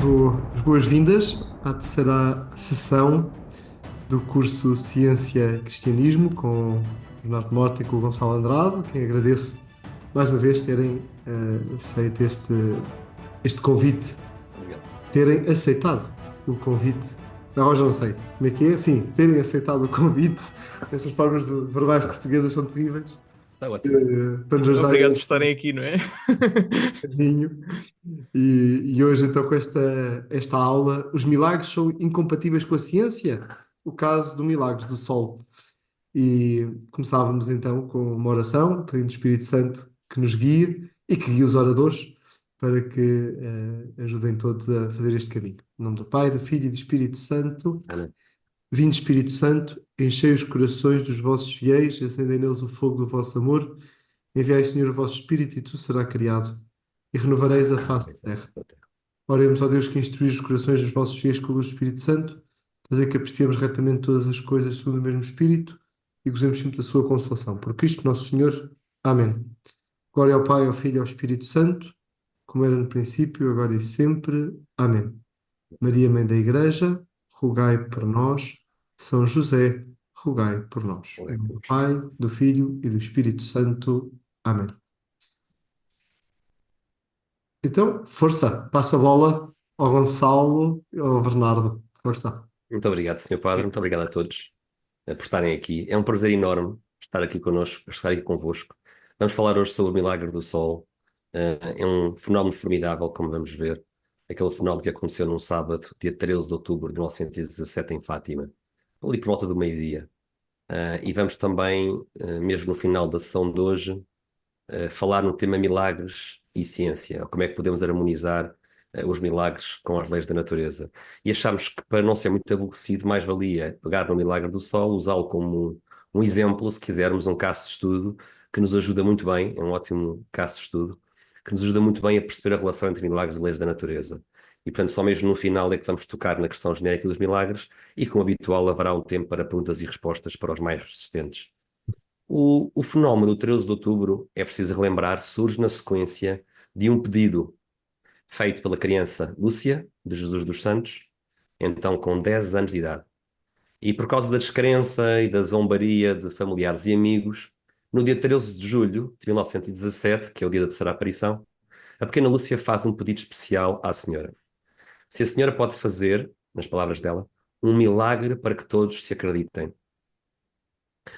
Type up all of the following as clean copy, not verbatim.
Dou as boas-vindas à terceira sessão do curso Ciência e Cristianismo com o Bernardo Mota e com o Gonçalo Andrade, quem agradeço mais uma vez terem aceito este convite, Obrigado. terem aceitado o convite. Não, hoje não sei como é que é. Sim, terem aceitado o convite. Estas formas verbais portuguesas são terríveis. Está ótimo. Para nos ajudarem Obrigado a por estarem aqui, não é? caminho. E hoje, então, com esta aula, os milagres são incompatíveis com a ciência? O caso do Milagres do Sol. E começávamos então com uma oração, pedindo o Espírito Santo que nos guie e que guie os oradores para que ajudem todos a fazer este caminho. Em nome do Pai, do Filho e do Espírito Santo. Amém. Vinde, Espírito Santo, enchei os corações dos vossos fiéis, acendei neles o fogo do vosso amor. Enviai, Senhor, o vosso Espírito e tudo será criado e renovareis a face da terra. Oremos, ó Deus, que instruís os corações dos vossos fiéis com a luz do Espírito Santo, fazer que apreciemos retamente todas as coisas segundo o mesmo Espírito e gozemos sempre da sua consolação. Por Cristo nosso Senhor. Amém. Glória ao Pai, ao Filho e ao Espírito Santo, como era no princípio, agora e sempre. Amém. Maria, Mãe da Igreja, rogai por nós. São José, rogai por nós. Em Obrigado nome por do nós. Pai, do Filho e do Espírito Santo. Amém. Então, força, passa a bola ao Gonçalo e ao Bernardo. Força. Muito obrigado, Senhor Padre. Muito obrigado a todos por estarem aqui. É um prazer enorme estar aqui connosco, estar aqui convosco. Vamos falar hoje sobre o milagre do Sol. É um fenómeno formidável, como vamos ver. Aquele fenómeno que aconteceu num sábado, dia 13 de outubro de 1917, em Fátima, ali por volta do meio-dia. E vamos também, mesmo no final da sessão de hoje, falar no tema milagres e ciência, como é que podemos harmonizar os milagres com as leis da natureza. E achamos que, para não ser muito aborrecido, mais valia pegar no milagre do Sol, usá-lo como um exemplo, se quisermos, um caso de estudo, que nos ajuda muito bem, é um ótimo caso de estudo, que nos ajuda muito bem a perceber a relação entre milagres e leis da natureza. E, portanto, só mesmo no final é que vamos tocar na questão genérica dos milagres e, como habitual, haverá um tempo para perguntas e respostas para os mais resistentes. O fenómeno do 13 de outubro, é preciso relembrar, surge na sequência de um pedido feito pela criança Lúcia, de Jesus dos Santos, então com 10 anos de idade. E por causa da descrença e da zombaria de familiares e amigos, no dia 13 de julho de 1917, que é o dia da terceira aparição, a pequena Lúcia faz um pedido especial à Senhora. Se a Senhora pode fazer, nas palavras dela, um milagre para que todos se acreditem.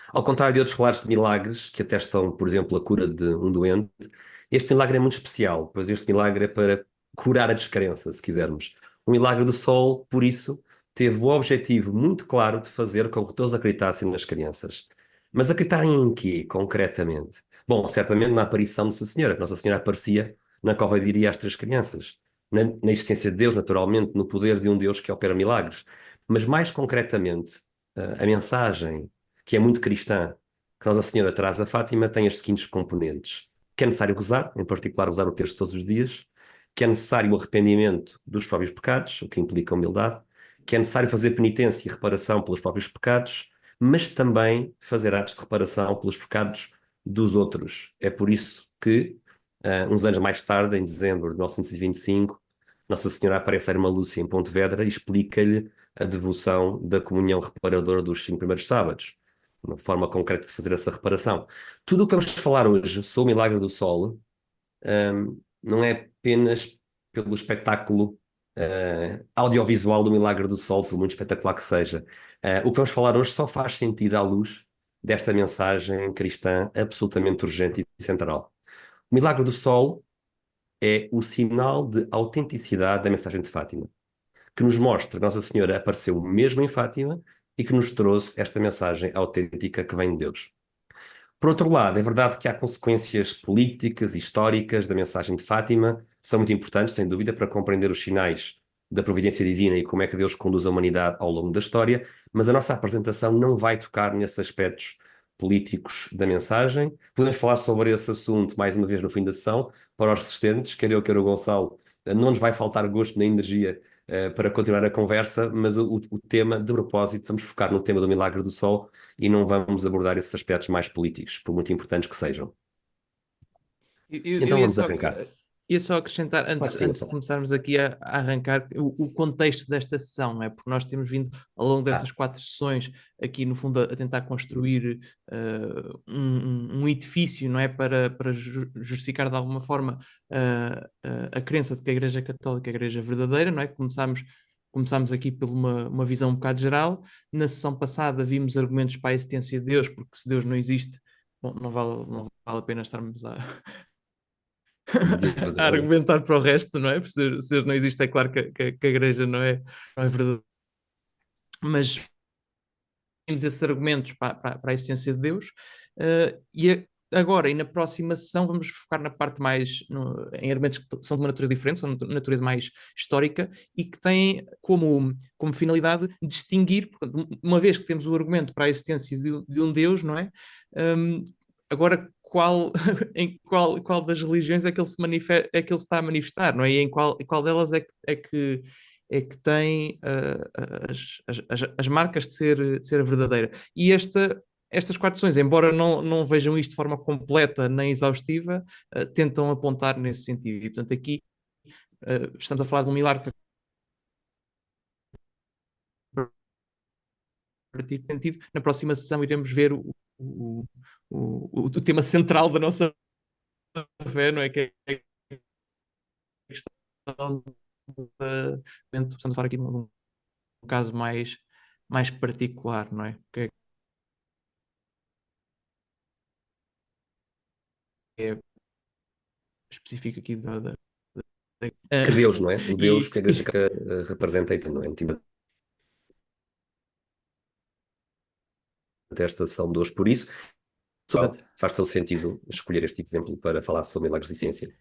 Ao contrário de outros relatos de milagres que atestam, por exemplo, a cura de um doente, este milagre é muito especial, pois este milagre é para curar a descrença, se quisermos. O milagre do Sol, por isso, teve o objetivo muito claro de fazer com que todos acreditassem nas crianças. Mas acreditarem em quê, concretamente? Bom, certamente na aparição de Nossa Senhora, que Nossa Senhora aparecia na cova e diria às três crianças, na existência de Deus, naturalmente, no poder de um Deus que opera milagres. Mas mais concretamente, a mensagem que é muito cristã, que Nossa Senhora traz a Fátima, tem as seguintes componentes. Que é necessário rezar, em particular usar o texto todos os dias, que é necessário o arrependimento dos próprios pecados, o que implica humildade, que é necessário fazer penitência e reparação pelos próprios pecados, mas também fazer atos de reparação pelos pecados dos outros. É por isso que, uns anos mais tarde, em dezembro de 1925, Nossa Senhora aparece à Irmã Lúcia em Pontevedra e explica-lhe a devoção da comunhão reparadora dos 5 primeiros sábados, uma forma concreta de fazer essa reparação. Tudo o que vamos falar hoje sobre o milagre do Sol, não é apenas pelo espetáculo audiovisual do milagre do Sol, por muito espetacular que seja. O que vamos falar hoje só faz sentido à luz desta mensagem cristã absolutamente urgente e central. O milagre do Sol é o sinal de autenticidade da mensagem de Fátima, que nos mostra que Nossa Senhora apareceu mesmo em Fátima e que nos trouxe esta mensagem autêntica que vem de Deus. Por outro lado, é verdade que há consequências políticas e históricas da mensagem de Fátima, são muito importantes, sem dúvida, para compreender os sinais da providência divina e como é que Deus conduz a humanidade ao longo da história, mas a nossa apresentação não vai tocar nesses aspectos políticos da mensagem. Podemos falar sobre esse assunto mais uma vez no fim da sessão, para os resistentes, quer eu, quer o Gonçalo, não nos vai faltar gosto nem energia para continuar a conversa, mas o tema, de propósito, vamos focar no tema do milagre do Sol e não vamos abordar esses aspectos mais políticos, por muito importantes que sejam. Eu Então ia vamos só arrancar. ia só acrescentar, Claro antes, que sim, antes de começarmos aqui a arrancar, o contexto desta sessão, não é? Porque nós temos vindo ao longo destas 4 sessões aqui, no fundo, a tentar construir um edifício, não é? Para justificar de alguma forma a crença de que a Igreja Católica é a Igreja verdadeira, não é? Começámos aqui por uma visão um bocado geral. Na sessão passada vimos argumentos para a existência de Deus, porque se Deus não existe, bom, não vale a pena estarmos Deus a é homem. argumentar para o resto, não é? Porque se Deus não existe, é claro que a igreja não é verdade. Mas temos esses argumentos para a essência de Deus, agora e na próxima sessão vamos focar na parte mais em argumentos que são de uma natureza diferente, são de natureza mais histórica e que têm como finalidade distinguir, portanto, uma vez que temos o argumento para a existência de um Deus, não é? Agora qual das religiões é que ele é que ele se está a manifestar, não é? E em qual delas é que tem as marcas de ser a verdadeira. E estas 4 sessões, embora não vejam isto de forma completa nem exaustiva, tentam apontar nesse sentido. E, portanto, aqui estamos a falar de um milagre que partir de sentido. Na próxima sessão iremos ver o tema central da nossa fé, não é? Que é a questão estamos a falar aqui de um caso mais particular, não é? Que é específico aqui Que Deus, não é? O Deus e, que a Igreja representa, então, não é? Esta sessão de hoje. Por isso, pessoal, exato. faz todo sentido escolher este exemplo para falar sobre milagres de ciência.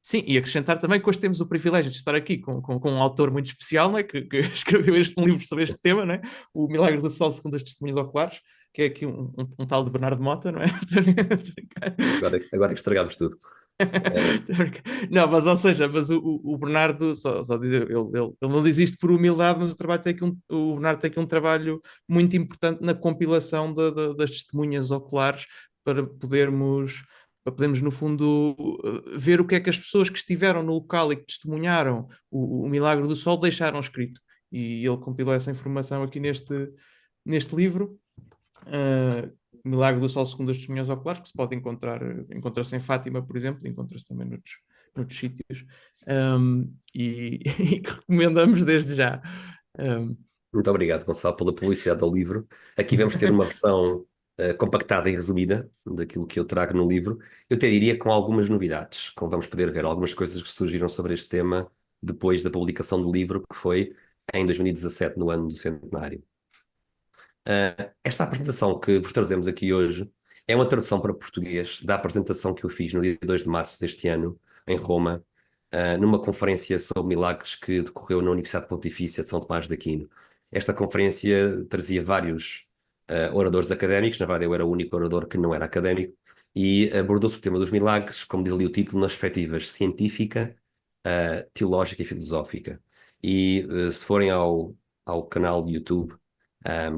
Sim, e acrescentar também que hoje temos o privilégio de estar aqui com um autor muito especial, né, que escreveu um livro sobre este tema, né, O Milagre do Sol segundo as Testemunhas Oculares, que é aqui um tal de Bernardo Mota, não é? Agora é que estragámos tudo. Não, mas ou seja, o Bernardo só diz, ele não diz isto por humildade, mas o Bernardo tem aqui um trabalho muito importante na compilação das testemunhas oculares para podermos, no fundo, ver o que é que as pessoas que estiveram no local e que testemunharam o milagre do sol deixaram escrito. E ele compilou essa informação aqui neste livro. Milagre do Sol segundo as testemunhas oculares, que se pode encontra-se em Fátima, por exemplo, encontra-se também noutros sítios, e que recomendamos desde já. Muito obrigado, Gonçalo, pela publicidade do livro. Aqui vamos ter uma versão compactada e resumida daquilo que eu trago no livro. Eu até diria com algumas novidades, como vamos poder ver, algumas coisas que surgiram sobre este tema depois da publicação do livro, que foi em 2017, no ano do centenário. Esta apresentação que vos trazemos aqui hoje é uma tradução para português da apresentação que eu fiz no dia 2 de março deste ano, em Roma, numa conferência sobre milagres que decorreu na Universidade Pontifícia de São Tomás de Aquino. Esta conferência trazia vários oradores académicos, na verdade eu era o único orador que não era académico, e abordou-se o tema dos milagres, como diz ali o título, nas perspectivas científica, teológica e filosófica. E se forem ao canal de YouTube,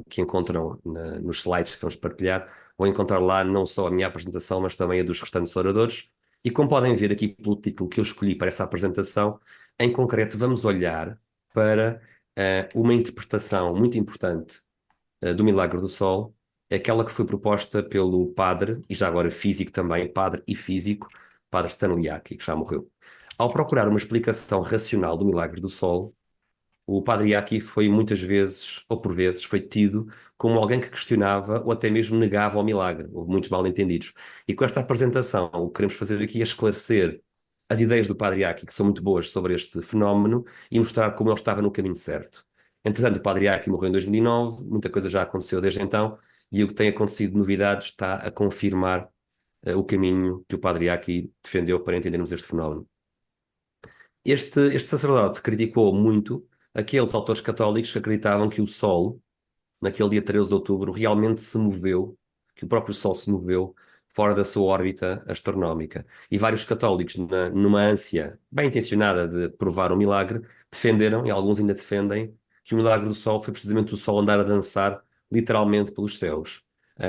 que encontram nos slides que vamos partilhar, vão encontrar lá não só a minha apresentação, mas também a dos restantes oradores. E como podem ver aqui pelo título que eu escolhi para essa apresentação, em concreto vamos olhar para uma interpretação muito importante do Milagre do Sol, aquela que foi proposta pelo padre, e já agora físico também, padre e físico, padre Stanley Aki, que já morreu. Ao procurar uma explicação racional do Milagre do Sol, o padre Iaki foi muitas vezes, ou por vezes, foi tido como alguém que questionava ou até mesmo negava o milagre. Houve muitos mal-entendidos. E com esta apresentação, o que queremos fazer aqui é esclarecer as ideias do padre Iaki, que são muito boas sobre este fenómeno, e mostrar como ele estava no caminho certo. Entretanto, o padre Iaki morreu em 2009, muita coisa já aconteceu desde então, e o que tem acontecido de novidades está a confirmar o caminho que o padre Iaki defendeu para entendermos este fenómeno. Este sacerdote criticou muito aqueles autores católicos que acreditavam que o Sol, naquele dia 13 de outubro, realmente se moveu, que o próprio Sol se moveu fora da sua órbita astronómica. E vários católicos, numa ânsia bem intencionada de provar o milagre, defenderam, e alguns ainda defendem, que o milagre do Sol foi precisamente o Sol andar a dançar literalmente pelos céus.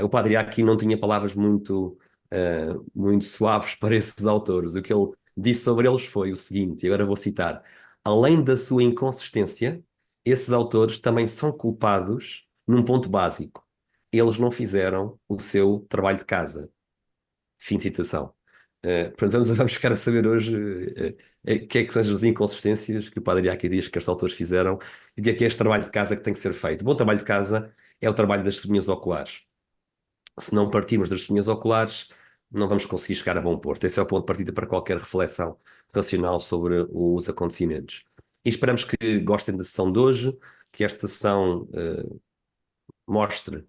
O padre aqui não tinha palavras muito suaves para esses autores. O que ele disse sobre eles foi o seguinte, e agora vou citar: além da sua inconsistência, esses autores também são culpados num ponto básico. Eles não fizeram o seu trabalho de casa. Fim de citação. Portanto, vamos ficar a saber hoje o que é que são as inconsistências que o Padre Iaki diz que estes autores fizeram e o que é este trabalho de casa que tem que ser feito. O bom trabalho de casa é o trabalho das testemunhas oculares. Se não partirmos das testemunhas oculares, não vamos conseguir chegar a bom porto. Esse é o ponto de partida para qualquer reflexão racional sobre os acontecimentos. E esperamos que gostem da sessão de hoje, que esta sessão mostre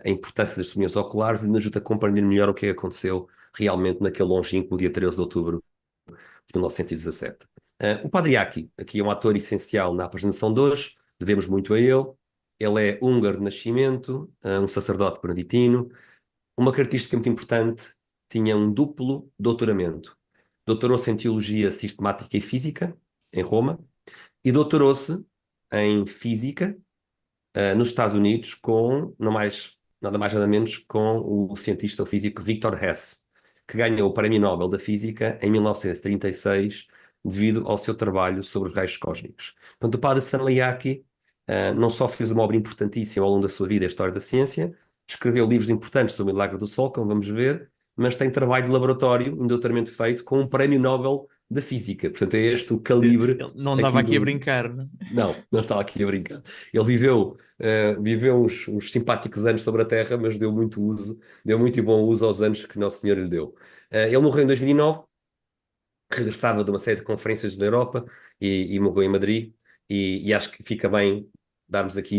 a importância das testemunhas oculares e nos ajude a compreender melhor o que aconteceu realmente naquele longínquo dia 13 de outubro de 1917. O Padre Iaki, aqui é um ator essencial na apresentação de hoje, devemos muito a ele. Ele é húngaro de nascimento, um sacerdote beneditino. Uma característica muito importante, tinha um duplo doutoramento. Doutorou-se em Teologia Sistemática e Física, em Roma, e doutorou-se em Física, nos Estados Unidos, com nada mais nada menos com o cientista físico Victor Hess, que ganhou o Prémio Nobel da Física em 1936 devido ao seu trabalho sobre os raios cósmicos. Portanto, o padre Stanley Iaki não só fez uma obra importantíssima ao longo da sua vida, a História da Ciência, escreveu livros importantes sobre o milagre do Sol, como vamos ver, mas tem trabalho de laboratório, um doutoramento feito com um Prémio Nobel da Física. Portanto, é este o calibre. Ele não andava aqui a brincar, não é? Não estava aqui a brincar. Ele viveu uns simpáticos anos sobre a Terra, mas deu muito e bom uso aos anos que Nosso Senhor lhe deu. Ele morreu em 2009, regressava de uma série de conferências na Europa e morreu em Madrid. E acho que fica bem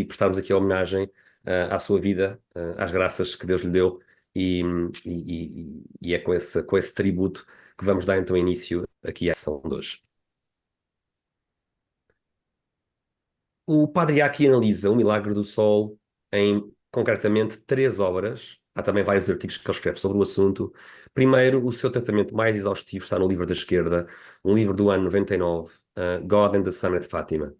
prestarmos aqui a homenagem à sua vida, às graças que Deus lhe deu, e é com esse tributo que vamos dar então início aqui à sessão de hoje. O Padre Iaki analisa o Milagre do Sol em, concretamente, 3 obras. Há também vários artigos que ele escreve sobre o assunto. Primeiro, o seu tratamento mais exaustivo está no livro da esquerda, um livro do ano 99, God and the Sun at Fátima.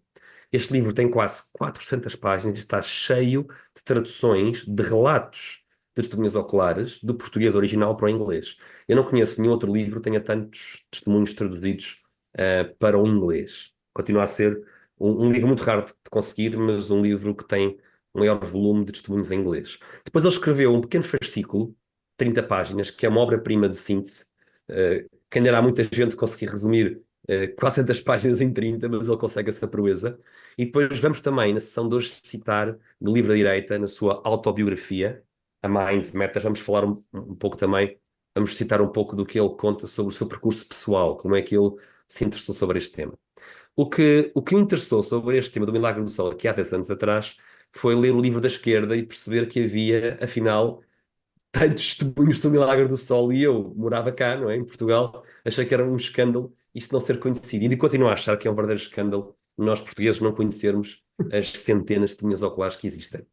Este livro tem quase 400 páginas e está cheio de traduções de relatos de testemunhas oculares do português original para o inglês. Eu não conheço nenhum outro livro que tenha tantos testemunhos traduzidos para o inglês. Continua a ser um livro muito raro de conseguir, mas um livro que tem um maior volume de testemunhos em inglês. Depois ele escreveu um pequeno fascículo, 30 páginas, que é uma obra-prima de síntese, que ainda há muita gente que conseguir resumir 400 páginas em 30, mas ele consegue essa proeza. E depois vamos também, na sessão de hoje, citar do livro da direita, na sua autobiografia, A Mind's Matter, vamos falar um pouco também, vamos citar um pouco do que ele conta sobre o seu percurso pessoal, como é que ele se interessou sobre este tema. O que me interessou sobre este tema do Milagre do Sol aqui há 10 anos atrás foi ler o livro da esquerda e perceber que havia, afinal, tantos testemunhos do Milagre do Sol, e eu morava cá, não é, em Portugal, achei que era um escândalo isto não ser conhecido. E continuo a achar que é um verdadeiro escândalo nós portugueses não conhecermos as centenas de testemunhas oculares que existem.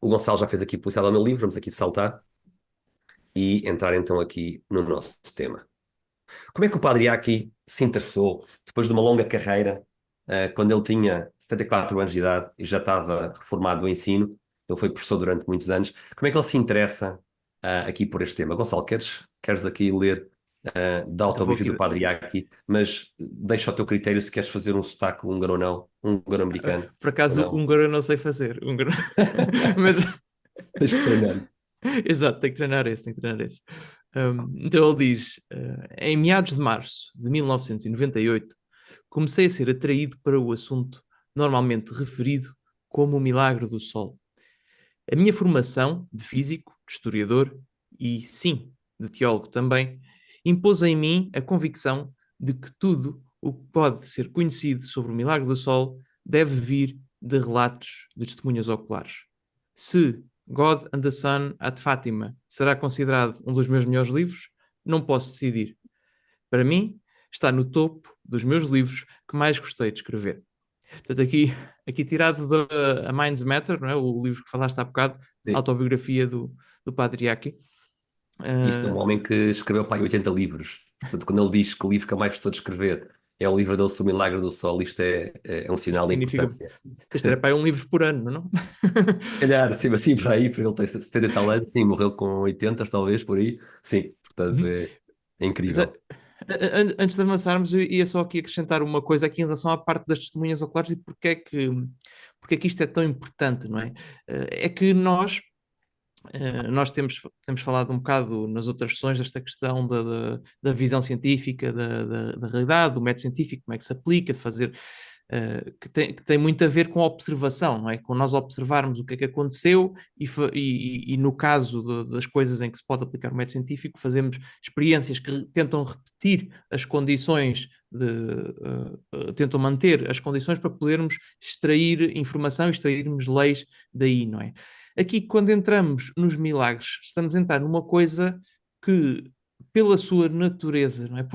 O Gonçalo já fez aqui publicidade ao meu livro, vamos aqui saltar e entrar então aqui no nosso tema. Como é que o Padre Iaki se interessou, depois de uma longa carreira, quando ele tinha 74 anos de idade e já estava reformado do ensino, ele foi professor durante muitos anos, como é que ele se interessa aqui por este tema? Gonçalo, queres aqui ler da autobiografia do Padre Iaki, mas deixa ao teu critério se queres fazer um sotaque húngaro ou não, húngaro-americano. Por acaso, húngaro eu não sei fazer. Húngaro. Mas... Tens que treinar. Exato, tem que treinar esse. Então ele diz, em meados de março de 1998, comecei a ser atraído para o assunto normalmente referido como o milagre do Sol. A minha formação de físico, de historiador e, sim, de teólogo também, impôs em mim a convicção de que tudo o que pode ser conhecido sobre o milagre do Sol deve vir de relatos de testemunhas oculares. Se God and the Sun at Fátima será considerado um dos meus melhores livros, não posso decidir. Para mim, está no topo dos meus livros que mais gostei de escrever. Portanto, aqui tirado da A Mind's Matter, não é? O livro que falaste há bocado, a autobiografia do Padre Iaki. Isto é um homem que escreveu para aí 80 livros. Portanto, quando ele diz que o livro que mais gostou de escrever é o livro dele sobre o Milagre do Sol, isto é um sinal de importância. Isto era para aí um livro por ano, não? Se calhar, sim, assim para aí, porque ele tem 70 e tal anos, sim, morreu com 80, talvez, por aí. Sim, portanto É incrível. Antes de avançarmos, eu ia só aqui acrescentar uma coisa aqui em relação à parte das testemunhas oculares e porque é que isto é tão importante, não é? É que nós temos falado um bocado nas outras sessões desta questão da visão científica, da realidade, do método científico, como é que se aplica, de fazer, que tem muito a ver com a observação, não é? Com nós observarmos o que é que aconteceu e no caso das coisas em que se pode aplicar o método científico, fazemos experiências que tentam repetir as condições tentam manter as condições para podermos extrair informação e extrairmos leis daí, não é? Aqui, quando entramos nos milagres, estamos a entrar numa coisa que, pela sua natureza, não é?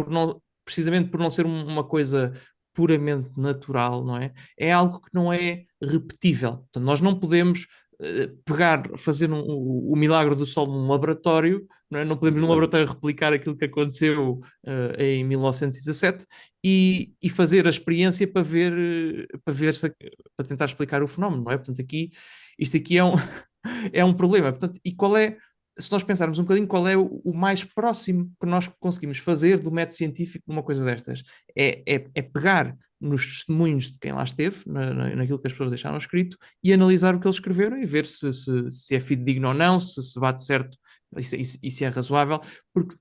Precisamente por não ser uma coisa puramente natural, não é? É algo que não é repetível. Portanto, nós não podemos fazer o milagre do sol num laboratório, não é? Não podemos num laboratório replicar aquilo que aconteceu em 1917 e fazer a experiência para tentar explicar o fenómeno, não é? Portanto, isto aqui é um problema. Portanto, se nós pensarmos um bocadinho qual é o mais próximo que nós conseguimos fazer do método científico numa coisa destas, é pegar nos testemunhos de quem lá esteve, naquilo que as pessoas deixaram escrito, e analisar o que eles escreveram e ver se é fidedigno ou não, se bate certo e se é razoável, porque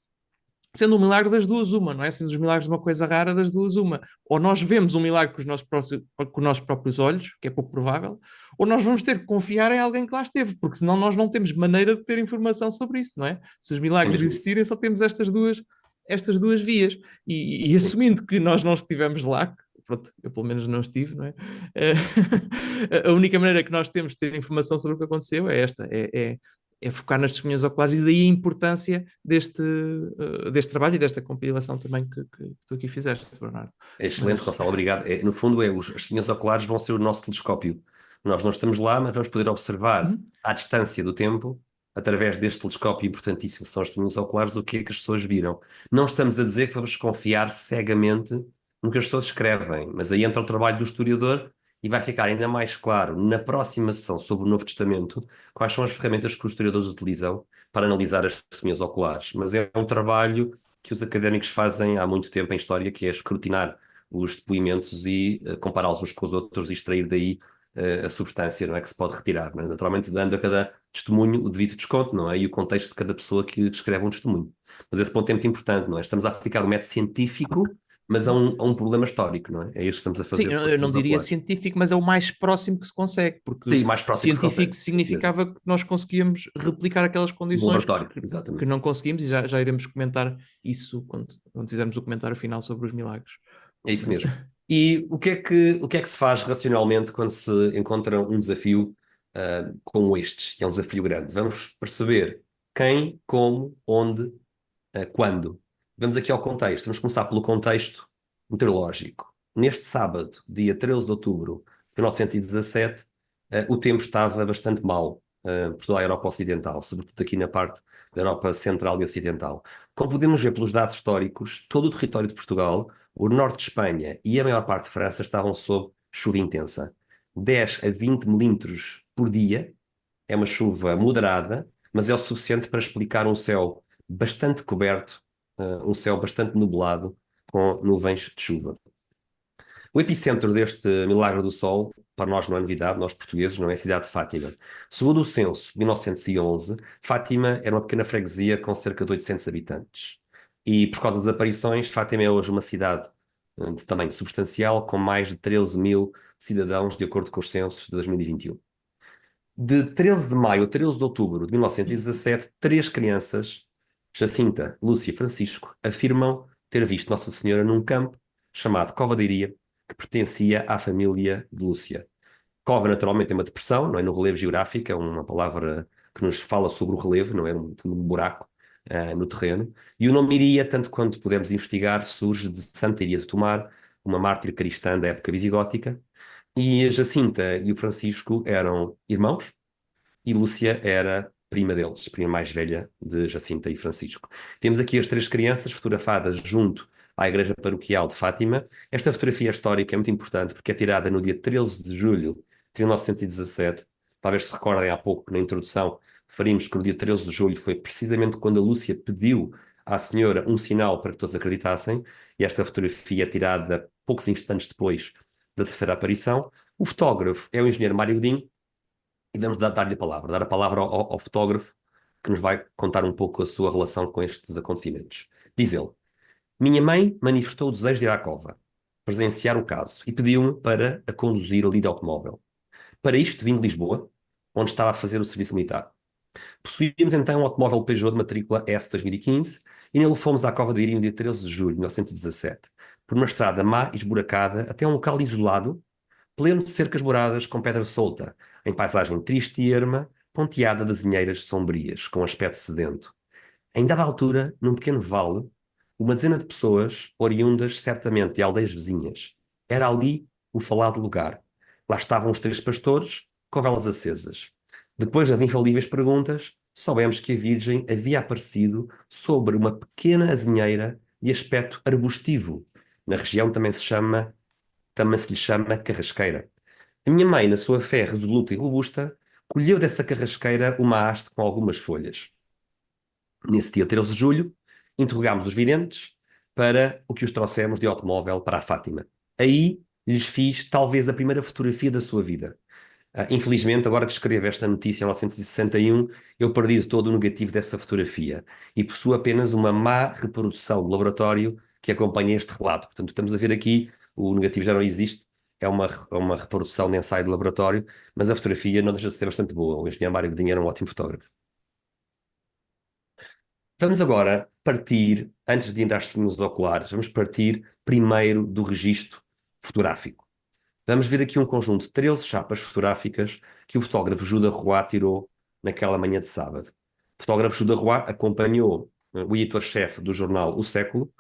sendo um milagre das duas uma, não é? Sendo os milagres uma coisa rara das duas uma. Ou nós vemos um milagre com os nossos próprios olhos, que é pouco provável, ou nós vamos ter que confiar em alguém que lá esteve, porque senão nós não temos maneira de ter informação sobre isso, não é? Se os milagres existirem, só temos estas duas vias. E assumindo que nós não estivemos lá, pronto, eu pelo menos não estive, não é? A única maneira que nós temos de ter informação sobre o que aconteceu é esta, é focar nas testemunhas oculares, e daí a importância deste trabalho e desta compilação também que tu aqui fizeste, Bernardo. É excelente, Gonçalo, obrigado. No fundo, as testemunhas oculares vão ser o nosso telescópio. Nós não estamos lá, mas vamos poder observar à distância do tempo, através deste telescópio importantíssimo que são as testemunhas oculares, o que é que as pessoas viram. Não estamos a dizer que vamos confiar cegamente no que as pessoas escrevem, mas aí entra o trabalho do historiador e vai ficar ainda mais claro na próxima sessão sobre o Novo Testamento quais são as ferramentas que os historiadores utilizam para analisar as testemunhas oculares. Mas é um trabalho que os académicos fazem há muito tempo em história, que é escrutinar os depoimentos e compará-los uns com os outros e extrair daí a substância, não é, que se pode retirar, não é? Naturalmente dando a cada testemunho o devido desconto, não é? E o contexto de cada pessoa que escreve um testemunho. Mas esse ponto é muito importante, não é? Estamos a aplicar um método científico, mas a um problema histórico, não é? É isso que estamos a fazer. Sim, eu não diria científico, mas é o mais próximo que se consegue, porque sim, mais próximo científico que se significava que nós conseguíamos replicar aquelas condições que não conseguimos, e já iremos comentar isso quando fizermos o comentário final sobre os milagres. É isso mesmo. E o que é que se faz racionalmente quando se encontra um desafio como estes? É um desafio grande. Vamos perceber quem, como, onde, quando. Vamos aqui ao contexto. Vamos começar pelo contexto meteorológico. Neste sábado, dia 13 de outubro de 1917, o tempo estava bastante mau por toda a Europa Ocidental, sobretudo aqui na parte da Europa Central e Ocidental. Como podemos ver pelos dados históricos, todo o território de Portugal, o norte de Espanha e a maior parte de França estavam sob chuva intensa. 10 a 20 milímetros por dia, é uma chuva moderada, mas é o suficiente para explicar um céu bastante coberto, um céu bastante nublado, com nuvens de chuva. O epicentro deste milagre do sol, para nós não é novidade, nós portugueses, não é a cidade de Fátima. Segundo o censo de 1911, Fátima era uma pequena freguesia com cerca de 800 habitantes. E por causa das aparições, Fátima é hoje uma cidade de tamanho substancial, com mais de 13 mil cidadãos, de acordo com os censos de 2021. De 13 de maio a 13 de outubro de 1917, 3 crianças, Jacinta, Lúcia e Francisco, afirmam ter visto Nossa Senhora num campo chamado Cova de Iria, que pertencia à família de Lúcia. Cova, naturalmente, é uma depressão, não é? No relevo geográfico, é uma palavra que nos fala sobre o relevo, não é? Um buraco no terreno. E o nome Iria, tanto quanto pudemos investigar, surge de Santa Iria de Tomar, uma mártir cristã da época visigótica. E a Jacinta e o Francisco eram irmãos, e Lúcia era prima deles, prima mais velha de Jacinta e Francisco. Temos aqui as 3 crianças fotografadas junto à Igreja Paroquial de Fátima. Esta fotografia histórica é muito importante porque é tirada no dia 13 de julho de 1917. Talvez se recordem há pouco, na introdução, referimos que no dia 13 de julho foi precisamente quando a Lúcia pediu à senhora um sinal para que todos acreditassem, e esta fotografia é tirada poucos instantes depois da terceira aparição. O fotógrafo é o engenheiro Mário Godinho, e vamos dar-lhe a palavra, dar a palavra ao fotógrafo, que nos vai contar um pouco a sua relação com estes acontecimentos. Diz ele: minha mãe manifestou o desejo de ir à cova, presenciar o caso, e pediu-me para a conduzir ali de automóvel. Para isto vim de Lisboa, onde estava a fazer o serviço militar. Possuímos então um automóvel Peugeot de matrícula S 2015 e nele fomos à Cova de Irim no dia 13 de julho de 1917, por uma estrada má e esburacada até um local isolado, pleno de cercas moradas com pedra solta, em paisagem triste e erma, ponteada de azinheiras sombrias, com aspecto sedento. Em dada altura, num pequeno vale, uma dezena de pessoas, oriundas certamente de aldeias vizinhas. Era ali o falado lugar. Lá estavam os três pastores, com velas acesas. Depois das infalíveis perguntas, soubemos que a Virgem havia aparecido sobre uma pequena azinheira de aspecto arbustivo. Na região também se lhe chama carrasqueira. A minha mãe, na sua fé resoluta e robusta, colheu dessa carrasqueira uma haste com algumas folhas. Nesse dia 13 de julho, interrogámos os videntes para o que os trouxemos de automóvel para a Fátima. Aí lhes fiz talvez a primeira fotografia da sua vida. Infelizmente, agora que escrevo esta notícia em 1961, eu perdi de todo o negativo dessa fotografia e possuo apenas uma má reprodução de laboratório que acompanha este relato. Portanto, estamos a ver aqui, o negativo já não existe, é uma reprodução de ensaio de laboratório, mas a fotografia não deixa de ser bastante boa. O engenheiro Mário Godinho era um ótimo fotógrafo. Vamos agora partir, antes de ir às testemunhas oculares, vamos partir primeiro do registro fotográfico. Vamos ver aqui um conjunto de 13 chapas fotográficas que o fotógrafo Judas Roy tirou naquela manhã de sábado. O fotógrafo Judas Roy acompanhou o editor-chefe do jornal O Século,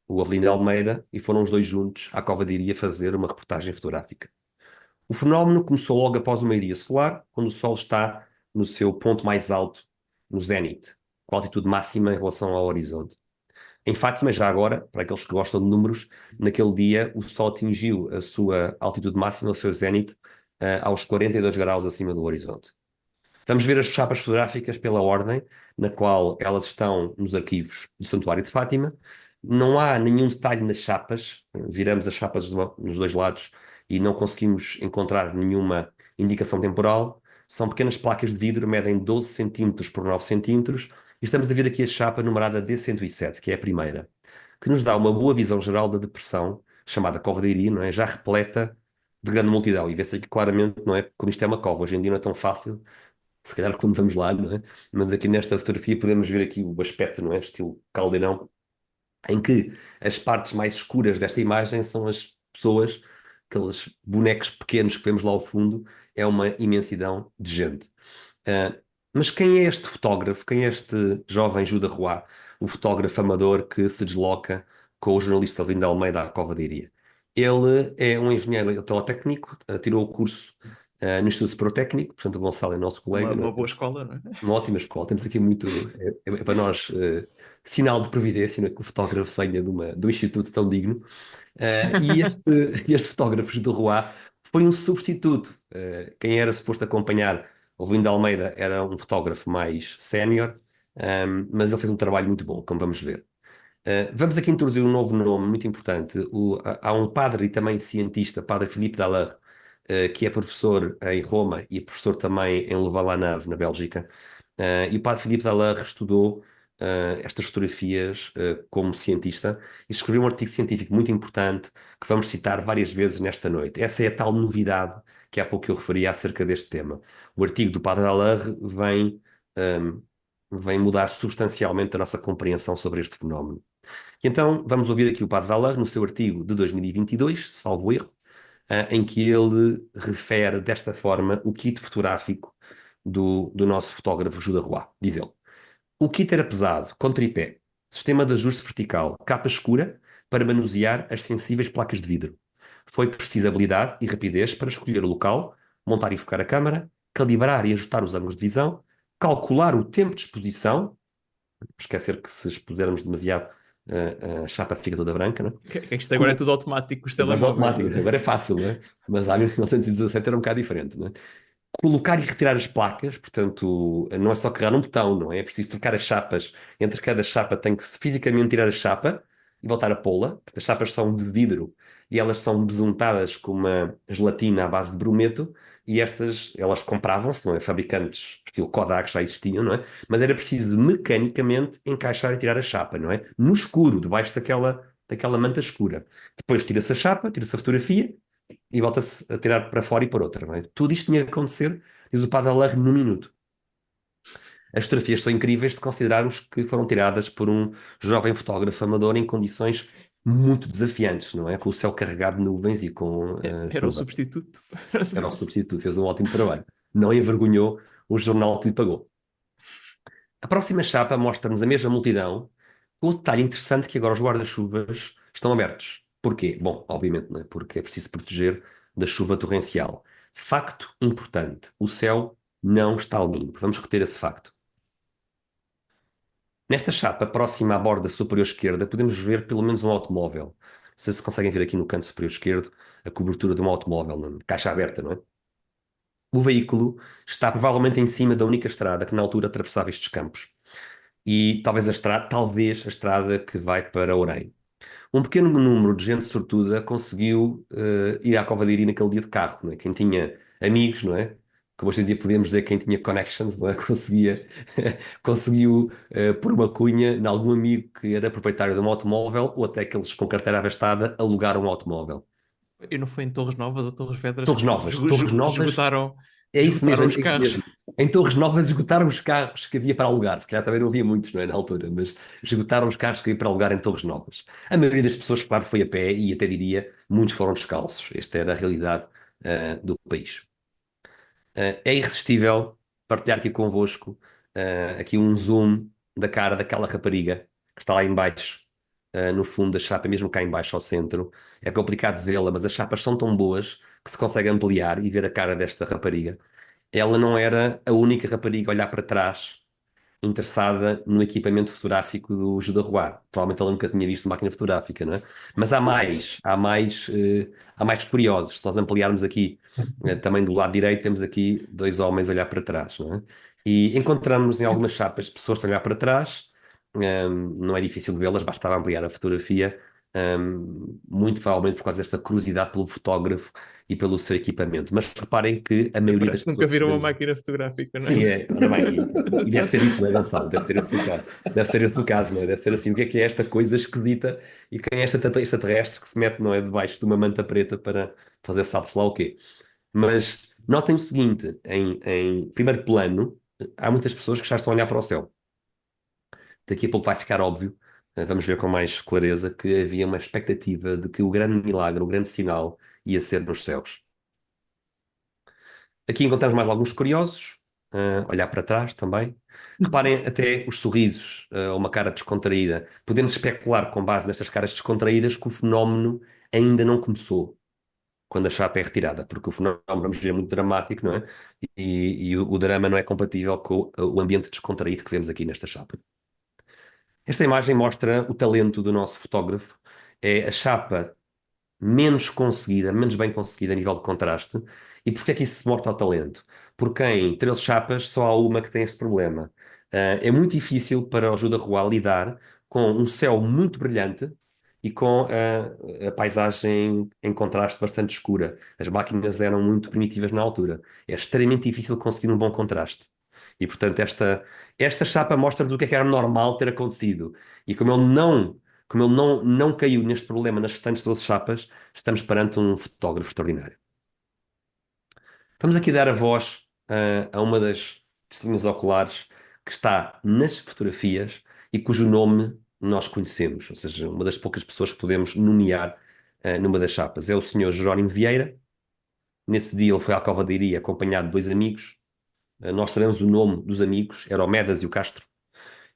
o Avelino de Almeida, e foram os dois juntos à Cova de Iria fazer uma reportagem fotográfica. O fenómeno começou logo após o meio-dia solar, quando o Sol está no seu ponto mais alto, no zénite, com a altitude máxima em relação ao horizonte. Em Fátima, já agora, para aqueles que gostam de números, naquele dia o Sol atingiu a sua altitude máxima, o seu zénite, aos 42 graus acima do horizonte. Vamos ver as chapas fotográficas pela ordem na qual elas estão nos arquivos do Santuário de Fátima. Não há nenhum detalhe nas chapas, viramos as chapas nos dois lados e não conseguimos encontrar nenhuma indicação temporal. São pequenas placas de vidro, medem 12 cm por 9 cm, e estamos a ver aqui a chapa numerada D107, que é a primeira, que nos dá uma boa visão geral da depressão, chamada Cova de Iria, não é? Já repleta de grande multidão, e vê-se aqui claramente, não é? Como isto é uma cova, hoje em dia não é tão fácil, se calhar quando vamos lá, não é? Mas aqui nesta fotografia podemos ver aqui o aspecto, não é? Estilo caldeirão, em que as partes mais escuras desta imagem são as pessoas, aqueles bonecos pequenos que vemos lá ao fundo, é uma imensidão de gente. Mas quem é este fotógrafo? Quem é este jovem Judas Roy, o fotógrafo amador que se desloca com o jornalista Avelino de Almeida à Cova de Iria? Ele é um engenheiro eletrotécnico, tirou o curso no Instituto Pirotécnico, portanto o Gonçalo é nosso colega, não Uma é? boa escola, não é? Uma ótima escola, temos aqui muito, é para nós sinal de previdência, não é? Que o fotógrafo venha do instituto tão digno. E este fotógrafo do Roy foi um substituto. Quem era suposto acompanhar o Lindo de Almeida era um fotógrafo mais sénior, mas ele fez um trabalho muito bom, como vamos ver. Vamos aqui introduzir um novo nome muito importante. Há um padre e também cientista, Padre Philippe Dallaire, que é professor em Roma e professor também em Louvain-la-Neuve, na Bélgica. E o Padre Philippe Dallaire estudou estas fotografias como cientista e escreveu um artigo científico muito importante que vamos citar várias vezes nesta noite. Essa é a tal novidade que há pouco eu referia acerca deste tema. O artigo do Padre Dallaire vem mudar substancialmente a nossa compreensão sobre este fenómeno. E então vamos ouvir aqui o Padre Dallaire no seu artigo de 2022, salvo erro, em que ele refere desta forma o kit fotográfico do nosso fotógrafo Judas Roy. Diz ele: o kit era pesado, com tripé, sistema de ajuste vertical, capa escura para manusear as sensíveis placas de vidro. Foi preciso habilidade e rapidez para escolher o local, montar e focar a câmara, calibrar e ajustar os ângulos de visão, calcular o tempo de exposição. Não esquecer que se expusermos demasiado, a chapa fica toda branca, não é? Que isto agora é tudo automático com os Mas telemóveis. automático, agora é fácil, não é? Mas há 1917 era um bocado diferente, não é? colocar e retirar as placas, portanto, não é só carregar um botão, não é? É preciso trocar as chapas. Entre cada chapa tem que fisicamente tirar a chapa e voltar a pô-la. Porque as chapas são de vidro e elas são besuntadas com uma gelatina à base de brometo e estas, elas compravam-se, não é? Fabricantes estilo Kodak já existiam, não é? Mas era preciso mecanicamente encaixar e tirar a chapa, não é? No escuro, debaixo daquela manta escura. Depois tira-se a chapa, tira-se a fotografia e volta-se a tirar para fora e para outra, não é? Tudo isto tinha que acontecer, diz o Padre Alarre, num minuto. As fotografias são incríveis se considerarmos que foram tiradas por um jovem fotógrafo amador em condições muito desafiantes, não é? Com o céu carregado de nuvens e com Era o chuva. substituto. Era o substituto, fez um ótimo trabalho. Não envergonhou o jornal que lhe pagou. A próxima chapa mostra-nos a mesma multidão, com o detalhe interessante que agora os guarda-chuvas estão abertos. Porquê? Bom, obviamente, não é? Porque é preciso proteger da chuva torrencial. Facto importante: o céu não está limpo. Vamos reter esse facto. Nesta chapa, próxima à borda superior esquerda, podemos ver pelo menos um automóvel. Não sei se conseguem ver aqui no canto superior esquerdo a cobertura de um automóvel, na caixa aberta, não é? O veículo está provavelmente em cima da única estrada que na altura atravessava estes campos. E talvez a estrada que vai para Orem. Um pequeno número de gente sortuda conseguiu ir à Cova de Iria naquele dia de carro, não é? Quem tinha amigos, não é? Como hoje em dia podemos dizer quem tinha connections, não é? Conseguiu por uma cunha em algum amigo que era proprietário de um automóvel ou até aqueles com carteira abastada alugaram um automóvel. E não foi em Torres Novas ou Torres Vedras Torres que Novas, Torres Novas. esgotaram, É isso mesmo, esgotaram os é isso carros. mesmo. Em Torres Novas esgotaram os carros que havia para alugar. Se calhar também não havia muitos, não é, na altura, mas esgotaram os carros que havia para alugar em Torres Novas. A maioria das pessoas, claro, foi a pé e até diria, muitos foram descalços. Esta era a realidade do país. É irresistível partilhar aqui convosco aqui um zoom da cara daquela rapariga que está lá em baixo, no fundo da chapa, mesmo cá em baixo ao centro. É complicado vê-la, mas as chapas são tão boas que se consegue ampliar e ver a cara desta rapariga. Ela não era a única rapariga a olhar para trás, interessada no equipamento fotográfico do José Roy. Provavelmente ela nunca tinha visto máquina fotográfica, não é? Mas há mais curiosos. Se nós ampliarmos aqui, também do lado direito, temos aqui dois homens a olhar para trás, não é? E encontramos em algumas chapas pessoas que estão a olhar para trás, não é difícil de vê-las, basta ampliar a fotografia, muito provavelmente por causa desta curiosidade pelo fotógrafo e pelo seu equipamento. Mas reparem que a maioria das Parece que nunca pessoas que viram uma podemos. máquina fotográfica, não Sim, é? é. Ora bem, e deve ser isso, não é, Gonçalo? Deve ser esse o caso. Deve ser esse o caso, não é? Deve ser assim, o que é esta coisa esquisita e quem é esta extraterrestre que se mete, não é, debaixo de uma manta preta para fazer sabe-se lá o quê? Mas notem o seguinte, em primeiro plano, há muitas pessoas que já estão a olhar para o céu. Daqui a pouco vai ficar óbvio, vamos ver com mais clareza, que havia uma expectativa de que o grande milagre, o grande sinal, ia ser nos céus. Aqui encontramos mais alguns curiosos, olhar para trás também. Reparem até os sorrisos, uma cara descontraída. Podemos especular com base nestas caras descontraídas que o fenómeno ainda não começou quando a chapa é retirada, porque o fenómeno, vamos dizer, é muito dramático, não é? E o drama não é compatível com o ambiente descontraído que vemos aqui nesta chapa. Esta imagem mostra o talento do nosso fotógrafo. É a chapa menos conseguida, menos bem conseguida a nível de contraste. E porquê é que isso se mostra ao talento? Porque em 13 chapas só há uma que tem este problema. É muito difícil para o Judas Roa lidar com um céu muito brilhante e com a paisagem em contraste bastante escura. As máquinas eram muito primitivas na altura. É extremamente difícil conseguir um bom contraste. E portanto esta chapa mostra-nos o que era normal ter acontecido. E como ele não caiu neste problema nas restantes 12 chapas, estamos perante um fotógrafo extraordinário. Vamos aqui dar a voz a uma das testemunhas oculares que está nas fotografias e cujo nome nós conhecemos, ou seja, uma das poucas pessoas que podemos nomear numa das chapas. É o senhor Jerónimo Vieira. Nesse dia ele foi à Cova de Iria acompanhado de dois amigos. Nós sabemos o nome dos amigos, era o Medas e o Castro.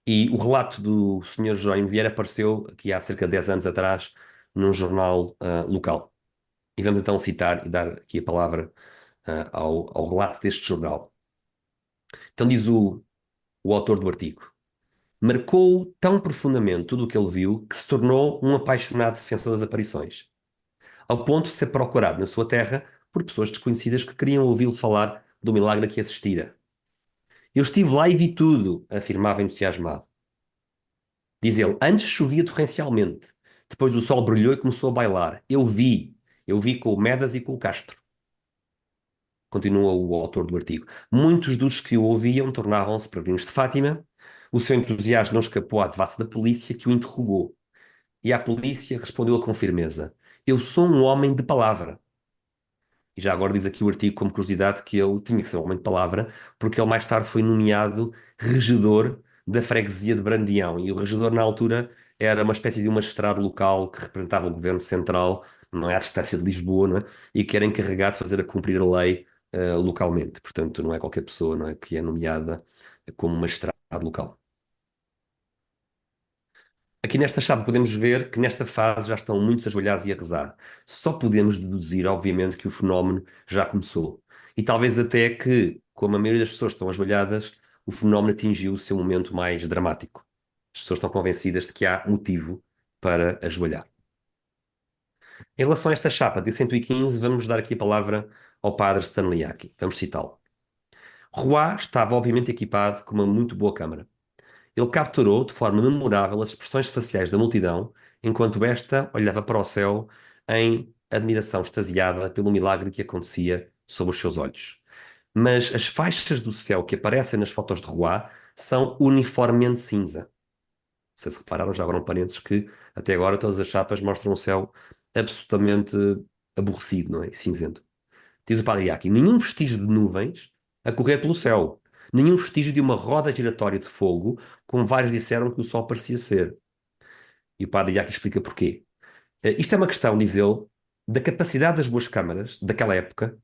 E o relato do senhor Jerónimo Vieira apareceu aqui há cerca de 10 anos atrás num jornal local. E vamos então citar e dar aqui a palavra ao relato deste jornal. Então diz o autor do artigo: marcou tão profundamente tudo o que ele viu que se tornou um apaixonado defensor das aparições, ao ponto de ser procurado na sua terra por pessoas desconhecidas que queriam ouvi-lo falar do milagre a que assistira. Eu estive lá e vi tudo, afirmava entusiasmado. Diz ele, antes chovia torrencialmente, depois o sol brilhou e começou a bailar. Eu vi com o Medas e com o Castro. Continua o autor do artigo. Muitos dos que o ouviam tornavam-se peregrinos de Fátima. O seu entusiasmo não escapou à devassa da polícia, que o interrogou. E a polícia respondeu com firmeza: eu sou um homem de palavra. E já agora diz aqui o artigo, como curiosidade, que ele tinha que ser um homem de palavra, porque ele mais tarde foi nomeado regedor da freguesia de Brandeão. E o regedor, na altura, era uma espécie de um magistrado local que representava o governo central, não é, à distância de Lisboa, não é? E que era encarregado de fazer a cumprir a lei localmente. Portanto, não é qualquer pessoa, não é, que é nomeada como magistrado local. Aqui nesta chave podemos ver que nesta fase já estão muitos ajoelhados e a rezar. Só podemos deduzir, obviamente, que o fenómeno já começou. E talvez até que, como a maioria das pessoas estão ajoelhadas, o fenómeno atingiu o seu momento mais dramático. As pessoas estão convencidas de que há motivo para ajoelhar. Em relação a esta chapa de 115, vamos dar aqui a palavra ao padre Stanley Aki. Vamos citá-lo. Roy estava obviamente equipado com uma muito boa câmara. Ele capturou de forma memorável as expressões faciais da multidão, enquanto esta olhava para o céu em admiração extasiada pelo milagre que acontecia sob os seus olhos. Mas as faixas do céu que aparecem nas fotos de Roy são uniformemente cinza. Se repararam, já agora um parênteses, que até agora todas as chapas mostram um céu absolutamente aborrecido, não é? Cinzento. Diz o padre Iaki, nenhum vestígio de nuvens a correr pelo céu. Nenhum vestígio de uma roda giratória de fogo, como vários disseram que o Sol parecia ser. E o padre Iaki explica porquê. Isto é uma questão, diz ele, da capacidade das boas câmaras daquela época,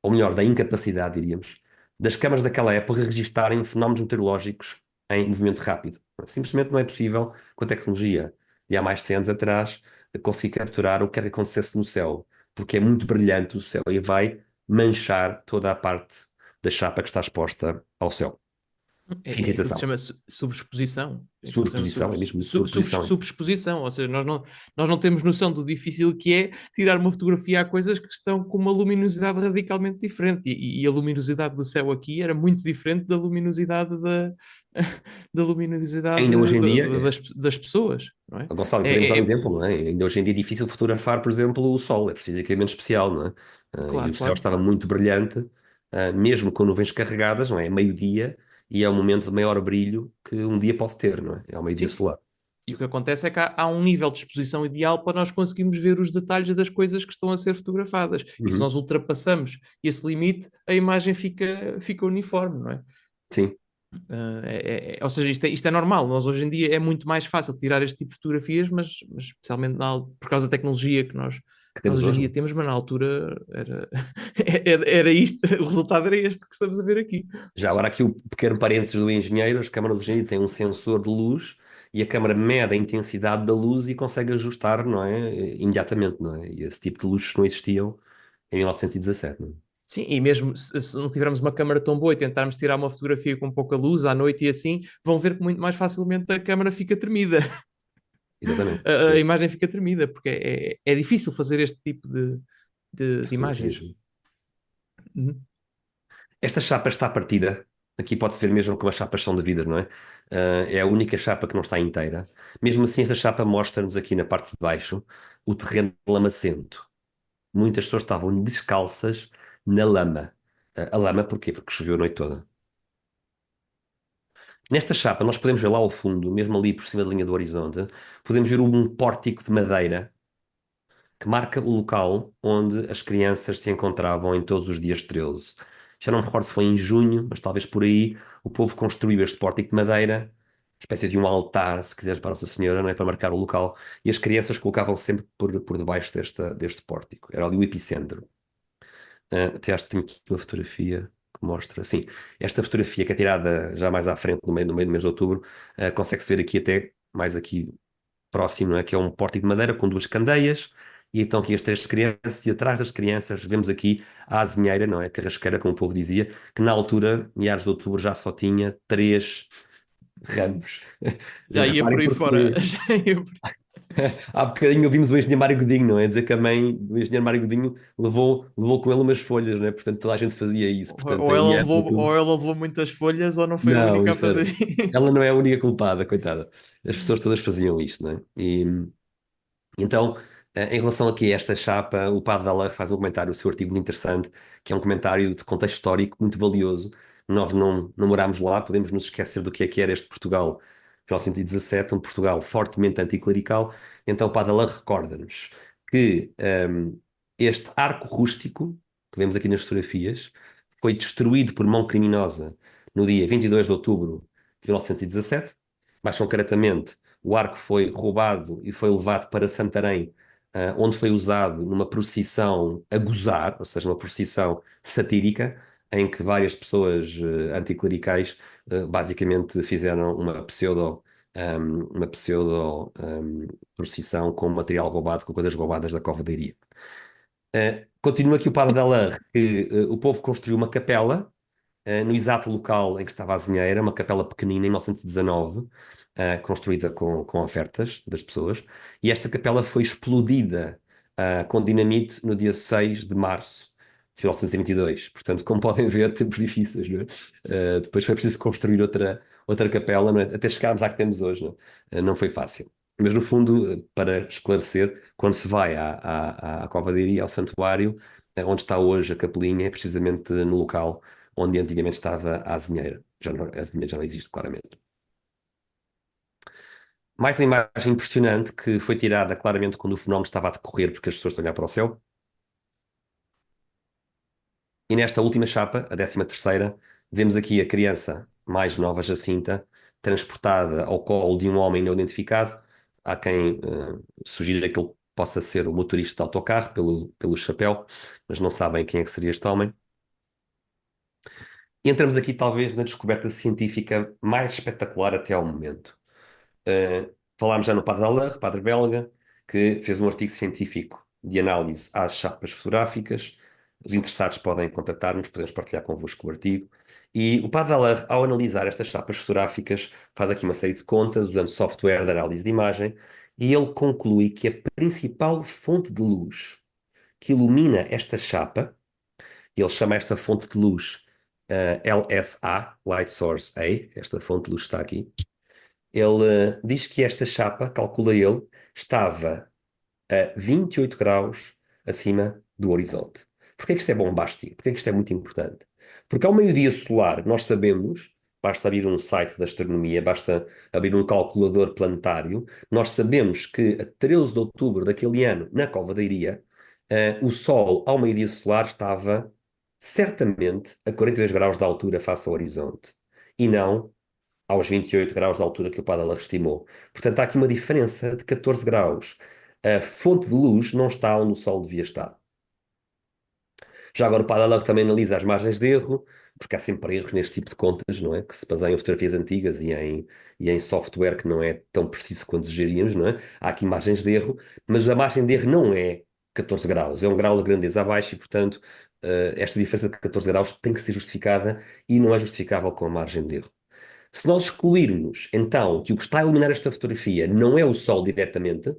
ou melhor, da incapacidade, diríamos, das câmaras daquela época registarem fenómenos meteorológicos em movimento rápido. Simplesmente não é possível, com a tecnologia de há mais de 100 anos atrás, conseguir capturar o que quer que acontecesse no céu, porque é muito brilhante o céu e vai manchar toda a parte da chapa que está exposta ao céu. Fim de É aquilo que se citação. chama subexposição. É aquilo que se chama Sobreposição, é mesmo sobreposição. subexposição, ou seja, nós não temos noção do difícil que é tirar uma fotografia a coisas que estão com uma luminosidade radicalmente diferente. E a luminosidade do céu aqui era muito diferente da luminosidade da luminosidade Ainda hoje em dia, das pessoas, não é? Gonçalo, podemos dar um exemplo, não é? Ainda hoje em dia é difícil fotografar, por exemplo, o Sol, é preciso equipamento especial, não é? E Claro, o céu claro. estava muito brilhante, mesmo com nuvens carregadas, não é? É meio-dia e é o momento de maior brilho que um dia pode ter, não é? É ao meio-dia Sim. solar. E o que acontece é que há um nível de exposição ideal para nós conseguirmos ver os detalhes das coisas que estão a ser fotografadas. E se Uhum. nós ultrapassamos esse limite, a imagem fica uniforme, não é? Sim, Ou seja, isto é normal. Nós hoje em dia é muito mais fácil tirar este tipo de fotografias, mas especialmente por causa da tecnologia que que nós temos hoje em hoje, dia não é? temos, mas na altura era isto, o resultado era este que estamos a ver aqui. Já agora aqui o pequeno parênteses do engenheiro, as câmaras hoje em dia têm um sensor de luz e a câmara mede a intensidade da luz e consegue ajustar, não é? Imediatamente, não é? E esse tipo de luzes não existiam em 1917, não é? Sim, e mesmo se não tivermos uma câmara tão boa e tentarmos tirar uma fotografia com pouca luz à noite e assim, vão ver que muito mais facilmente a câmara fica tremida. Exatamente, A sim. imagem fica tremida, porque é difícil fazer este tipo de imagens. Fotografias. Uhum. Esta chapa está partida. Aqui pode-se ver mesmo como as chapas são de vidro, não é? É a única chapa que não está inteira. Mesmo assim, esta chapa mostra-nos aqui na parte de baixo o terreno lamacento. Muitas pessoas estavam descalças na lama. A lama porquê? Porque choveu a noite toda. Nesta chapa nós podemos ver lá ao fundo, mesmo ali por cima da linha do horizonte, podemos ver um pórtico de madeira que marca o local onde as crianças se encontravam em todos os dias 13. Já não me recordo se foi em junho, mas talvez por aí o povo construiu este pórtico de madeira, espécie de um altar, se quiseres, para Nossa Senhora, não é? Para marcar o local, e as crianças colocavam sempre por debaixo deste pórtico. Era ali o epicentro. Até acho que tenho aqui uma fotografia que mostra, sim, esta fotografia que é tirada já mais à frente, no meio do mês de outubro, consegue-se ver aqui até mais aqui próximo, não é? Que é um pórtico de madeira com duas candeias, e então aqui as três crianças, e atrás das crianças vemos aqui a azinheira, não é? A carrasqueira, como o povo dizia, que na altura, meados de outubro, já só tinha 3 ramos. Já ia por Reparem aí fora. porque Já ia por... Há bocadinho ouvimos o engenheiro Mário Godinho, não é? Dizer que a mãe do engenheiro Mário Godinho levou com ele umas folhas, não é? Portanto, toda a gente fazia isso. Portanto, Ou em ela época. levou, ou ela levou muitas folhas, ou não foi a Não, única a isto fazer era. isso. Ela não é a única culpada, coitada. As pessoas todas faziam isto, não é? Então, em relação aqui a esta chapa, o Padre Dallaire faz um comentário, o seu artigo muito interessante, que é um comentário de contexto histórico muito valioso. Nós não morámos lá, podemos nos esquecer do que era este Portugal, 1917, um Portugal fortemente anticlerical. Então, o Padre Dallaire recorda-nos que este arco rústico, que vemos aqui nas fotografias, foi destruído por mão criminosa no dia 22 de outubro de 1917. Mais concretamente, o arco foi roubado e foi levado para Santarém, onde foi usado numa procissão a gozar, ou seja, uma procissão satírica, em que várias pessoas anticlericais basicamente fizeram uma pseudo procissão com material roubado, com coisas roubadas da cova da Iria. Continua aqui o Padre Dallaire que o povo construiu uma capela no exato local em que estava a azinheira, uma capela pequenina, em 1919, construída com ofertas das pessoas, e esta capela foi explodida com dinamite no dia 6 de março de 1922. Portanto, como podem ver, tempos difíceis, não é? Depois foi preciso construir outra capela, não é? Até chegarmos à que temos hoje, não é? Não foi fácil. Mas, no fundo, para esclarecer, quando se vai à Cova de Iria, ao santuário, onde está hoje a capelinha, é precisamente no local onde antigamente estava a azinheira. A azinheira já não existe, claramente. Mais uma imagem impressionante que foi tirada claramente quando o fenómeno estava a decorrer, porque as pessoas estão a olhar para o céu. E nesta última chapa, a 13ª, vemos aqui a criança mais nova, Jacinta, transportada ao colo de um homem não identificado. Há quem sugira que ele possa ser o motorista de autocarro pelo chapéu, mas não sabem quem é que seria este homem. E entramos aqui talvez na descoberta científica mais espetacular até ao momento. Falámos já no Padre Dallaire, padre belga, que fez um artigo científico de análise às chapas fotográficas. Os interessados podem contactar-nos, podemos partilhar convosco o artigo. E o Padre Dallaire, ao analisar estas chapas fotográficas, faz aqui uma série de contas usando software de análise de imagem, e ele conclui que a principal fonte de luz que ilumina esta chapa, ele chama esta fonte de luz LSA, Light Source A, esta fonte de luz está aqui. Ele diz que esta chapa, calcula ele, estava a 28 graus acima do horizonte. Porquê que isto é bombástico? Porquê que isto é muito importante? Porque ao meio-dia solar, nós sabemos, basta abrir um site da astronomia, basta abrir um calculador planetário, nós sabemos que a 13 de outubro daquele ano, na Cova da Iria, o Sol ao meio-dia solar estava certamente a 42 graus de altura face ao horizonte. E não aos 28 graus de altura que o Padre estimou. Portanto, há aqui uma diferença de 14 graus. A fonte de luz não está onde o Sol devia estar. Já agora o Padre também analisa as margens de erro, porque há sempre erros neste tipo de contas, não é? Que se baseiam em fotografias antigas e em software que não é tão preciso quanto desejaríamos, não é? Há aqui margens de erro, mas a margem de erro não é 14 graus, é um grau de grandeza abaixo e, portanto, esta diferença de 14 graus tem que ser justificada e não é justificável com a margem de erro. Se nós excluirmos, então, que o que está a iluminar esta fotografia não é o Sol diretamente,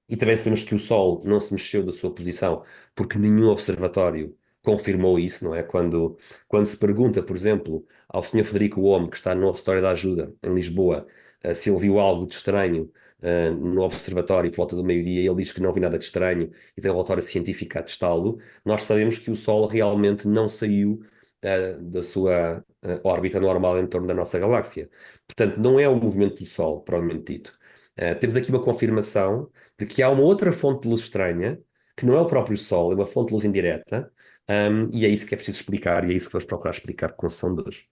e também sabemos que o Sol não se mexeu da sua posição porque nenhum observatório confirmou isso, não é? Quando se pergunta, por exemplo, ao Sr. Frederico Gomes, que está no Observatório da Ajuda, em Lisboa, se ele viu algo de estranho no observatório por volta do meio-dia, e ele diz que não viu nada de estranho e tem um relatório científico a atestá-lo, nós sabemos que o Sol realmente não saiu da sua órbita normal em torno da nossa galáxia. Portanto, não é o movimento do Sol, propriamente dito. Temos aqui uma confirmação de que há uma outra fonte de luz estranha, que não é o próprio Sol, é uma fonte de luz indireta, e é isso que é preciso explicar, e é isso que vamos procurar explicar com a sessão de hoje.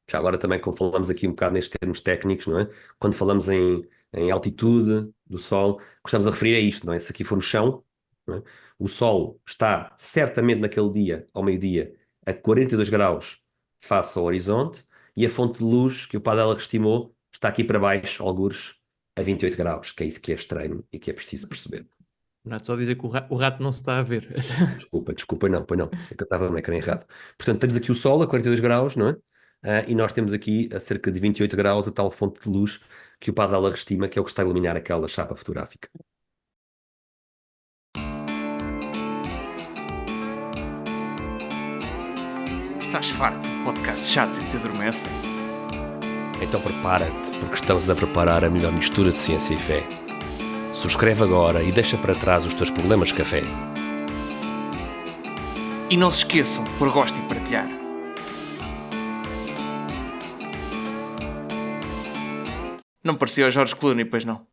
Já agora também, como falamos aqui um bocado nestes termos técnicos, não é? Quando falamos em altitude do Sol, gostamos de referir a isto, não é? Se aqui for o chão, não é? O Sol está certamente naquele dia, ao meio-dia, a 42 graus face ao horizonte, e a fonte de luz que o Padela estimou está aqui para baixo, algures, a 28 graus, que é isso que é estranho e que é preciso perceber. Não é só dizer que o rato não se está a ver. Desculpa, não, pois não. É que eu estava no ecrã errado. Portanto, temos aqui o Sol a 42 graus, não é? e nós temos aqui a cerca de 28 graus a tal fonte de luz que o Padre Alar estima que é o que está a iluminar aquela chapa fotográfica. Estás farto de podcasts chatos e te adormecem? Então prepara-te, porque estamos a preparar a melhor mistura de ciência e fé. Subscreve agora e deixa para trás os teus problemas de café. E não se esqueçam de pôr gosto e partilhar. Não parecia o George Clooney, pois não?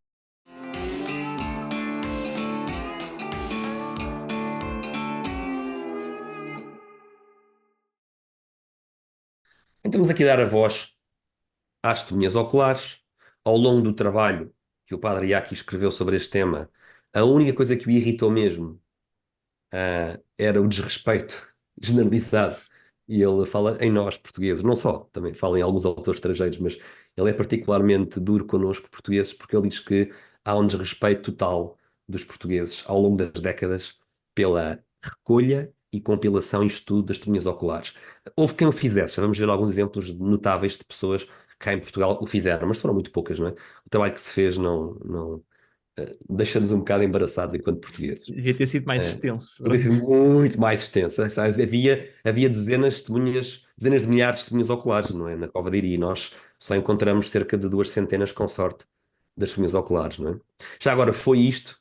Então vamos aqui dar a voz às testemunhas oculares. Ao longo do trabalho que o Padre Iaki escreveu sobre este tema, a única coisa que o irritou mesmo era o desrespeito generalizado. E ele fala em nós, portugueses, não só, também fala em alguns autores estrangeiros, mas ele é particularmente duro connosco, portugueses, porque ele diz que há um desrespeito total dos portugueses ao longo das décadas pela recolha e compilação e estudo das testemunhas oculares. Houve quem o fizesse, já vamos ver alguns exemplos notáveis de pessoas que cá em Portugal o fizeram, mas foram muito poucas, não é? O trabalho que se fez não deixa-nos um bocado embaraçados enquanto portugueses. Devia ter sido mais É, extenso. podia ser muito mais extensa, sabe? Havia dezenas de testemunhas, dezenas de milhares de testemunhas oculares, não é? Na Cova de Iria, e nós só encontramos cerca de 200 com sorte das testemunhas oculares, não é? Já agora, foi isto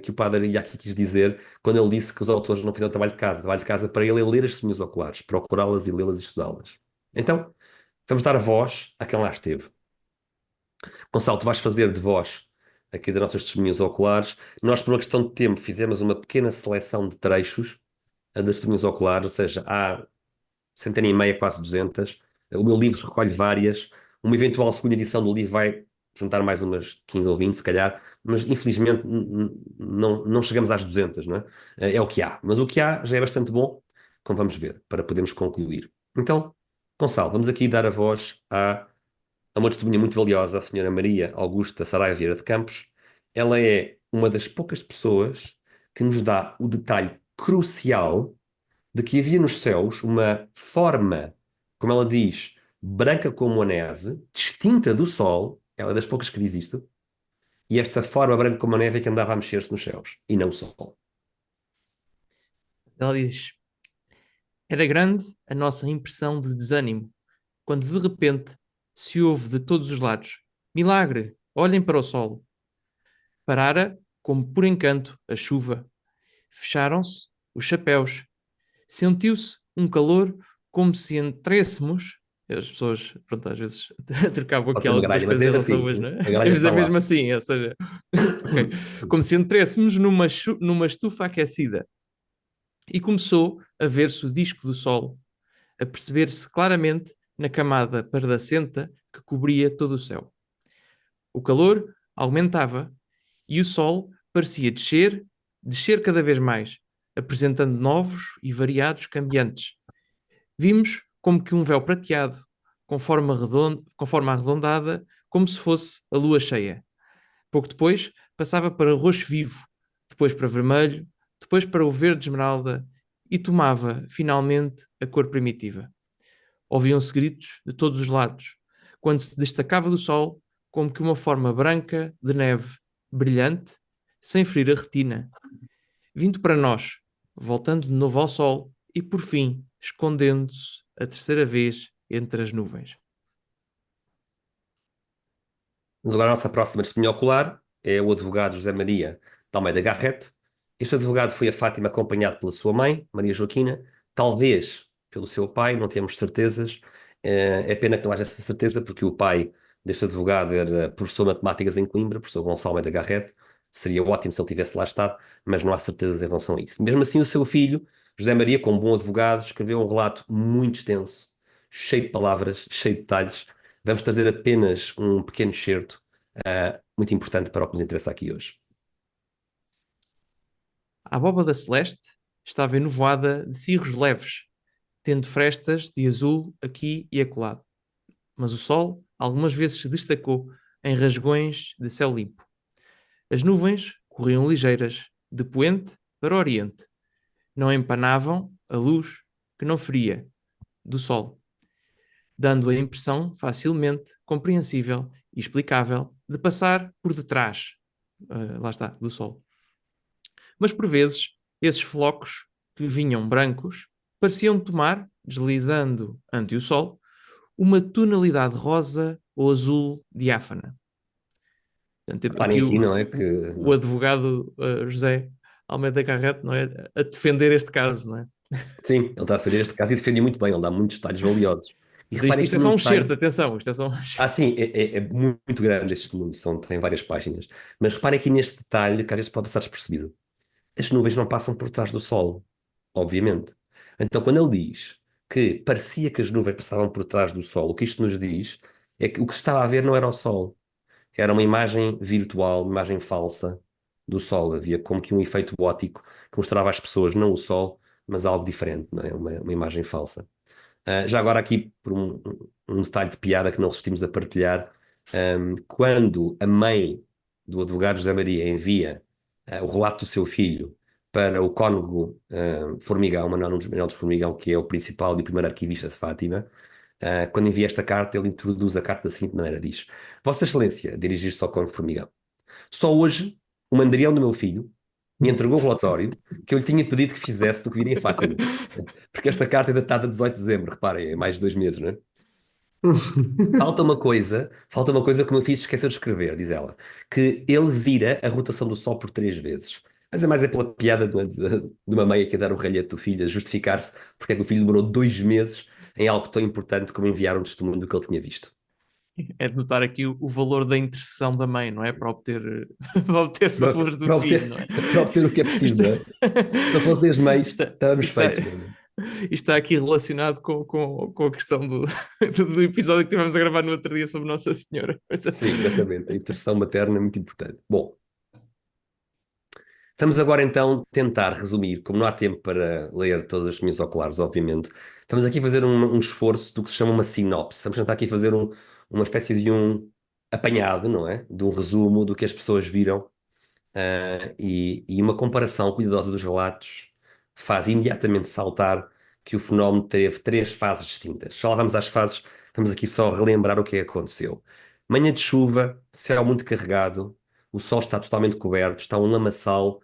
que o padre Iaki quis dizer quando ele disse que os autores não fizeram trabalho de casa. Trabalho de casa para ele é ler as testemunhas oculares, procurá-las e lê-las e estudá-las. Então, vamos dar a voz a quem lá esteve. Gonçalo, tu vais fazer de voz aqui das nossas testemunhas oculares. Nós, por uma questão de tempo, fizemos uma pequena seleção de trechos das testemunhas oculares, ou seja, há centena e meia, quase 200. O meu livro recolhe várias. Uma eventual segunda edição do livro vai juntar mais umas 15 ou 20, se calhar, mas infelizmente não chegamos às 200, não é? É o que há. Mas o que há já é bastante bom, como vamos ver, para podermos concluir. Então, Gonçalo, vamos aqui dar a voz a uma testemunha muito valiosa, a senhora Maria Augusta Saraiva Vieira de Campos. Ela é uma das poucas pessoas que nos dá o detalhe crucial de que havia nos céus uma forma, como ela diz, branca como a neve, distinta do Sol. Ela é das poucas que diz isto. E esta forma branca como a neve é que andava a mexer-se nos céus, e não o Sol. Ela diz: era grande a nossa impressão de desânimo, quando de repente se ouve de todos os lados: milagre, olhem para o sol. Parara, como por encanto, a chuva. Fecharam-se os chapéus. Sentiu-se um calor como se entréssemos. As pessoas, pronto, às vezes trocavam Pode aqui ser uma algumas gralha, mas coisas em é relação a assim. hoje, não é? A gralha Mas é está mesmo lá. assim, ou seja, ok. Como se entréssemos numa estufa aquecida. E começou a ver-se o disco do Sol, a perceber-se claramente na camada pardacenta que cobria todo o céu. O calor aumentava e o Sol parecia descer cada vez mais, apresentando novos e variados cambiantes. Vimos como que um véu prateado, com forma arredondada, como se fosse a lua cheia. Pouco depois, passava para roxo vivo, depois para vermelho, depois para o verde esmeralda e tomava, finalmente, a cor primitiva. Ouviam-se gritos de todos os lados, quando se destacava do sol como que uma forma branca de neve, brilhante, sem ferir a retina. Vindo para nós, voltando de novo ao sol e, por fim, escondendo-se a terceira vez entre as nuvens. Mas agora a nossa próxima testemunha ocular é o advogado José Maria de Almeida Garrett. Este advogado foi a Fátima acompanhado pela sua mãe, Maria Joaquina, talvez pelo seu pai, não temos certezas. É pena que não haja essa certeza, porque o pai deste advogado era professor de matemáticas em Coimbra, professor Gonçalo Almeida Garrett. Seria ótimo se ele tivesse lá estado, mas não há certezas em relação a isso. Mesmo assim, o seu filho, José Maria, como bom advogado, escreveu um relato muito extenso, cheio de palavras, cheio de detalhes. Vamos trazer apenas um pequeno excerto, muito importante para o que nos interessa aqui hoje. A abóbada celeste estava enovoada de cirros leves, tendo frestas de azul aqui e acolá. Mas o sol algumas vezes se destacou em rasgões de céu limpo. As nuvens corriam ligeiras, de poente para oriente. Não empanavam a luz que não feria do sol. dando a impressão facilmente compreensível e explicável de passar por detrás, lá está, do Sol. Mas por vezes, esses flocos que vinham brancos pareciam tomar, deslizando ante o Sol, uma tonalidade rosa ou azul diáfana. Portanto, Reparem aqui aqui, não é? Que o advogado José Almeida Garrett, não é? A defender este caso, não é? sim, ele está a defender este caso e defende muito bem, ele dá muitos detalhes valiosos. E Mas isto, reparem isto aqui é só num um detalhe. excerto, atenção, isto é só um excerto. Sim, é muito grande este mundo, tem várias páginas. Mas reparem aqui neste detalhe que às vezes pode passar despercebido. As nuvens não passam por trás do Sol, obviamente. Então, quando ele diz que parecia que as nuvens passavam por trás do Sol, o que isto nos diz é que o que se estava a ver não era o Sol, era uma imagem virtual, uma imagem falsa do Sol. Havia como que um efeito óptico que mostrava às pessoas não o Sol, mas algo diferente, não é? Uma imagem falsa. Já agora aqui, por um detalhe de piada que não resistimos a partilhar, quando a mãe do advogado José Maria envia o relato do seu filho para o cônego Formigão, Manuel Nunes Manuel de Formigão, que é o principal e o primeiro arquivista de Fátima, quando envia esta carta, ele introduz a carta da seguinte maneira, diz: Vossa Excelência, dirigir-se ao cônego Formigão, só hoje o mandrião do meu filho me entregou o relatório que eu lhe tinha pedido que fizesse do que viria em Fátima. Porque esta carta é datada de 18 de dezembro, reparem, é mais de 2 meses, não é? Falta uma coisa que o meu filho esqueceu de escrever, diz ela, que ele vira a rotação do Sol por 3 vezes. Mas é mais pela piada de uma mãe que a dar o ralhete do filho, a justificar-se porque é que o filho demorou 2 meses em algo tão importante como enviar um testemunho do que ele tinha visto. É de notar aqui o valor da intercessão da mãe, não é? Para obter, para obter Para, favores do para filho, obter, não é? para obter o que é preciso, Isto, não é? Se não fossem as mães, está, estávamos está, feitos, meu amigo. isto está aqui relacionado com a questão do episódio que tivemos a gravar no outro dia sobre Nossa Senhora. Sim, exatamente. A intercessão materna é muito importante. Bom, vamos agora então tentar resumir, como não há tempo para ler todas as minhas oculares, obviamente, estamos aqui a fazer um esforço do que se chama uma sinopse. Vamos tentar aqui fazer uma espécie de um apanhado, não é? De um resumo do que as pessoas viram, e uma comparação cuidadosa dos relatos faz imediatamente saltar que o fenómeno teve 3 fases distintas. Já lá vamos às fases, vamos aqui só relembrar o que é que aconteceu. Manhã de chuva, céu muito carregado, o sol está totalmente coberto, está um lamaçal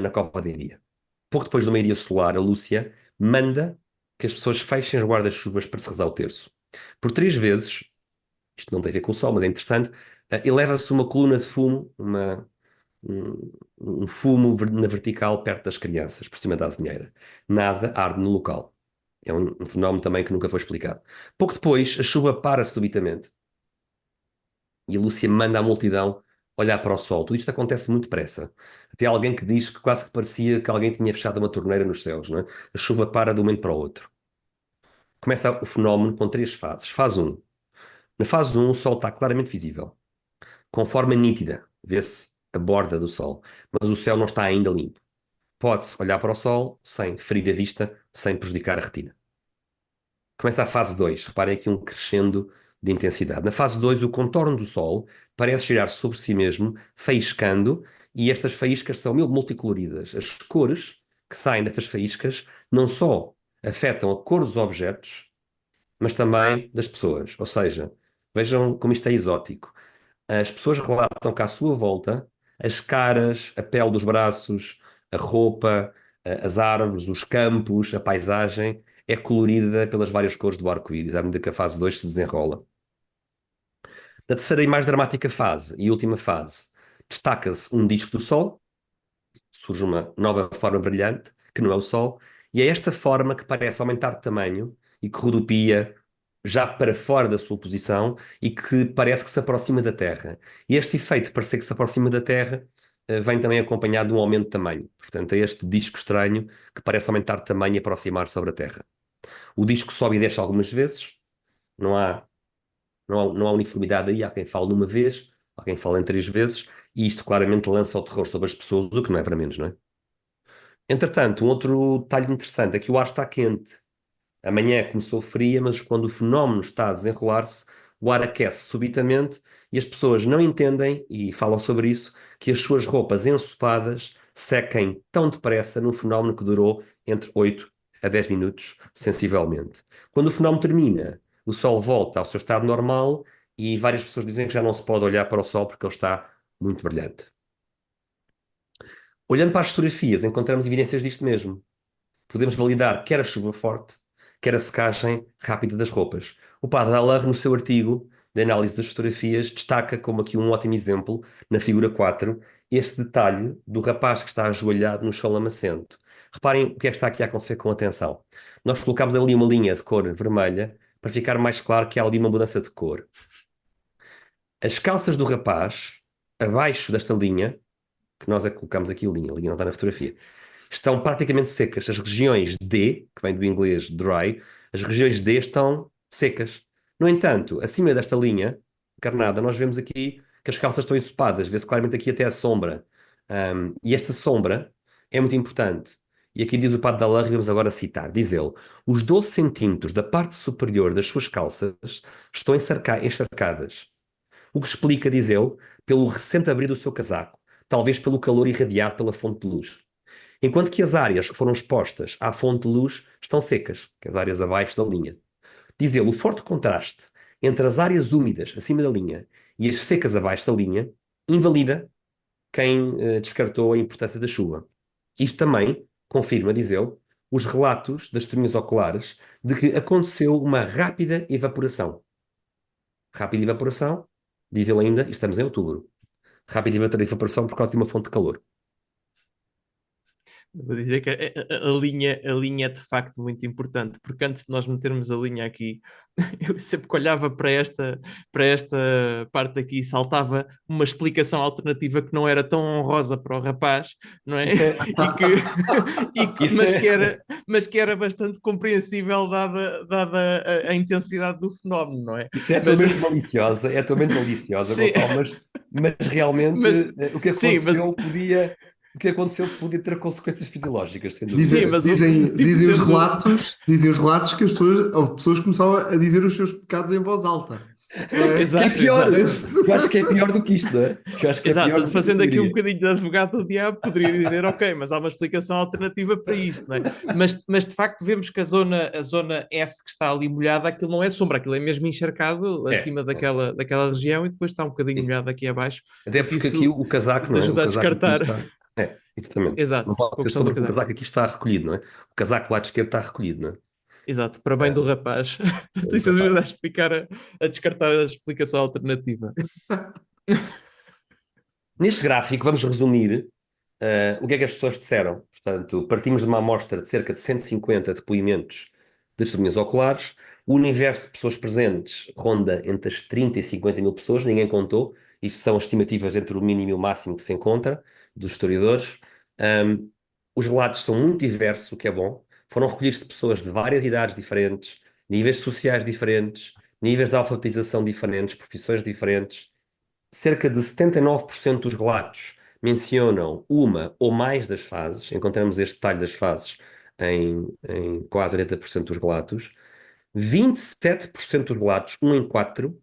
na Cova de Iria. Pouco depois do meio-dia solar, a Lúcia manda que as pessoas fechem os guarda-chuvas para se rezar o terço. Por 3 vezes, isto não tem a ver com o sol, mas é interessante, eleva-se uma coluna de fumo, um fumo na vertical perto das crianças, por cima da azinheira. Nada arde no local. É um fenómeno também que nunca foi explicado. Pouco depois, a chuva para subitamente e a Lúcia manda a multidão olhar para o sol. Tudo isto acontece muito depressa. Até há alguém que diz que quase que parecia que alguém tinha fechado uma torneira nos céus, não é? A chuva para de um momento para o outro. Começa o fenómeno com 3 fases. Fase 1. Na fase 1, o sol está claramente visível, com forma nítida. Vê-se a borda do sol, mas o céu não está ainda limpo. Pode-se olhar para o sol sem ferir a vista, sem prejudicar a retina. Começa a fase 2. Reparem aqui um crescendo de intensidade. Na fase 2, o contorno do Sol parece girar sobre si mesmo, faiscando, e estas faíscas são multicoloridas. As cores que saem destas faíscas não só afetam a cor dos objetos, mas também das pessoas. Ou seja, vejam como isto é exótico. As pessoas relatam que à sua volta, as caras, a pele dos braços, a roupa, as árvores, os campos, a paisagem é colorida pelas várias cores do arco-íris, à medida que a fase 2 se desenrola. Na terceira e mais dramática fase, e última fase, destaca-se um disco do Sol, surge uma nova forma brilhante, que não é o Sol, e é esta forma que parece aumentar de tamanho e que rodopia já para fora da sua posição e que parece que se aproxima da Terra. E este efeito de parecer que se aproxima da Terra vem também acompanhado de um aumento de tamanho. Portanto, é este disco estranho que parece aumentar de tamanho e aproximar sobre a Terra. O disco sobe e desce algumas vezes, não há, não há uniformidade aí, há quem fale numa vez, há quem fale em 3 vezes, e isto claramente lança o terror sobre as pessoas, o que não é para menos, não é? Entretanto, um outro detalhe interessante é que o ar está quente. Amanhã começou fria, mas quando o fenómeno está a desenrolar-se, o ar aquece subitamente e as pessoas não entendem, e falam sobre isso, que as suas roupas ensopadas sequem tão depressa num fenómeno que durou entre 8 a 10 minutos, sensivelmente. Quando o fenómeno termina, o Sol volta ao seu estado normal e várias pessoas dizem que já não se pode olhar para o Sol porque ele está muito brilhante. Olhando para as fotografias, encontramos evidências disto mesmo. Podemos validar quer a chuva forte, quer a secagem rápida das roupas. O padre Dallaire, no seu artigo de análise das fotografias, destaca como aqui um ótimo exemplo, na figura 4, este detalhe do rapaz que está ajoelhado no chão lamacento. Reparem o que é que está aqui a acontecer com atenção. Nós colocámos ali uma linha de cor vermelha para ficar mais claro que há ali uma mudança de cor. As calças do rapaz, abaixo desta linha, que nós é que colocamos aqui a linha não está na fotografia, estão praticamente secas. As regiões D, que vem do inglês dry, as regiões D estão secas. No entanto, acima desta linha encarnada, nós vemos aqui que as calças estão ensopadas, vê-se claramente aqui até a sombra. E esta sombra é muito importante. E aqui diz o padre Dallaire, e vamos agora citar, diz ele, os 12 centímetros da parte superior das suas calças estão encharcadas. O que explica, diz ele, pelo recente abrir do seu casaco, talvez pelo calor irradiado pela fonte de luz. Enquanto que as áreas que foram expostas à fonte de luz estão secas, que as áreas abaixo da linha. Diz ele, o forte contraste entre as áreas úmidas acima da linha e as secas abaixo da linha invalida quem descartou a importância da chuva. Isto também confirma, diz ele, os relatos das testemunhas oculares de que aconteceu uma rápida evaporação. Rápida evaporação, diz ele ainda, e estamos em outubro. Rápida evaporação por causa de uma fonte de calor. Vou dizer que a linha é de facto muito importante, porque antes de nós metermos a linha aqui, eu sempre que olhava para esta parte aqui, saltava uma explicação alternativa que não era tão honrosa para o rapaz, não é? Isso é... Mas que era bastante compreensível dada a intensidade do fenómeno, não é? Isso é atualmente maliciosa, Sim. Gonçalo, mas realmente o que sim, aconteceu podia... O que aconteceu podia ter consequências fisiológicas, sem dúvida. Dizem, Sim, mas dizem, tipo, dizem os sendo- relatos que houve pessoas que começavam a dizer os seus pecados em voz alta. Não é? Exato, Que é pior! exato. Eu acho que é pior do que isto, não é? Que eu acho que é pior Exato, do que fazendo esta aqui um teoria. bocadinho de advogado do diabo, poderia dizer, ok, mas há uma explicação alternativa para isto, não é? Mas de facto vemos que a zona S que está ali molhada, aquilo não é sombra, aquilo é mesmo encharcado acima daquela região e depois está um bocadinho Sim. molhado aqui abaixo. Até porque aqui o casaco, Isso não é? O ajuda a casaco aqui descartar. está... exatamente. Exato, Não com pode a ser questão do sobre o casaco. casaco aqui está recolhido, não é? O casaco do lado esquerdo está recolhido, não é? Exato, para bem do rapaz. Do Isso rapaz. ajuda a explicar, a descartar a explicação alternativa. Neste gráfico vamos resumir o que é que as pessoas disseram. Portanto, partimos de uma amostra de cerca de 150 depoimentos de testemunhas oculares. O universo de pessoas presentes ronda entre as 30 e 50 mil pessoas, ninguém contou. Isto são estimativas entre o mínimo e o máximo que se encontra dos historiadores. Os relatos são muito diversos, o que é bom. Foram recolhidos de pessoas de várias idades diferentes, níveis sociais diferentes, níveis de alfabetização diferentes, profissões diferentes. Cerca de 79% dos relatos mencionam uma ou mais das fases, encontramos este detalhe das fases em quase 80% dos relatos. 27% dos relatos, 1 em 4,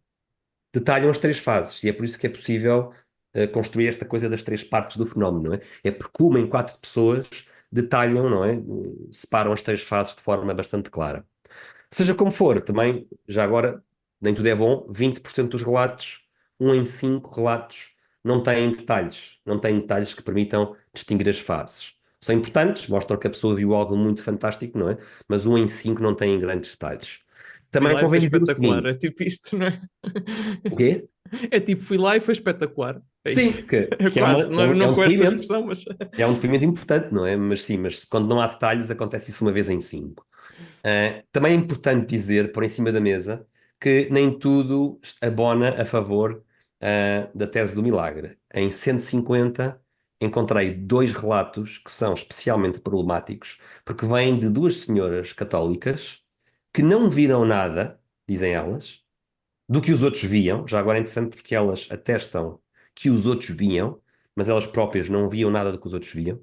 detalham as 3 fases, e é por isso que é possível construir esta coisa das 3 partes do fenómeno, não é? É porque 1 em 4 pessoas detalham, não é? Separam as 3 fases de forma bastante clara. Seja como for, também, já agora, nem tudo é bom, 20% dos relatos, 1 em 5 relatos, não têm detalhes que permitam distinguir as fases. São importantes, mostram que a pessoa viu algo muito fantástico, não é? Mas 1 em 5 não têm grandes detalhes. Fui Também lá e foi convém dizer o espetacular, é seguinte. tipo isto, não é? O quê? É tipo, fui lá e foi espetacular. É Sim, isso. que é, Quase, não, é não um com esta depoimento. expressão, mas... É um depoimento importante, não é? Mas sim, mas quando não há detalhes, acontece isso uma vez em 5. Também é importante dizer, por em cima da mesa, que nem tudo abona a favor da tese do milagre. Em 150 encontrei 2 relatos que são especialmente problemáticos, porque vêm de 2 senhoras católicas que não viram nada, dizem elas, do que os outros viam. Já agora é interessante porque elas atestam que os outros viam, mas elas próprias não viam nada do que os outros viam.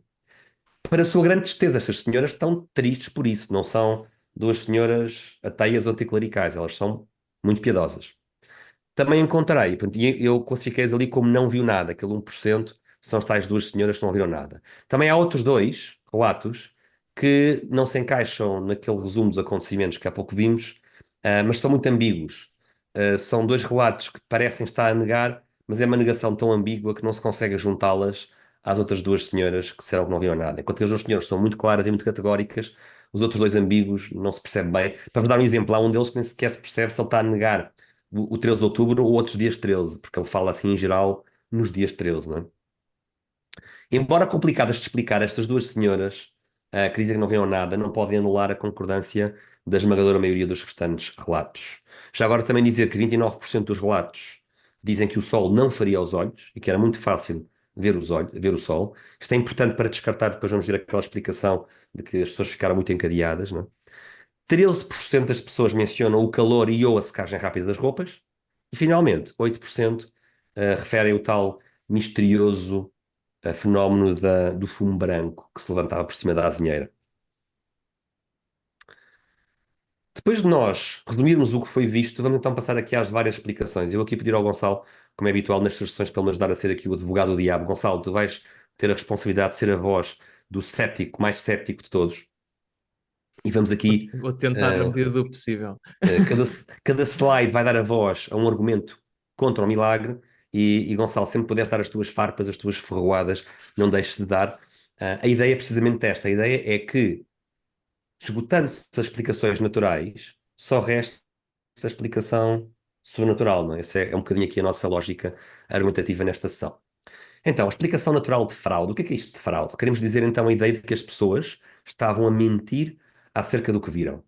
Para a sua grande tristeza, estas senhoras estão tristes por isso. Não são 2 senhoras ateias ou anticlericais, elas são muito piedosas. Também encontrei, portanto, e eu classifiquei-as ali como não viu nada, aquele 1% são as tais 2 senhoras que não viram nada. Também há outros 2 relatos que não se encaixam naquele resumo dos acontecimentos que há pouco vimos, mas são muito ambíguos. São dois relatos que parecem estar a negar, mas é uma negação tão ambígua que não se consegue juntá-las às outras duas senhoras que disseram que não viam nada. Enquanto que as duas senhoras são muito claras e muito categóricas, os outros dois ambíguos não se percebe bem. Para vos dar um exemplo, há um deles que nem sequer se percebe se ele está a negar o 13 de outubro ou outros dias 13, porque ele fala assim em geral nos dias 13, não é? Embora complicadas de explicar, estas duas senhoras, que dizem que não viram nada, não podem anular a concordância da esmagadora maioria dos restantes relatos. Já agora também dizer que 29% dos relatos dizem que o sol não faria aos olhos e que era muito fácil ver os olhos, ver o sol. Isto é importante para descartar, depois vamos ver aquela explicação de que as pessoas ficaram muito encadeadas, não é? 13% das pessoas mencionam o calor e ou a secagem rápida das roupas. E, finalmente, 8% referem o tal misterioso fenómeno do fumo branco que se levantava por cima da azinheira. Depois de nós resumirmos o que foi visto, vamos então passar aqui às várias explicações. Eu vou aqui pedir ao Gonçalo, como é habitual nestas sessões, para ele me ajudar a ser aqui o advogado do diabo. Gonçalo, tu vais ter a responsabilidade de ser a voz do cético, mais cético de todos. E vamos aqui, Vou tentar na medida do possível. cada slide vai dar a voz a um argumento contra o milagre. E Gonçalo, sempre puder dar as tuas farpas, as tuas ferroadas, não deixes de dar. A ideia é precisamente esta. A ideia é que, esgotando-se as explicações naturais, só resta a explicação sobrenatural, não é? Essa é um bocadinho aqui a nossa lógica argumentativa nesta sessão. Então, a explicação natural de fraude. O que é isto de fraude? Queremos dizer então a ideia de que as pessoas estavam a mentir acerca do que viram.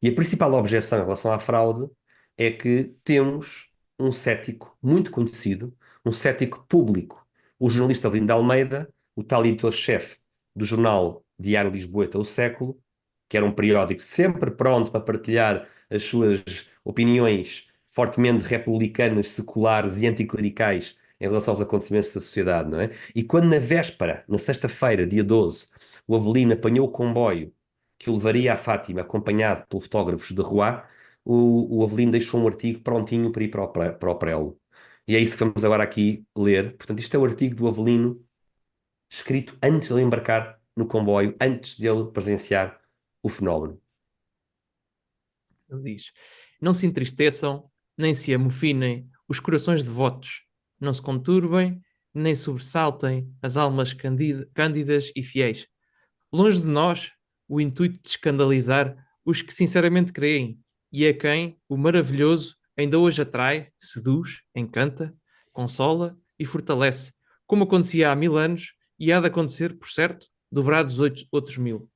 E a principal objeção em relação à fraude é que temos um cético muito conhecido, um cético público, o jornalista Lindo de Almeida, o tal editor-chefe do jornal Diário Lisboeta, O Século, que era um periódico sempre pronto para partilhar as suas opiniões fortemente republicanas, seculares e anticlericais em relação aos acontecimentos da sociedade, não é? E quando na véspera, na sexta-feira, dia 12, o Avelino apanhou o comboio que o levaria a Fátima, acompanhado pelo fotógrafo de Rouen, o Avelino deixou um artigo prontinho para ir para o prelo. E é isso que vamos agora aqui ler. Portanto, isto é o artigo do Avelino, escrito antes de ele embarcar no comboio, antes de ele presenciar o fenómeno. Ele diz: não se entristeçam, nem se amofinem os corações devotos, não se conturbem, nem sobressaltem as almas cândidas e fiéis. Longe de nós o intuito de escandalizar os que sinceramente creem, e a quem o maravilhoso ainda hoje atrai, seduz, encanta, consola e fortalece, como acontecia há 1000 anos e há de acontecer, por certo, dobrados outros 1000.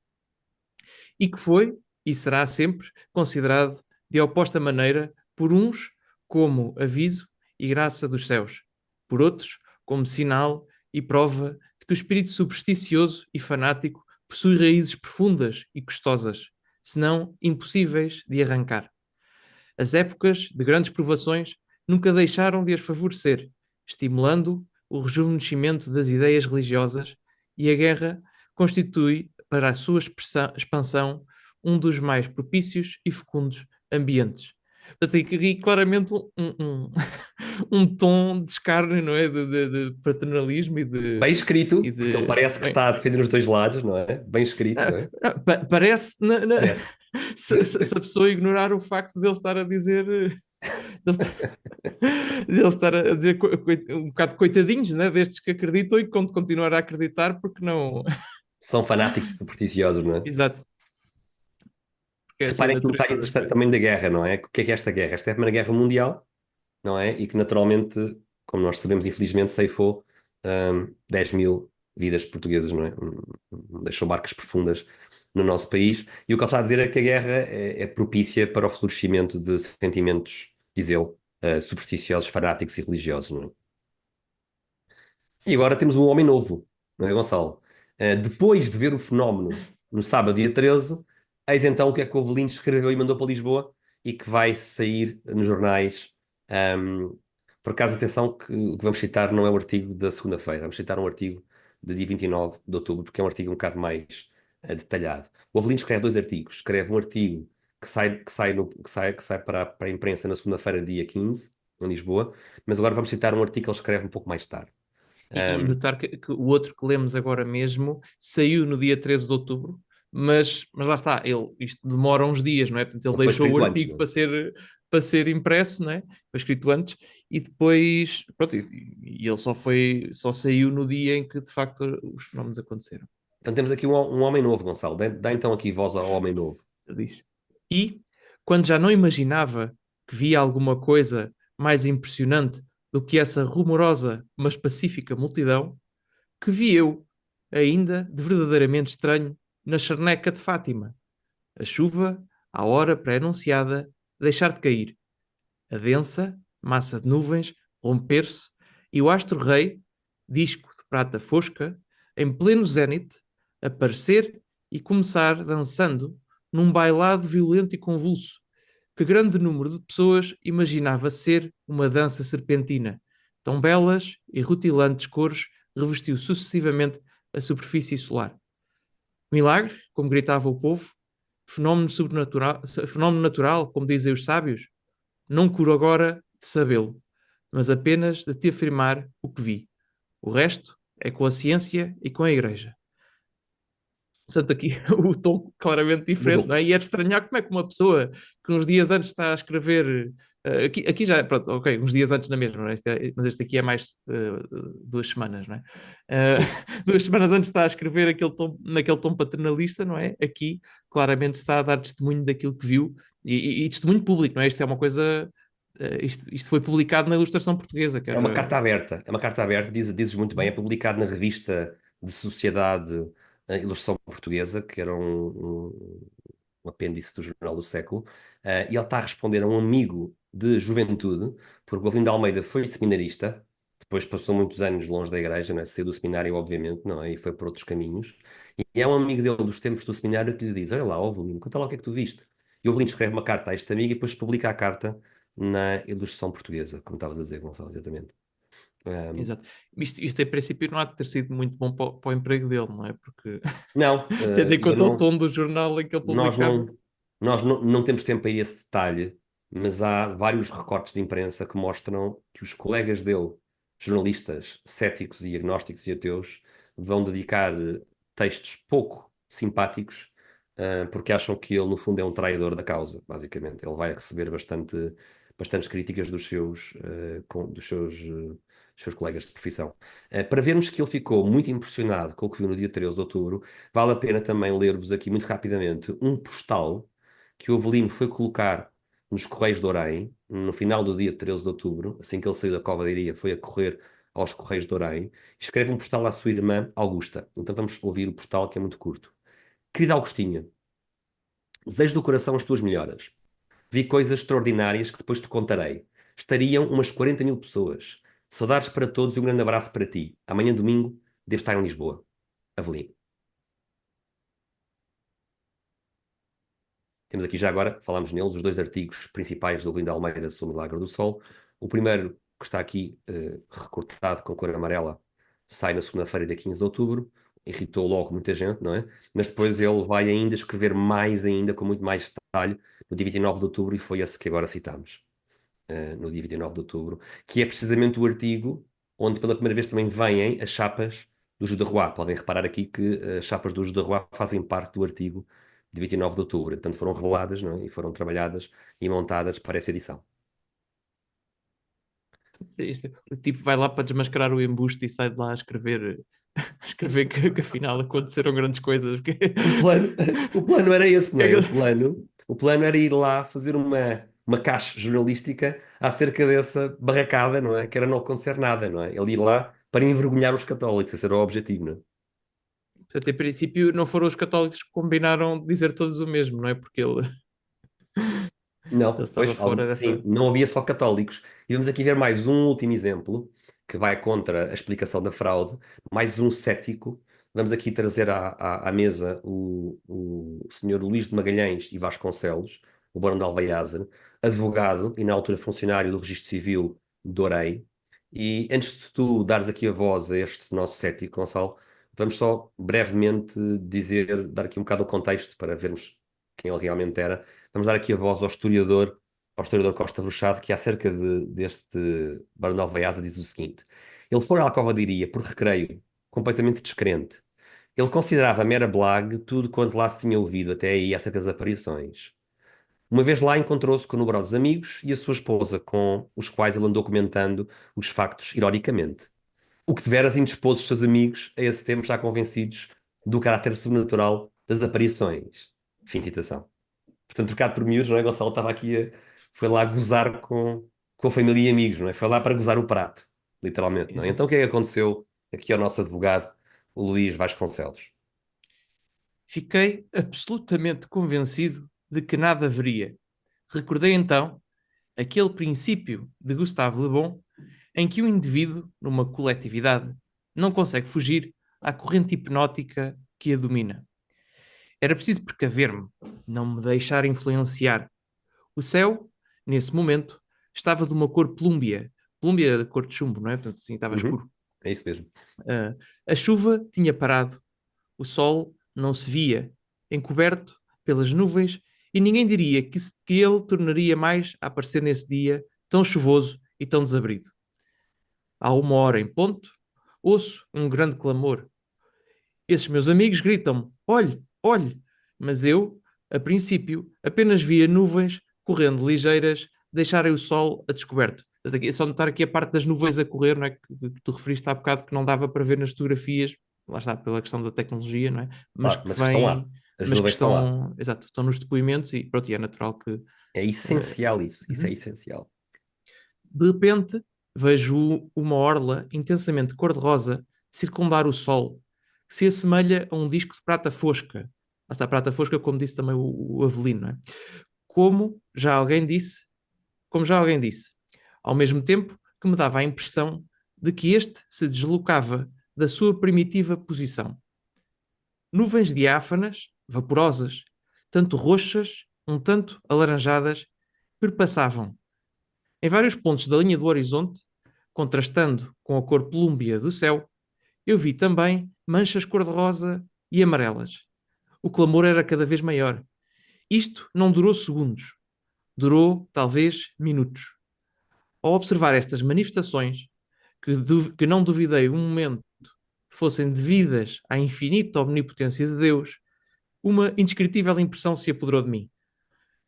E que foi, e será sempre, considerado de oposta maneira por uns como aviso e graça dos céus, por outros como sinal e prova de que o espírito supersticioso e fanático possui raízes profundas e custosas, senão impossíveis de arrancar. As épocas de grandes provações nunca deixaram de as favorecer, estimulando o rejuvenescimento das ideias religiosas, e a guerra constitui, para a sua expansão, um dos mais propícios e fecundos ambientes. Portanto, aqui claramente um tom de escárnio, não é? De paternalismo e de... Bem escrito, e porque ele de parece que bem, está a defender os dois lados, não é? Bem escrito, não é? parece, Parece. se a pessoa ignorar o facto de ele estar a dizer... Dele estar a dizer um bocado coitadinhos, né, destes que acreditam e que continuar a acreditar porque não. São fanáticos supersticiosos, não é? Exato. Porque é assim a Reparem que um detalhe natureza das interessante coisas. também da guerra, não é? O que é esta guerra? Esta é a Primeira Guerra Mundial, não é? E que naturalmente, como nós sabemos, infelizmente ceifou 10 mil vidas portuguesas, não é? Deixou marcas profundas no nosso país. E o que ele está a dizer é que a guerra é propícia para o florescimento de sentimentos, diz ele, supersticiosos, fanáticos e religiosos, não é? E agora temos um homem novo, não é, Gonçalo? Depois de ver o fenómeno no sábado, dia 13, eis então o que é que o Avelino escreveu e mandou para Lisboa e que vai sair nos jornais. Por acaso, atenção que o que vamos citar não é o artigo da segunda-feira, vamos citar um artigo de dia 29 de outubro, porque é um artigo um bocado mais detalhado. O Avelino escreve dois artigos. Escreve um artigo que sai para a imprensa na segunda-feira, dia 15, em Lisboa, mas agora vamos citar um artigo que ele escreve um pouco mais tarde. E notar que o outro que lemos agora mesmo saiu no dia 13 de outubro, mas lá está, isto demora uns dias, não é? Portanto, ele Não foi deixou o escrito antes, artigo não é? para ser impresso, não é? Foi escrito antes, e depois, pronto, e ele só saiu no dia em que de facto os fenómenos aconteceram. Então temos aqui um homem novo, Gonçalo. Dá então aqui voz ao homem novo. Ele diz. E, quando já não imaginava que via alguma coisa mais impressionante do que essa rumorosa, mas pacífica multidão, que vi eu, ainda de verdadeiramente estranho, na charneca de Fátima. A chuva, à hora pré-anunciada, deixar de cair. A densa massa de nuvens romper-se e o astro-rei, disco de prata fosca, em pleno zénite, aparecer e começar dançando num bailado violento e convulso, que grande número de pessoas imaginava ser uma dança serpentina. Tão belas e rutilantes cores revestiu sucessivamente a superfície solar. Milagre, como gritava o povo, fenómeno natural, como dizem os sábios, não curo agora de sabê-lo, mas apenas de te afirmar o que vi. O resto é com a ciência e com a igreja. Portanto, aqui o tom claramente diferente, Mudou. não é? E é de estranhar como é que uma pessoa que uns dias antes está a escrever. Aqui já, pronto, ok, uns dias antes na mesma, não é? Mas este aqui é mais 2 semanas, não é? Sim. 2 semanas antes está a escrever naquele tom paternalista, não é? Aqui claramente está a dar testemunho daquilo que viu e testemunho público, não é? Isto é uma coisa. Isto foi publicado na Ilustração Portuguesa, que É uma era. carta aberta. É uma carta aberta, dizes muito bem. É publicado na revista de Sociedade Ilustração Portuguesa, que era um apêndice do Jornal do Século. E ele está a responder a um amigo de juventude, porque o Govindo de Almeida foi seminarista, depois passou muitos anos longe da igreja, não é? Saiu do seminário, obviamente, não é? E foi por outros caminhos. E é um amigo dele dos tempos do seminário que lhe diz: Olha lá, ó Avelino, conta lá o que é que tu viste. E o Avelino escreve uma carta a este amigo e depois publica a carta na Ilustração Portuguesa, como estavas a dizer, Gonçalo, exatamente. Um, Exato. Isto, em princípio, não há de ter sido muito bom para o emprego dele, não é? Porque, não, tendo em eu conta o não, tom do jornal em que ele nós publicava. não, nós não temos tempo para ir a esse detalhe, mas há vários recortes de imprensa que mostram que os colegas dele, jornalistas céticos e agnósticos e ateus, vão dedicar textos pouco simpáticos, porque acham que ele, no fundo, é um traidor da causa, basicamente. Ele vai receber bastantes críticas dos seus colegas de profissão. Para vermos que ele ficou muito impressionado com o que viu no dia 13 de outubro, vale a pena também ler-vos aqui muito rapidamente um postal que o Avelino foi colocar nos Correios de Orem, no final do dia 13 de outubro, assim que ele saiu da Cova da Iria, foi a correr aos Correios de Orem, e escreve um postal à sua irmã Augusta. Então vamos ouvir o postal, que é muito curto. Querida Augustinha, desejo do coração as tuas melhoras. Vi coisas extraordinárias que depois te contarei. Estariam umas 40.000 pessoas. Saudades para todos e um grande abraço para ti. Amanhã, domingo, devo estar em Lisboa. Avelino. Temos aqui já agora, falámos neles, os dois artigos principais do Avelino de Almeida sobre o Milagre do Sol. O primeiro, que está aqui recortado com cor amarela, sai na segunda-feira, dia 15 de outubro. Irritou logo muita gente, não é? Mas depois ele vai ainda escrever mais ainda, com muito mais detalhe, no dia 29 de outubro, e foi esse que agora citamos. No dia 29 de outubro, que é precisamente o artigo onde pela primeira vez também vêm as chapas do Jus de Roi. Podem reparar aqui que as chapas do Jus de Roi fazem parte do artigo de 29 de outubro. Portanto, foram reveladas, não é? E foram trabalhadas e montadas para essa edição. O tipo vai lá para desmascarar o embuste e sai de lá a escrever, a escrever que afinal aconteceram grandes coisas. O plano, o plano era esse, não é? O plano era ir lá fazer uma caixa jornalística acerca dessa barracada, não é? Que era não acontecer nada, não é? Ele ir lá para envergonhar os católicos, esse era o objetivo, não é? Portanto, em princípio, não foram os católicos que combinaram dizer todos o mesmo, não é? Porque ele Não, estava pois, fora sim, dessa. não havia só católicos. E vamos aqui ver mais um último exemplo que vai contra a explicação da fraude, mais um cético. Vamos aqui trazer à mesa o senhor Luís de Magalhães e Vasconcelos, o Barão de Alvaiazer, advogado e na altura funcionário do Registro Civil de Orem. E antes de tu dares aqui a voz a este nosso cético, Gonçalo, vamos só brevemente dar aqui um bocado o contexto para vermos quem ele realmente era. Vamos dar aqui a voz ao historiador Costa Bruxado, que acerca deste Barão de Alvaiaza diz o seguinte: ele foi à Cova de Iria por recreio, completamente descrente. Ele considerava mera blague tudo quanto lá se tinha ouvido até aí acerca das aparições. Uma vez lá encontrou-se com numerosos amigos e a sua esposa, com os quais ele andou comentando os factos ironicamente. O que deveras indispôs os seus amigos a esse tempo já convencidos do caráter sobrenatural das aparições. Fim de citação. Portanto, trocado por miúdos, não é? Gonçalo estava aqui, foi lá gozar com a família e amigos, não é? Foi lá para gozar o prato, literalmente, não é? Então o que é que aconteceu aqui ao nosso advogado, o Luís Vasconcelos? Fiquei absolutamente convencido de que nada haveria. Recordei então aquele princípio de Gustave Le Bon em que o indivíduo, numa coletividade, não consegue fugir à corrente hipnótica que a domina. Era preciso precaver-me, não me deixar influenciar. O céu, nesse momento, estava de uma cor plúmbia. Plúmbia da cor de chumbo, não é? Portanto, assim, estava Uhum, escuro. é isso mesmo. A chuva tinha parado. O sol não se via, encoberto pelas nuvens, e ninguém diria que ele tornaria mais a aparecer nesse dia tão chuvoso e tão desabrido. À 1 hora em ponto, ouço um grande clamor. Esses meus amigos gritam-me: olhe, olhe! Mas eu, a princípio, apenas via nuvens correndo ligeiras, deixarem o sol a descoberto. Portanto, é só notar aqui a parte das nuvens a correr, não é? Que tu referiste há bocado que não dava para ver nas fotografias, lá está, pela questão da tecnologia, não é? Mas Claro, que mas que estão lá. vem, As mas que nuvens estão lá. estão, exato, estão nos depoimentos e pronto, e é natural que. É essencial isso. Isso é Uhum. essencial. De repente, vejo uma orla intensamente cor-de-rosa circundar o sol, que se assemelha a um disco de prata fosca. Lá está a prata fosca, como disse também o Avelino, não é? Como já alguém disse, como já alguém disse, ao mesmo tempo que me dava a impressão de que este se deslocava da sua primitiva posição. Nuvens diáfanas, vaporosas, tanto roxas, um tanto alaranjadas, perpassavam em vários pontos da linha do horizonte, contrastando com a cor plúmbia do céu, eu vi também manchas cor-de-rosa e amarelas. O clamor era cada vez maior. Isto não durou segundos, durou talvez minutos. Ao observar estas manifestações, que não duvidei um momento que fossem devidas à infinita omnipotência de Deus, uma indescritível impressão se apoderou de mim.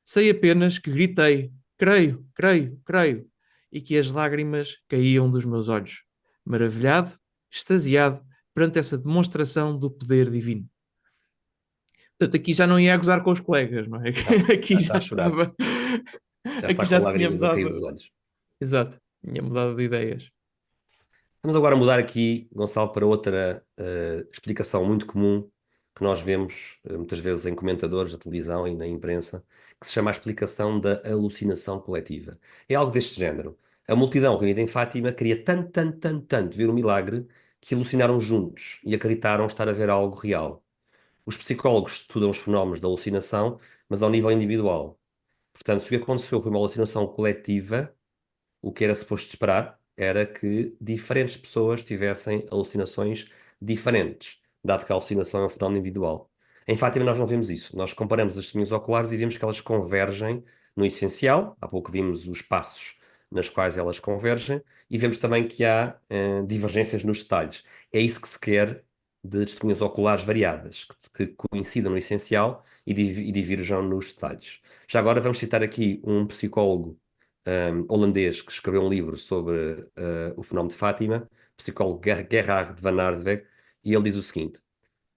Sei apenas que gritei: creio, creio, creio, e que as lágrimas caíam dos meus olhos, maravilhado, extasiado perante essa demonstração do poder divino. Portanto, aqui já não ia a gozar com os colegas, não é? Não, Aqui já está já a chorar. estava. Já Aqui está com já tinha lágrimas a cair dos mudado. olhos. Exato, tinha mudado de ideias. Vamos agora mudar aqui, Gonçalo, para outra explicação muito comum que nós vemos muitas vezes em comentadores da televisão e na imprensa, que se chama a explicação da alucinação coletiva. É algo deste género. A multidão reunida em Fátima queria tanto, tanto, tanto, tanto ver o milagre que alucinaram juntos e acreditaram estar a ver algo real. Os psicólogos estudam os fenómenos da alucinação, mas ao nível individual. Portanto, se o que aconteceu foi uma alucinação coletiva, o que era suposto esperar era que diferentes pessoas tivessem alucinações diferentes, dado que a alucinação é um fenómeno individual. Em Fátima, nós não vemos isso. Nós comparamos as testemunhas oculares e vemos que elas convergem no essencial. Há pouco vimos os passos nas quais elas convergem e vemos também que há divergências nos detalhes. É isso que se quer de testemunhas oculares variadas, que coincidam no essencial e diverjam nos detalhes. Já agora vamos citar aqui um psicólogo holandês que escreveu um livro sobre o fenómeno de Fátima, o psicólogo Gerhard van Aardweg, e ele diz o seguinte: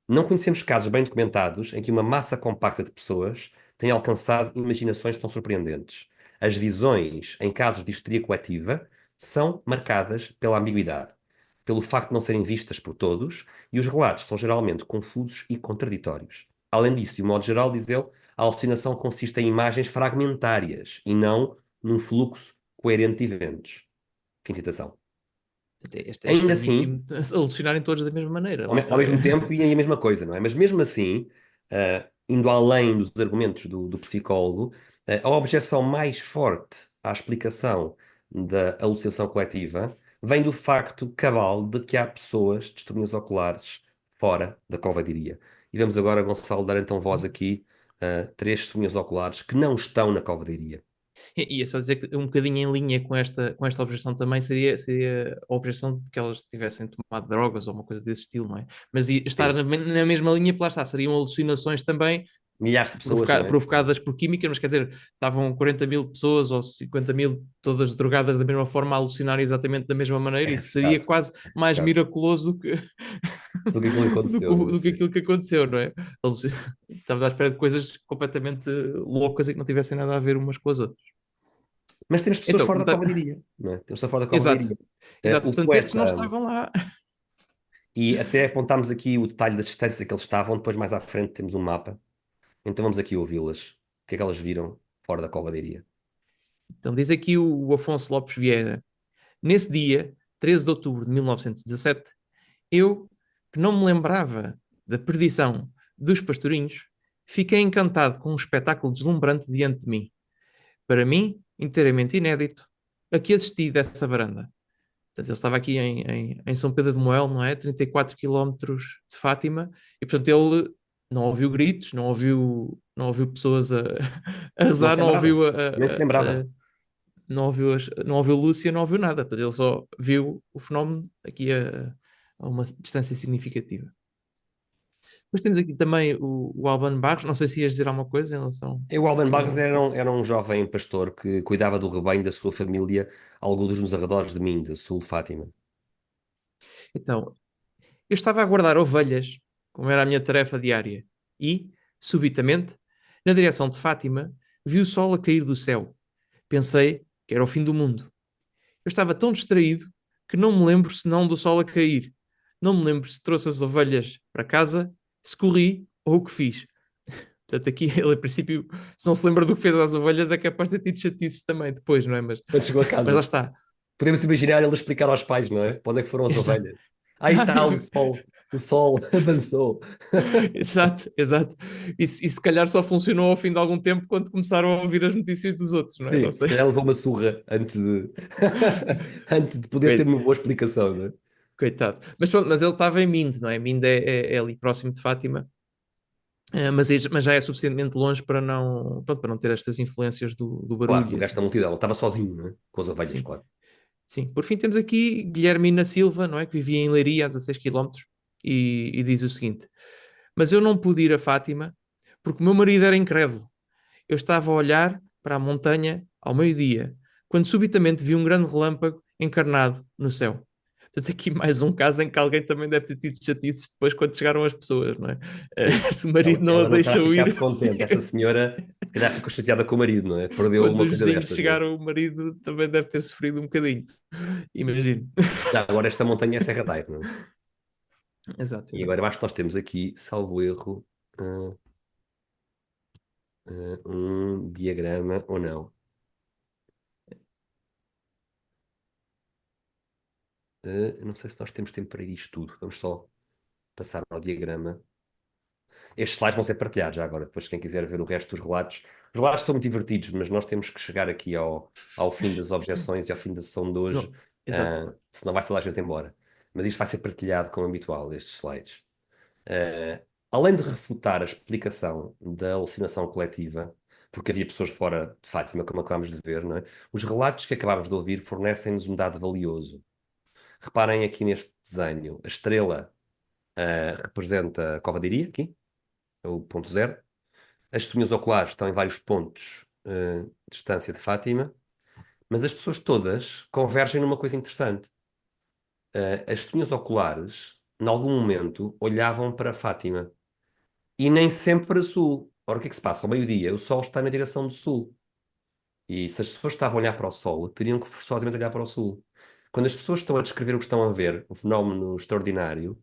não conhecemos casos bem documentados em que uma massa compacta de pessoas tenha alcançado imaginações tão surpreendentes. As visões em casos de histeria coletiva são marcadas pela ambiguidade, pelo facto de não serem vistas por todos, e os relatos são geralmente confusos e contraditórios. Além disso, de um modo geral, diz ele, a alucinação consiste em imagens fragmentárias e não num fluxo coerente de eventos. Fim de citação. Este é Ainda assim, estranhíssimo alucinarem todos da mesma maneira. Lá está. ao mesmo tempo e a mesma coisa, não é? Mas mesmo assim, indo além dos argumentos do psicólogo, a objeção mais forte à explicação da alucinação coletiva vem do facto cabal de que há pessoas de testemunhas oculares fora da covadeiria. E vamos agora, Gonçalo, dar então voz aqui a três testemunhas oculares que não estão na covadeiria. E é só dizer que um bocadinho em linha com esta objeção também seria a objeção de que elas tivessem tomado drogas ou uma coisa desse estilo, não é? Mas estar Sim. na mesma linha, lá está, seriam alucinações também Milhares de pessoas, não é? provocadas por química, mas quer dizer, estavam 40 mil pessoas ou 50 mil todas drogadas da mesma forma a alucinar exatamente da mesma maneira, É isso seria arriscado, quase mais arriscado. miraculoso do que, Tudo aquilo que aconteceu, não do que sei. aquilo que aconteceu, não é? Estávamos à espera de coisas completamente loucas e que não tivessem nada a ver umas com as outras. Mas temos pessoas Então, fora da covadeiria, não é? Temos pessoas fora da exato, covadeiria. exato, O portanto, estes não poeta, estavam lá. e até apontámos aqui o detalhe da distância que eles estavam, depois mais à frente temos um mapa. Então vamos aqui ouvi-las. O que é que elas viram fora da covadeiria? Então, diz aqui o Afonso Lopes Vieira. Nesse dia, 13 de outubro de 1917, eu, que não me lembrava da perdição dos pastorinhos, fiquei encantado com um espetáculo deslumbrante diante de mim. Para mim, inteiramente inédito, a que assisti dessa varanda. Portanto, ele estava aqui em São Pedro de Moel, não é? 34 quilómetros de Fátima, e portanto ele não ouviu gritos, não ouviu pessoas a Não rezar, se não lembrava. ouviu Nem se lembrava. não ouviu Lúcia, não ouviu nada. Portanto, ele só viu o fenómeno aqui a uma distância significativa. Depois temos aqui também o Albano Barros, não sei se ias dizer alguma coisa em relação E o Alban aqui Barros ao... era um jovem pastor que cuidava do rebanho da sua família, alguns nos arredores de Minda, sul de Fátima. Então, eu estava a guardar ovelhas, como era a minha tarefa diária, e, subitamente, na direção de Fátima, vi o sol a cair do céu. Pensei que era o fim do mundo. Eu estava tão distraído que não me lembro senão do sol a cair. Não me lembro se trouxe as ovelhas para casa, se corri ou o que fiz. Portanto, aqui ele, a princípio, se não se lembra do que fez às ovelhas, é capaz de ter tido chatices também depois, não é? Quando chegou a Mas lá casa, está. podemos imaginar ele explicar aos pais, não é? Para onde é que foram as Exato. ovelhas? Aí está o sol dançou. Exato, exato. E se calhar só funcionou ao fim de algum tempo quando começaram a ouvir as notícias dos outros, não é? Não Sim, se sei. calhar levou uma surra antes de poder ter uma boa explicação, não é? Coitado. Mas pronto, mas ele estava em Minde, não é? Minde é ali próximo de Fátima, mas já é suficientemente longe para não, pronto, para não ter estas influências do Claro, barulho, do e resto assim. da multidão. Ele estava sozinho, não é? Com as ovelhas, Sim, claro. sim. Por fim, temos aqui Guilhermina Silva, não é? Que vivia em Leiria, a 16 quilómetros, e diz o seguinte: Mas eu não pude ir a Fátima porque o meu marido era incrédulo. Eu estava a olhar para a montanha ao meio-dia, quando subitamente vi um grande relâmpago encarnado no céu. Portanto, aqui mais um caso em que alguém também deve ter tido chatices depois quando chegaram as pessoas, não é? Sim. Se o marido não a Ela não terá deixou ficado ir, contente. Esta senhora, se calhar, ficou chateada com o marido, não é? Perdeu quando uma os coisa vizinhos destas, não é? chegaram, o marido também deve ter sofrido um bocadinho. Imagino. Já agora esta montanha é Serra da Eira, não é? Exato, E exato. agora acho que nós temos aqui, salvo erro, um diagrama ou não. Eu não sei se nós temos tempo para isto tudo. Vamos só passar ao diagrama. Estes slides vão ser partilhados já agora, depois quem quiser ver o resto dos relatos. Os relatos são muito divertidos, mas nós temos que chegar aqui ao fim das objeções e ao fim da sessão de hoje, Exato. senão vai toda a gente embora. Mas isto vai ser partilhado como habitual, estes slides. Além de refutar a explicação da alucinação coletiva, porque havia pessoas fora de Fátima, como acabámos de ver, não é? Os relatos que acabámos de ouvir fornecem-nos um dado valioso. Reparem aqui neste desenho, a estrela representa a covadeiria, aqui, é o ponto zero. As testemunhas oculares estão em vários pontos de distância de Fátima, mas as pessoas todas convergem numa coisa interessante. As testemunhas oculares, em algum momento, olhavam para Fátima e nem sempre para sul. Ora, o que é que se passa? Ao meio-dia, o sol está na direção do sul. E se as pessoas estavam a olhar para o sol, teriam que forçosamente olhar para o sul. Quando as pessoas estão a descrever o que estão a ver, o fenómeno extraordinário,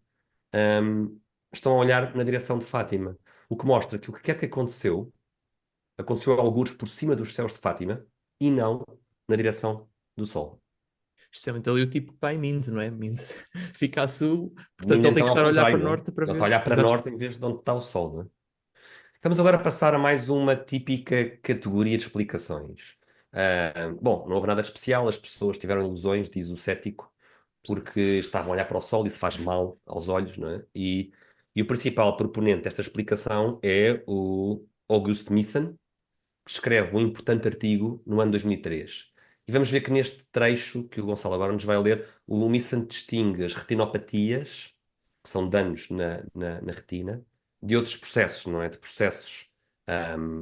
estão a olhar na direção de Fátima. O que mostra que o que quer que aconteceu algures por cima dos céus de Fátima e não na direção do sol. Especialmente ali o tipo que está em Minde, não é? Minde fica a sul, portanto Ainda ele tem então que ao estar a olhar para contrário, o não é? norte para Ele está a ver. olhar para Exato. norte em vez de onde está o sol, não é? Vamos agora passar a mais uma típica categoria de explicações. Bom, não houve nada de especial, as pessoas tiveram ilusões, diz o cético, porque estavam a olhar para o sol e isso faz mal aos olhos, não é? E o principal proponente desta explicação é o August Nissen, que escreve um importante artigo no ano 2003. E vamos ver que neste trecho que o Gonçalo agora nos vai ler, o Missan distingue as retinopatias, que são danos na retina, de outros processos, não é? De processos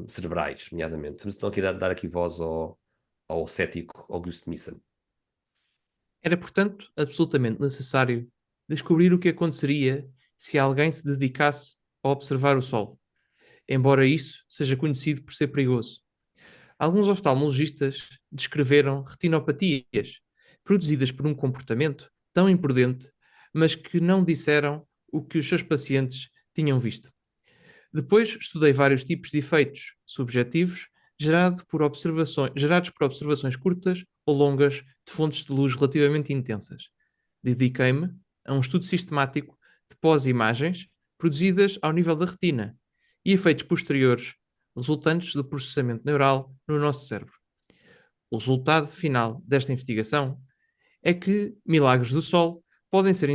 cerebrais, nomeadamente. Vamos então aqui dar aqui voz ao cético Augusto Missan. Era, portanto, absolutamente necessário descobrir o que aconteceria se alguém se dedicasse a observar o Sol, embora isso seja conhecido por ser perigoso. Alguns oftalmologistas descreveram retinopatias produzidas por um comportamento tão imprudente, mas que não disseram o que os seus pacientes tinham visto. Depois estudei vários tipos de efeitos subjetivos gerados por observações curtas ou longas de fontes de luz relativamente intensas. Dediquei-me a um estudo sistemático de pós-imagens produzidas ao nível da retina e efeitos posteriores resultantes do processamento neural no nosso cérebro. O resultado final desta investigação é que milagres do Sol podem ser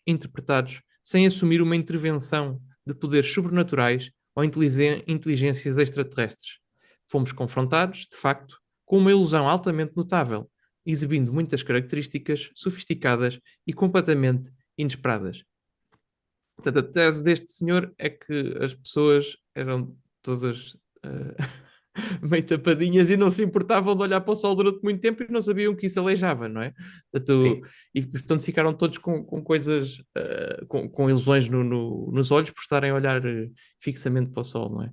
interpretados sem assumir uma intervenção de poderes sobrenaturais ou inteligências extraterrestres. Fomos confrontados, de facto, com uma ilusão altamente notável, exibindo muitas características sofisticadas e completamente inesperadas. Portanto, a tese deste senhor é que as pessoas eram todas meio tapadinhas e não se importavam de olhar para o sol durante muito tempo e não sabiam que isso aleijava, não é? Portanto, portanto ficaram todos com coisas, com ilusões nos olhos por estarem a olhar fixamente para o sol, não é?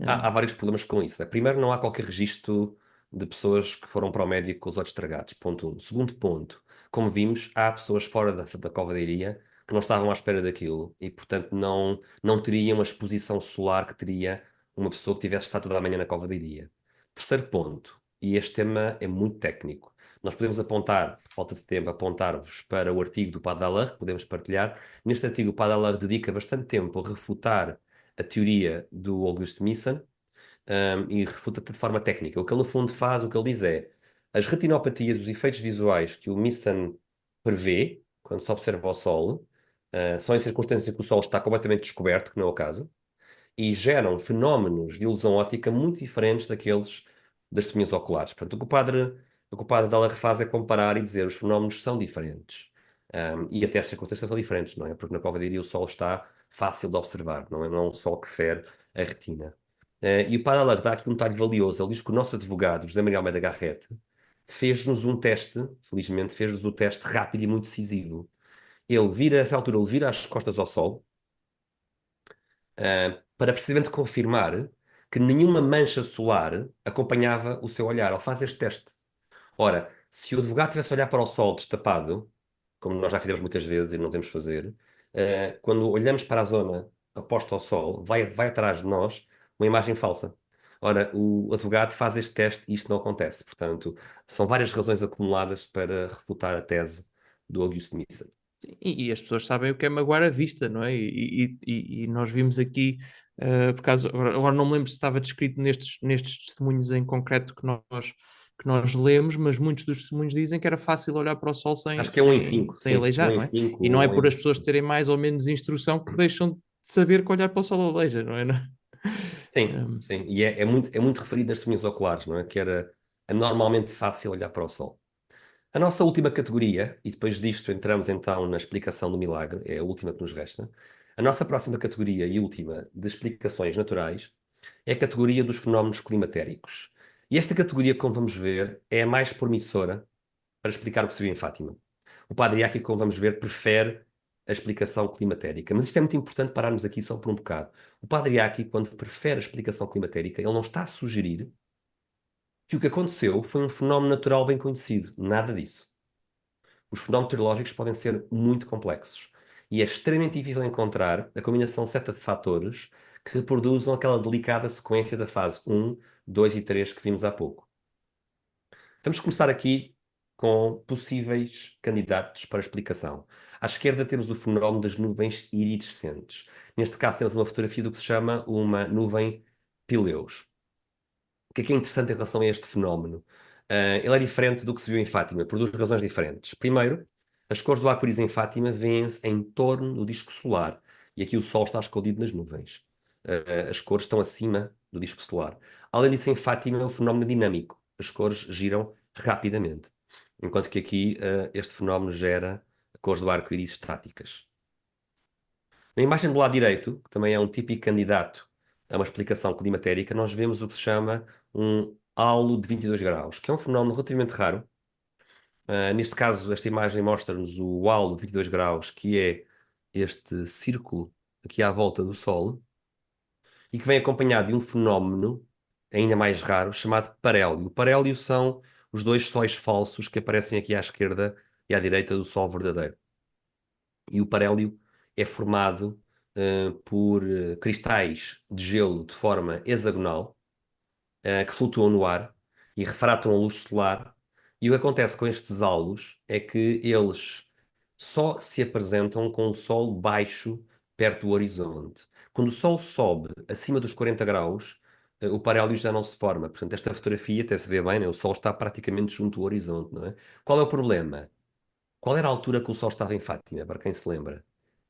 Há vários problemas com isso. Primeiro, não há qualquer registro de pessoas que foram para o médico com os olhos estragados. Ponto 1. Segundo ponto, como vimos, há pessoas fora da cova da Iria que não estavam à espera daquilo e, portanto, não teriam a exposição solar que teria uma pessoa que tivesse estado toda a manhã na cova da Iria. Terceiro ponto, e este tema é muito técnico. Nós podemos apontar, por falta de tempo, apontar-vos para o artigo do Padallah, que podemos partilhar. Neste artigo, o Padallah dedica bastante tempo a refutar a teoria do Augusto Missan e refuta de forma técnica. O que ele no fundo faz, o que ele diz é as retinopatias, os efeitos visuais que o Missan prevê quando se observa o Sol, são em circunstâncias em que o Sol está completamente descoberto, que não é o caso, e geram fenómenos de ilusão óptica muito diferentes daqueles das testemunhas oculares. Portanto, o que o padre Dalla faz é comparar e dizer os fenómenos são diferentes. E até as circunstâncias são diferentes, não é? Porque na cova de Iria o Sol está fácil de observar, não é? Não é um Sol que fere a retina. E o padre Dalla dá aqui um detalhe valioso. Ele diz que o nosso advogado, José Maria Almeida Garrett, fez-nos um teste, felizmente, fez-nos o teste rápido e muito decisivo. A essa altura, ele vira as costas ao Sol, para precisamente confirmar que nenhuma mancha solar acompanhava o seu olhar. Ele faz este teste. Ora, se o advogado tivesse a olhar para o sol destapado, como nós já fizemos muitas vezes e não temos de fazer, quando olhamos para a zona oposta ao sol, vai atrás de nós uma imagem falsa. Ora, o advogado faz este teste e isto não acontece. Portanto, são várias razões acumuladas para refutar a tese do Augusto Missan. E as pessoas sabem o que é magoar a vista, não é? E nós vimos aqui, por causa, agora não me lembro se estava descrito nestes testemunhos em concreto que nós lemos, mas muitos dos testemunhos dizem que era fácil olhar para o sol Acho que é 1 em 5, sem sim. aleijar, 1 em não é? 5, E não é 1 por em... as pessoas terem mais ou menos instrução que deixam de saber que olhar para o sol aleija, não é? Sim, sim. E é muito referido nas testemunhas oculares, não é? Que era normalmente fácil olhar para o sol. A nossa última categoria, e depois disto entramos então na explicação do milagre, é a última que nos resta. A nossa próxima categoria e última de explicações naturais é a categoria dos fenómenos climatéricos. E esta categoria, como vamos ver, é a mais promissora para explicar o que se viu em Fátima. O padre Iaki, como vamos ver, prefere a explicação climatérica. Mas isto é muito importante pararmos aqui só por um bocado. O padre Iaki, quando prefere a explicação climatérica, ele não está a sugerir que o que aconteceu foi um fenómeno natural bem conhecido. Nada disso. Os fenómenos meteorológicos podem ser muito complexos e é extremamente difícil encontrar a combinação certa de fatores que reproduzam aquela delicada sequência da fase 1, 2 e 3 que vimos há pouco. Vamos começar aqui com possíveis candidatos para explicação. À esquerda temos o fenómeno das nuvens iridescentes. Neste caso temos uma fotografia do que se chama uma nuvem Pileus. O que é interessante em relação a este fenómeno? Ele é diferente do que se viu em Fátima, por duas razões diferentes. Primeiro, as cores do arco-íris em Fátima vêem-se em torno do disco solar, e aqui o Sol está escondido nas nuvens. As cores estão acima do disco solar. Além disso, em Fátima é um fenómeno dinâmico. As cores giram rapidamente. Enquanto que aqui este fenómeno gera cores do arco-íris estáticas. Na imagem do lado direito, que também é um típico candidato a uma explicação climatérica, nós vemos o que se chama um halo de 22 graus, que é um fenómeno relativamente raro. Neste caso, esta imagem mostra-nos o halo de 22 graus, que é este círculo aqui à volta do Sol, e que vem acompanhado de um fenómeno ainda mais raro, chamado parélio. O parélio são os dois sóis falsos que aparecem aqui à esquerda e à direita do Sol verdadeiro. E o parélio é formado por cristais de gelo de forma hexagonal, que flutuam no ar e refratam a luz solar. E o que acontece com estes halos é que eles só se apresentam com o Sol baixo perto do horizonte. Quando o Sol sobe acima dos 40 graus, o parélio já não se forma. Portanto, esta fotografia até se vê bem, né? O Sol está praticamente junto ao horizonte, não é? Qual é o problema? Qual era a altura que o Sol estava em Fátima, para quem se lembra?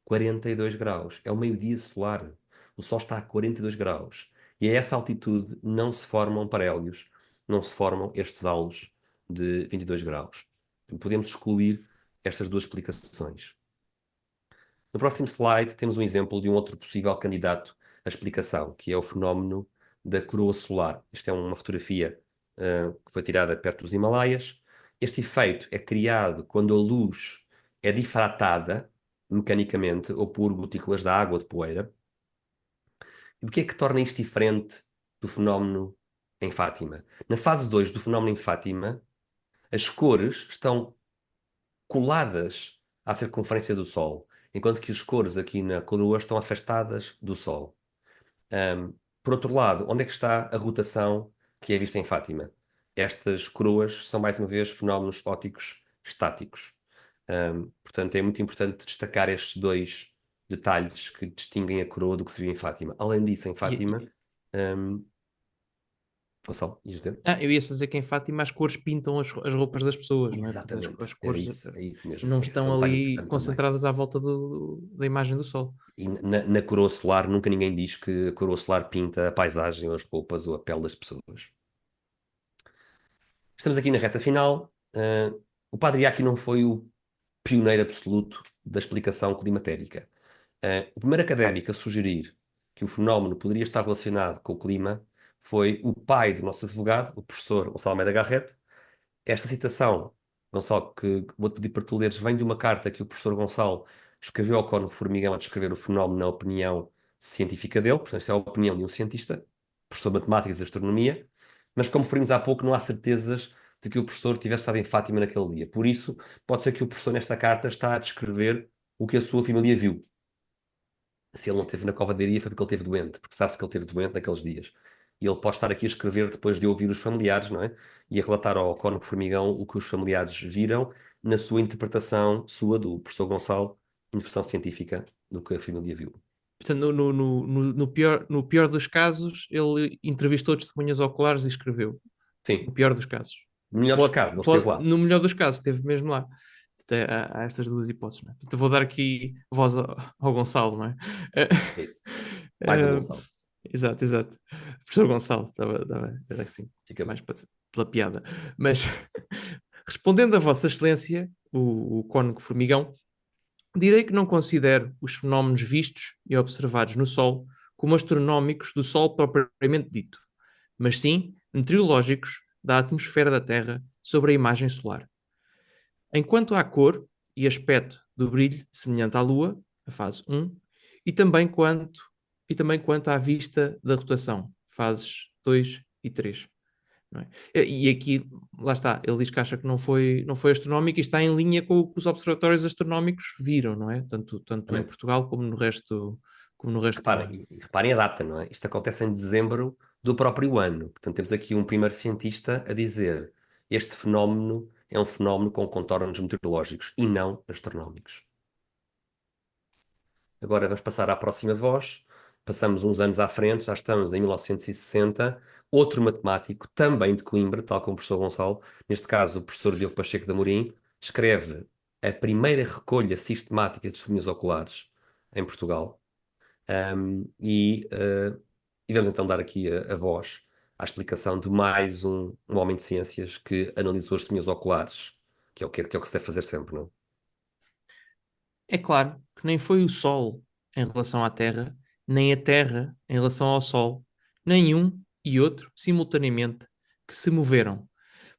42 graus. É o meio-dia solar. O Sol está a 42 graus. E a essa altitude não se formam parélios, não se formam estes halos de 22 graus. Podemos excluir estas duas explicações. No próximo slide temos um exemplo de um outro possível candidato à explicação, que é o fenómeno da coroa solar. Esta é uma fotografia que foi tirada perto dos Himalaias. Este efeito é criado quando a luz é difratada mecanicamente ou por gotículas de água ou de poeira. E o que é que torna isto diferente do fenómeno em Fátima? Na fase 2 do fenómeno em Fátima, as cores estão coladas à circunferência do Sol, enquanto que as cores aqui na coroa estão afastadas do Sol. Por outro lado, onde é que está a rotação que é vista em Fátima? Estas coroas são, mais uma vez, fenómenos ópticos estáticos. Portanto, é muito importante destacar estes dois detalhes que distinguem a coroa do que se viu em Fátima. Além disso, em Fátima... Gonçalo, ias dizer? Eu ia só dizer que em Fátima as cores pintam as roupas das pessoas, não é? Portanto, Exatamente, as cores é isso mesmo. não Esse é estão um detalhe ali importante também. concentradas à volta da imagem do Sol. E na coroa solar, nunca ninguém diz que a coroa solar pinta a paisagem, ou as roupas ou a pele das pessoas. Estamos aqui na reta final. O Padre Iaki não foi o pioneiro absoluto da explicação climatérica. O primeiro académico a sugerir que o fenómeno poderia estar relacionado com o clima foi o pai do nosso advogado, o professor Gonçalo Almeida Garrett. Esta citação, Gonçalo, que vou-te pedir para tu leres, vem de uma carta que o professor Gonçalo escreveu ao Cónigo Formigão a descrever o fenómeno na opinião científica dele. Portanto, esta é a opinião de um cientista, professor de matemáticas e astronomia, mas como referimos há pouco, não há certezas de que o professor tivesse estado em Fátima naquele dia. Por isso, pode ser que o professor nesta carta está a descrever o que a sua família viu. Se ele não esteve na cova de Iria foi porque ele esteve doente, porque sabe-se que ele esteve doente naqueles dias. E ele pode estar aqui a escrever depois de ouvir os familiares, não é? E a relatar ao Cónigo Formigão o que os familiares viram na sua interpretação, sua, do professor Gonçalo, interpretação científica do que a família viu. Portanto, no pior dos casos, ele entrevistou testemunhas oculares e escreveu. Sim, No pior dos casos. no melhor dos casos, ele esteve lá. No melhor dos casos, esteve mesmo lá. Portanto, há estas duas hipóteses, não é? Portanto, eu vou dar aqui voz ao Gonçalo, não é? É isso. Mais um Gonçalo. Exato, exato. Professor Gonçalo, era assim, Fica bem. mais pela piada. Mas, respondendo a Vossa Excelência, o Cónigo Formigão, direi que não considero os fenómenos vistos e observados no Sol como astronómicos do Sol propriamente dito, mas sim meteorológicos da atmosfera da Terra sobre a imagem solar. Enquanto à cor e aspecto do brilho semelhante à Lua, a fase 1, e também quanto à vista da rotação, fases 2 e 3. Não é? E aqui, lá está, ele diz que acha que não foi astronómico e está em linha com o que os observatórios astronómicos viram, não é? Tanto em Portugal como no resto do mundo. Reparem a data, não é? Isto acontece em dezembro do próprio ano. Portanto, temos aqui um primeiro cientista a dizer este fenómeno é um fenómeno com contornos meteorológicos e não astronómicos. Agora vamos passar à próxima voz. Passamos uns anos à frente, já estamos em 1960. Outro matemático, também de Coimbra, tal como o professor Gonçalo, neste caso o professor Diogo Pacheco de Amorim, escreve a primeira recolha sistemática de testemunhas oculares em Portugal. E vamos então dar aqui a voz à explicação de mais um homem de ciências que analisou as testemunhas oculares, que é o que se deve fazer sempre, não? É claro que nem foi o Sol em relação à Terra, nem a Terra em relação ao Sol, nem um e outro simultaneamente que se moveram,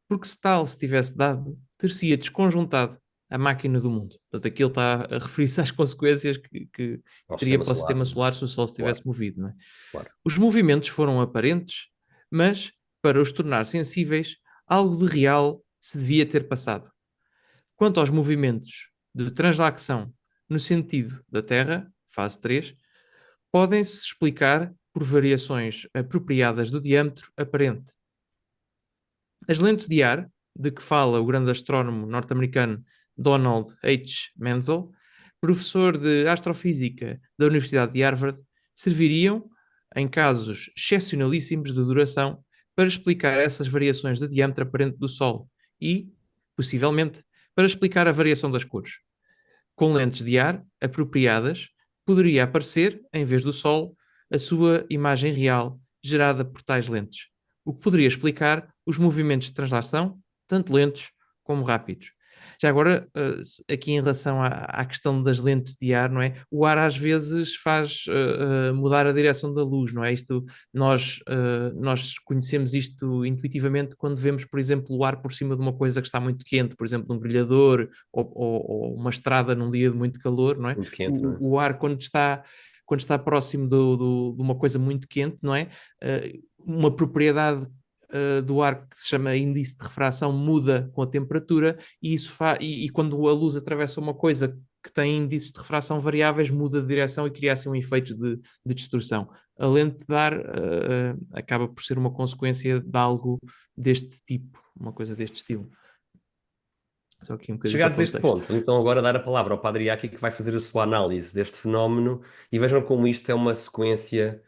porque se tal se tivesse dado, ter-se-ia desconjuntado a máquina do mundo. Portanto, aqui ele está a referir-se às consequências que Ao teria sistema para o solar, sistema não é? solar se o Sol se Claro, tivesse movido, não é? claro. Os movimentos foram aparentes, mas para os tornar sensíveis, algo de real se devia ter passado. Quanto aos movimentos de translação no sentido da Terra, fase 3, podem-se explicar por variações apropriadas do diâmetro aparente. As lentes de ar, de que fala o grande astrónomo norte-americano Donald H. Menzel, professor de astrofísica da Universidade de Harvard, serviriam, em casos excepcionalíssimos de duração, para explicar essas variações de diâmetro aparente do Sol e, possivelmente, para explicar a variação das cores. Com lentes de ar apropriadas, poderia aparecer, em vez do Sol, a sua imagem real gerada por tais lentes, o que poderia explicar os movimentos de translação, tanto lentos como rápidos. Já agora, aqui em relação à questão das lentes de ar, não é? O ar às vezes faz mudar a direção da luz, não é? Nós conhecemos isto intuitivamente quando vemos, por exemplo, o ar por cima de uma coisa que está muito quente, por exemplo, um grelhador ou uma estrada num dia de muito calor, não é? Muito quente, não é? O ar, quando está próximo de uma coisa muito quente, não é? Uma propriedade do ar que se chama índice de refração muda com a temperatura e quando a luz atravessa uma coisa que tem índice de refração variáveis, muda de direção e cria assim um efeito de distorção. A lente de ar acaba por ser uma consequência de algo deste tipo, uma coisa deste estilo. Só aqui um bocadinho para Chegados a este contexto. ponto, então agora dar a palavra ao Padre Iaki que vai fazer a sua análise deste fenómeno e vejam como isto é uma sequência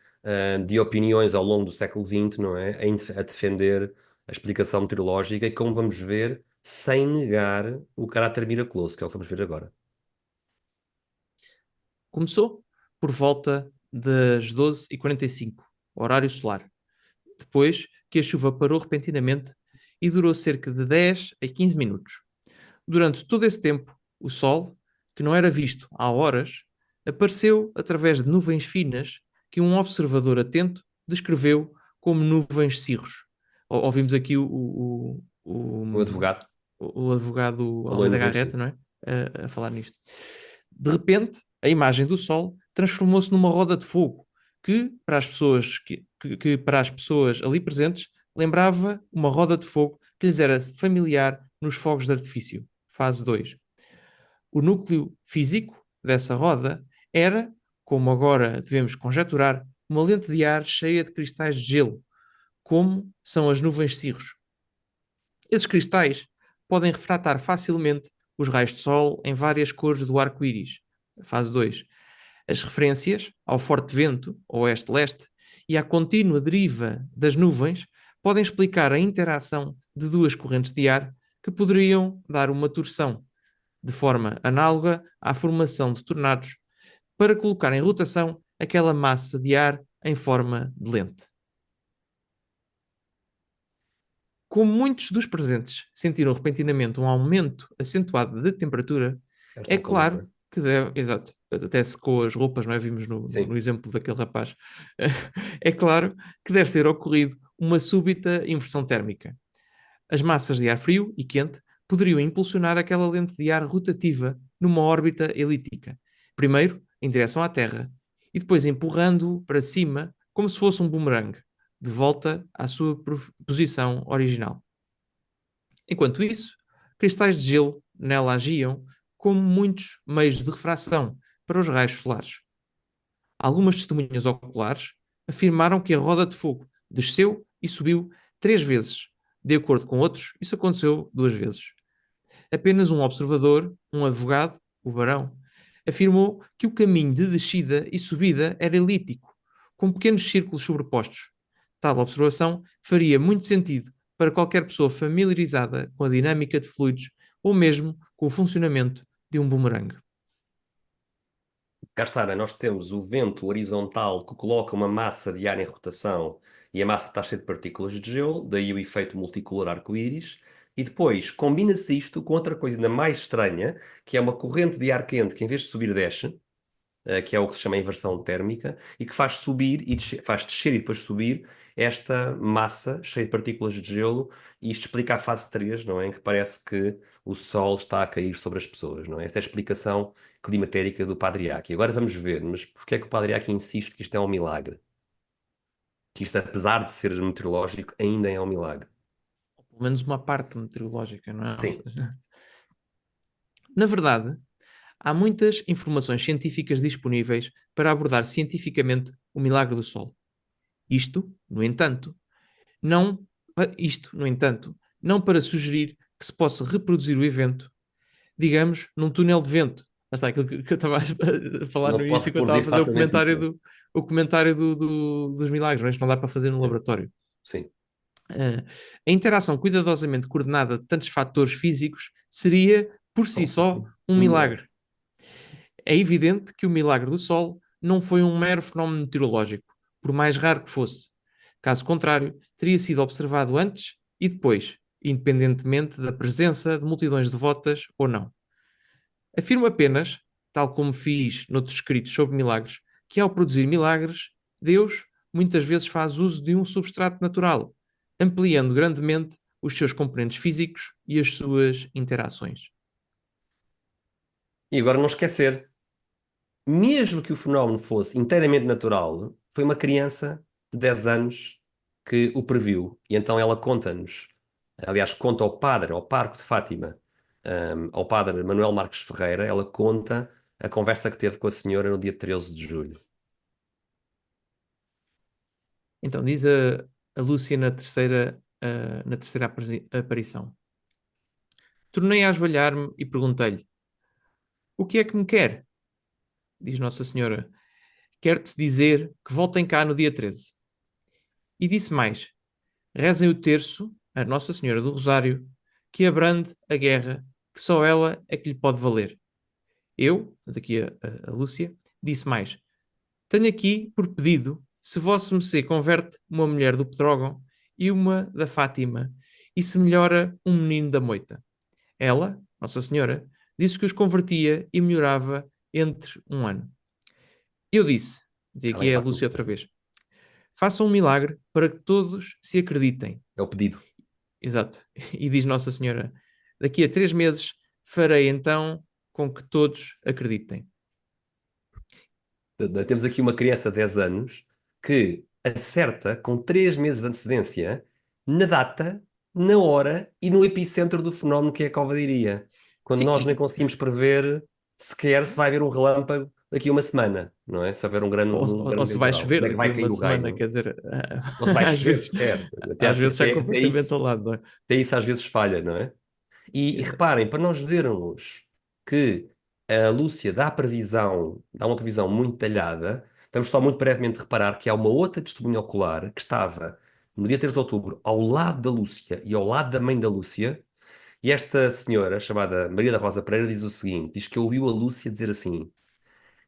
de opiniões ao longo do século XX, não é? A defender a explicação meteorológica e como vamos ver, sem negar o caráter miraculoso, que é o que vamos ver agora. Começou por volta das 12h45, horário solar, depois que a chuva parou repentinamente e durou cerca de 10 a 15 minutos. Durante todo esse tempo, o Sol, que não era visto há horas, apareceu através de nuvens finas que um observador atento descreveu como nuvens cirros. Ouvimos aqui O advogado o advogado falou em Almeida nuvens Garreta, não cinzas. é? A falar nisto. De repente, a imagem do Sol transformou-se numa roda de fogo que, para as pessoas, que para as pessoas ali presentes, lembrava uma roda de fogo que lhes era familiar nos fogos de artifício. Fase 2. O núcleo físico dessa roda era, como agora devemos conjecturar, uma lente de ar cheia de cristais de gelo, como são as nuvens cirros. Esses cristais podem refratar facilmente os raios de sol em várias cores do arco-íris. Fase 2. As referências ao forte vento, oeste-leste, e à contínua deriva das nuvens podem explicar a interação de duas correntes de ar que poderiam dar uma torção, de forma análoga à formação de tornados, para colocar em rotação aquela massa de ar em forma de lente. Como muitos dos presentes sentiram repentinamente um aumento acentuado de temperatura, Esta é é o calor, não claro é? que deve, exato, até secou as roupas, não é? Vimos Sim. no exemplo daquele rapaz. É claro que deve ter ocorrido uma súbita inversão térmica. As massas de ar frio e quente poderiam impulsionar aquela lente de ar rotativa numa órbita elíptica, primeiro em direção à Terra e depois empurrando-o para cima como se fosse um bumerangue, de volta à sua posição original. Enquanto isso, cristais de gelo nela agiam como muitos meios de refração para os raios solares. Algumas testemunhas oculares afirmaram que a roda de fogo desceu e subiu 3 vezes. De acordo com outros, isso aconteceu 2 vezes. Apenas um observador, um advogado, o Barão, afirmou que o caminho de descida e subida era elíptico, com pequenos círculos sobrepostos. Tal observação faria muito sentido para qualquer pessoa familiarizada com a dinâmica de fluidos ou mesmo com o funcionamento de um bumerangue. Cá está, né? Nós temos o vento horizontal que coloca uma massa de ar em rotação e a massa está cheia de partículas de gelo, daí o efeito multicolor arco-íris, e depois combina-se isto com outra coisa ainda mais estranha, que é uma corrente de ar quente que em vez de subir desce, que é o que se chama inversão térmica, e que faz subir e faz descer e depois subir esta massa cheia de partículas de gelo, e isto explica a fase 3, não é? Em que parece que o Sol está a cair sobre as pessoas, não é? Esta é a explicação climatérica do Padre Iaki. Agora vamos ver, mas porquê é que o Padre Iaki insiste que isto é um milagre? Que isto, apesar de ser meteorológico, ainda é um milagre. Pelo menos uma parte meteorológica, não é? Ou Sim. seja, na verdade, há muitas informações científicas disponíveis para abordar cientificamente o milagre do Sol. Isto, no entanto, não para sugerir que se possa reproduzir o evento, digamos, num túnel de vento. Lá está aquilo que eu estava a falar Não no se pode início, quando estava a reproduzir fazer facilmente isto, não é? o comentário dos milagres, não é? Isto não dá para fazer no Sim, laboratório. sim. A interação cuidadosamente coordenada de tantos fatores físicos seria, por si só, um milagre. É evidente que o milagre do Sol não foi um mero fenómeno meteorológico, por mais raro que fosse. Caso contrário, teria sido observado antes e depois, independentemente da presença de multidões devotas ou não. Afirmo apenas, tal como fiz noutros escritos sobre milagres, que ao produzir milagres, Deus muitas vezes faz uso de um substrato natural, ampliando grandemente os seus componentes físicos e as suas interações. E agora não esquecer, mesmo que o fenómeno fosse inteiramente natural, foi uma criança de 10 anos que o previu. E então ela conta-nos, aliás, conta ao padre, ao parco de Fátima, ao padre Manuel Marques Ferreira, ela conta a conversa que teve com a senhora no dia 13 de julho. Então, diz a Lúcia na terceira aparição. Tornei a ajoelhar-me e perguntei-lhe: O que é que me quer? Diz Nossa Senhora: Quero-te dizer que voltem cá no dia 13. E disse mais: Rezem o terço a Nossa Senhora do Rosário, que abrande a guerra, que só ela é que lhe pode valer. Eu, daqui a Lúcia, disse mais: Tenho aqui, por pedido, se vosso Messê converte uma mulher do Pedrógão e uma da Fátima, e se melhora um menino da Moita. Ela, Nossa Senhora, disse que os convertia e melhorava entre um ano. Eu disse, e Ela aqui é a impactou. Lúcia outra vez, façam um milagre para que todos se acreditem. É o pedido. Exato. E diz Nossa Senhora, daqui a 3 meses farei então com que todos acreditem. Temos aqui uma criança de 10 anos que acerta com 3 meses de antecedência na data, na hora e no epicentro do fenómeno que é a covadiria. Quando Sim, nós nem conseguimos prever sequer se vai haver um relâmpago daqui a uma semana, não é? Se houver um ou grande se vai temporal. chover Onde é que daqui vai a uma cair o semana, raio? quer dizer, Ou se vai às chover vezes, sequer. Até, às vezes é até completamente isso, ao lado, não é? até isso às vezes falha, não é? E Exato. reparem, para nós vermos que a Lúcia dá uma previsão muito detalhada, vamos só muito brevemente reparar que há uma outra testemunha ocular que estava no dia 3 de outubro ao lado da Lúcia e ao lado da mãe da Lúcia, e esta senhora, chamada Maria da Rosa Pereira, diz o seguinte: diz que ouviu a Lúcia dizer assim: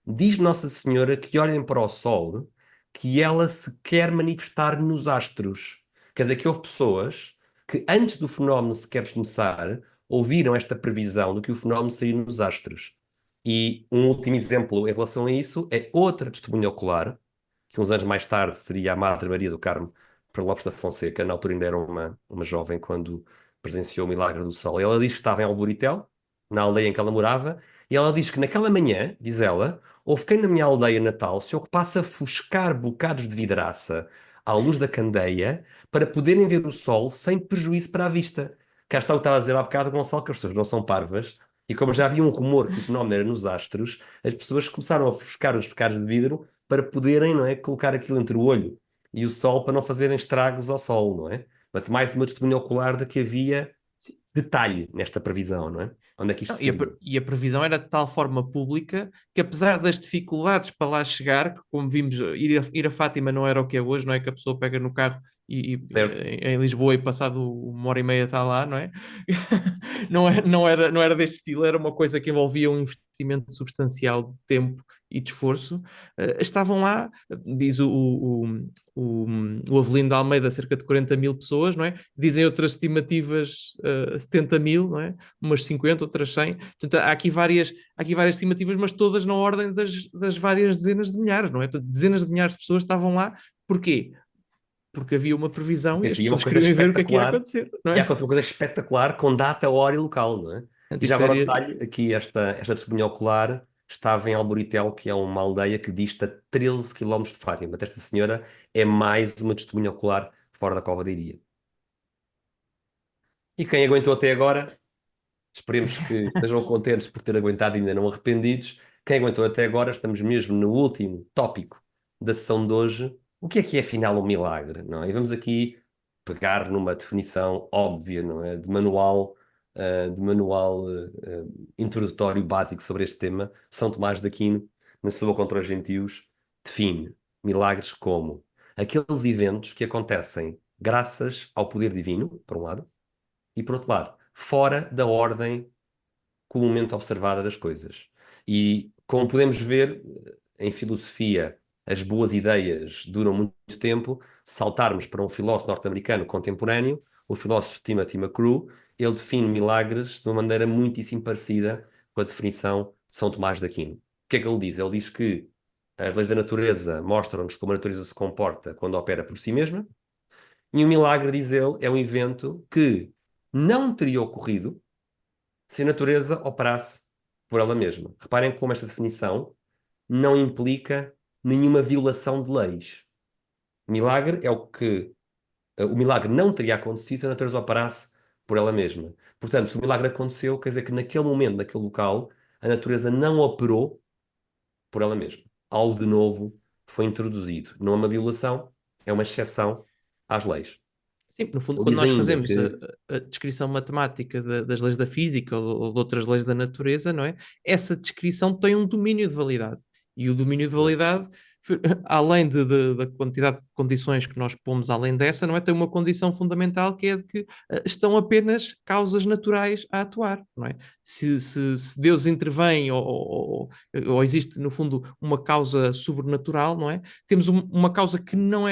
diz Nossa Senhora que olhem para o Sol, que ela se quer manifestar nos astros. Quer dizer que houve pessoas que, antes do fenómeno sequer começar, ouviram esta previsão de que o fenómeno saía nos astros. E um último exemplo em relação a isso é outra testemunha ocular, que uns anos mais tarde seria a Madre Maria do Carmo Pereira Lopes da Fonseca, na altura ainda era uma jovem quando presenciou o Milagre do Sol. E ela diz que estava em Alburitel, na aldeia em que ela morava, e ela diz que naquela manhã, diz ela, houve quem na minha aldeia natal se ocupasse a fuscar bocados de vidraça à luz da candeia para poderem ver o sol sem prejuízo para a vista. Cá está o que estava a dizer há bocado, Gonçalo, que as pessoas não são parvas, e como já havia um rumor que o fenómeno era nos astros, as pessoas começaram a fuscar os bocados de vidro para poderem, não é, colocar aquilo entre o olho e o sol para não fazerem estragos ao sol, não é? Portanto, mais uma testemunha ocular de que havia detalhe nesta previsão, não é? Onde é que isto Não, saiu? e a previsão era de tal forma pública que, apesar das dificuldades para lá chegar, que como vimos, ir a Fátima não era o que é hoje, não é que a pessoa pega no carro Certo. em Lisboa e passado uma hora e meia está lá, não é? Não era deste estilo, era uma coisa que envolvia um investimento substancial de tempo e de esforço. Estavam lá, diz o, o Avelino de Almeida, cerca de 40 mil pessoas, não é? Dizem outras estimativas 70 mil, não é? Umas 50, outras 100. Portanto, há aqui várias estimativas, mas todas na ordem das várias dezenas de milhares, não é? Portanto, dezenas de milhares de pessoas estavam lá. Porquê? Porque havia uma previsão e as Havia uma pessoas coisa queriam ver o que ia espetacular. acontecer, não E é? aconteceu uma coisa espetacular com data, hora e local, não é? Portanto, E já isto agora o era, detalhe, aqui esta testemunha ocular estava em Alboritel, que é uma aldeia que dista 13 quilómetros de Fátima. Portanto, esta senhora é mais uma testemunha ocular fora da cova de Iria. E quem aguentou até agora, esperemos que estejam contentes por ter aguentado e ainda não arrependidos. Quem aguentou até agora, estamos mesmo no último tópico da sessão de hoje. O que é afinal um milagre, não é? E vamos aqui pegar numa definição óbvia, não é? De manual introdutório básico sobre este tema. São Tomás de Aquino, na sua Contra os Gentios, define milagres como aqueles eventos que acontecem graças ao poder divino, por um lado, e por outro lado, fora da ordem comumente observada das coisas. E como podemos ver, em filosofia, as boas ideias duram muito tempo. Saltarmos para um filósofo norte-americano contemporâneo, o filósofo Timothy McGrew, ele define milagres de uma maneira muitíssimo parecida com a definição de São Tomás de Aquino. O que é que ele diz? Ele diz que as leis da natureza mostram-nos como a natureza se comporta quando opera por si mesma, e um milagre, diz ele, é um evento que não teria ocorrido se a natureza operasse por ela mesma. Reparem como esta definição não implica nenhuma violação de leis. Milagre é o milagre não teria acontecido se a natureza operasse por ela mesma. Portanto, se o milagre aconteceu, quer dizer que naquele momento, naquele local, a natureza não operou por ela mesma. Algo de novo foi introduzido. Não é uma violação, é uma exceção às leis. sim, no fundo, Ele quando diz nós ainda fazemos a, que a descrição matemática das leis da física ou de outras leis da natureza, não é? Essa descrição tem um domínio de validade. E o domínio de validade, além da quantidade de condições que nós pomos além dessa, não é? Tem uma condição fundamental que é de que estão apenas causas naturais a atuar, não é? Se Deus intervém ou existe, no fundo, uma causa sobrenatural, não é? Temos uma causa que não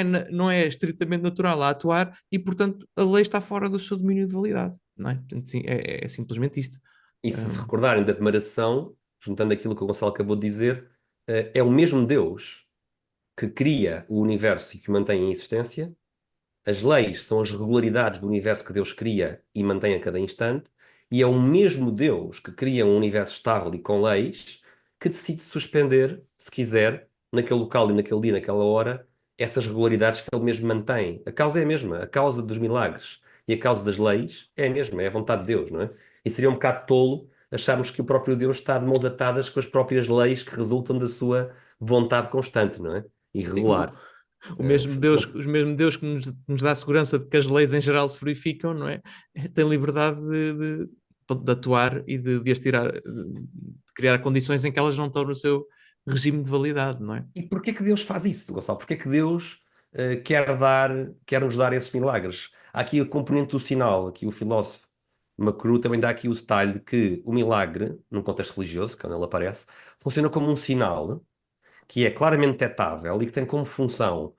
é estritamente natural a atuar e, portanto, a lei está fora do seu domínio de validade, não é? Portanto, sim, é simplesmente isto. E se recordarem da declaração, juntando aquilo que o Gonçalo acabou de dizer, é o mesmo Deus que cria o universo e que o mantém em existência. As leis são as regularidades do universo que Deus cria e mantém a cada instante. E é o mesmo Deus que cria um universo estável e com leis que decide suspender, se quiser, naquele local e naquele dia, naquela hora, essas regularidades que ele mesmo mantém. A causa é a mesma. A causa dos milagres e a causa das leis é a mesma. É a vontade de Deus, não é? E seria um bocado tolo acharmos que o próprio Deus está de mãos atadas com as próprias leis que resultam da sua vontade constante, não é? E Sim, o, regular. o mesmo Deus, o mesmo Deus que nos dá a segurança de que as leis em geral se verificam, não é? Tem liberdade de atuar e de as tirar, de criar condições em que elas não estão no seu regime de validade, não é? E porquê que Deus faz isso, Gonçalo? Porquê que Deus quer nos dar esses milagres? Há aqui a componente do sinal, aqui o filósofo Macru também dá aqui o detalhe de que o milagre, num contexto religioso, quando ele aparece, funciona como um sinal que é claramente detectável e que tem como função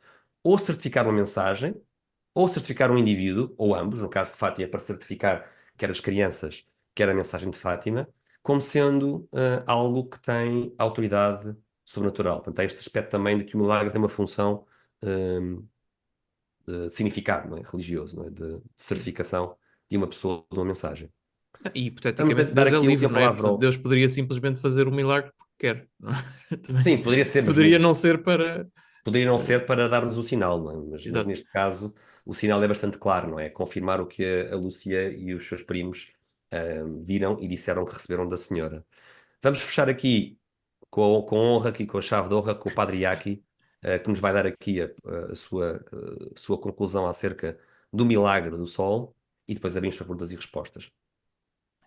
ou certificar uma mensagem, ou certificar um indivíduo, ou ambos, no caso de Fátima, para certificar quer as crianças, quer a mensagem de Fátima, como sendo algo que tem autoridade sobrenatural. Portanto, há este aspecto também de que o milagre tem uma função de significado, não é? Religioso, não é? De Sim. certificação de uma pessoa, de uma mensagem. E Vamos hipoteticamente dar Deus é aqui a livre, última não é? palavra Portanto, ao... Deus poderia simplesmente fazer um milagre porque quer, não é? Também Sim, poderia ser, mas poderia não ser para. poderia não eh, ser para dar-nos o sinal, não é? Mas Exato. neste caso o sinal é bastante claro, não é? Confirmar o que a Lúcia e os seus primos viram e disseram que receberam da senhora. Vamos fechar aqui com honra, aqui com a chave de honra, com o Padre Iaki, que nos vai dar aqui a sua conclusão acerca do milagre do Sol e depois abrimos para perguntas e respostas.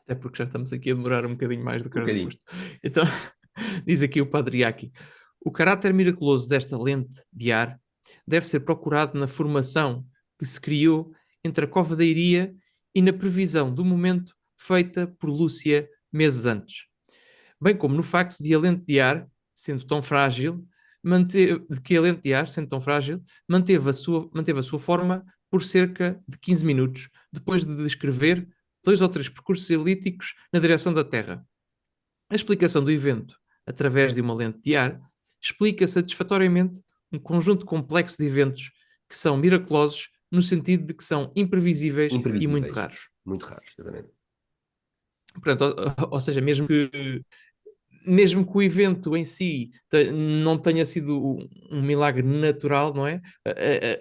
Até porque já estamos aqui a demorar um bocadinho mais do que Um era bocadinho. suposto. Então, diz aqui o Padre Iaki: o caráter miraculoso desta lente de ar deve ser procurado na formação que se criou entre a cova da Iria e na previsão do momento feita por Lúcia meses antes. Bem como no facto de a lente de ar, sendo tão frágil, manteve a sua forma por cerca de 15 minutos, depois de descrever 2 ou 3 percursos elípticos na direção da Terra. A explicação do evento, através de uma lente de ar, explica satisfatoriamente um conjunto complexo de eventos que são miraculosos no sentido de que são imprevisíveis e muito raros. Muito raros, exatamente. Portanto, ou seja, mesmo que o evento em si não tenha sido um milagre natural, não é?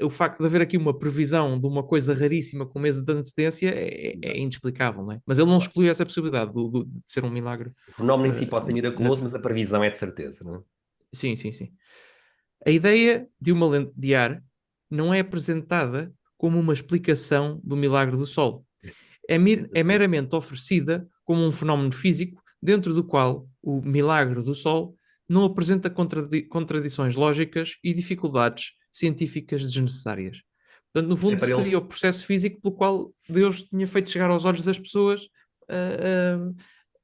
O facto de haver aqui uma previsão de uma coisa raríssima com meses de antecedência é inexplicável, não é? Mas ele não exclui essa possibilidade de ser um milagre. O fenómeno em si pode ser miraculoso, mas a previsão é de certeza, não é? Sim, sim, sim. A ideia de uma lente de ar não é apresentada como uma explicação do milagre do Sol. É meramente oferecida como um fenómeno físico dentro do qual o milagre do Sol não apresenta contradições lógicas e dificuldades científicas desnecessárias. Portanto, no fundo, para ele seria o processo físico pelo qual Deus tinha feito chegar aos olhos das pessoas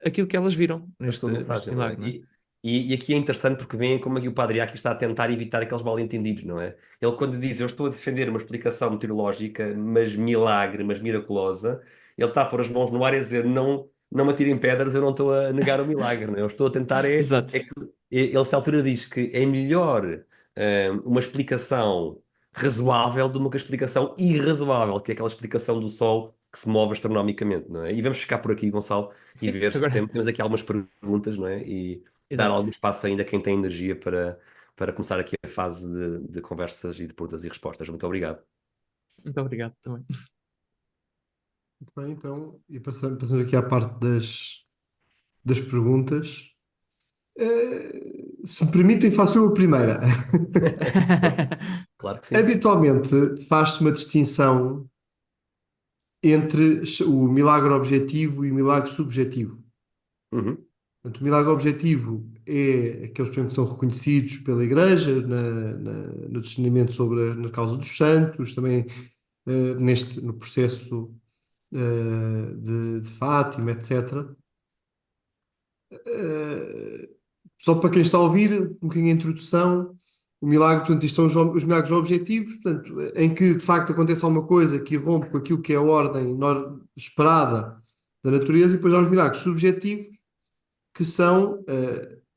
aquilo que elas viram a neste sua mensagem, milagre. não é? Não é? E aqui é interessante porque veem como aqui o Padre Iaki está a tentar evitar aqueles mal-entendidos, não é? Ele quando diz eu estou a defender uma explicação meteorológica, mas milagre, mas miraculosa, ele está a pôr as mãos no ar e a dizer não me atirem pedras, eu não estou a negar o milagre, não é? Eu estou a tentar Exato. que ele, essa altura diz que é melhor uma explicação razoável do que uma explicação irrazoável, que é aquela explicação do Sol que se move astronomicamente, não é? E vamos ficar por aqui, Gonçalo, e Sim, ver se agora. temos aqui algumas perguntas, não é? E dar Exato. algum espaço ainda a quem tem energia para começar aqui a fase de conversas e de perguntas e respostas. Muito obrigado. Muito obrigado também. Muito bem, então, e passando aqui à parte das perguntas. Se me permitem, faço eu a primeira. Claro que sim. Habitualmente faz-se uma distinção entre o milagre objetivo e o milagre subjetivo. Uhum. Portanto, o milagre objetivo é aqueles, por exemplo, que são reconhecidos pela Igreja no discernimento sobre na causa dos santos, também no processo de Fátima, etc. Só para quem está a ouvir, um bocadinho a introdução, o milagre, portanto, isto são os milagres objetivos, portanto, em que de facto acontece alguma coisa que irrompe com aquilo que é a ordem esperada da natureza, e depois há os milagres subjetivos, que são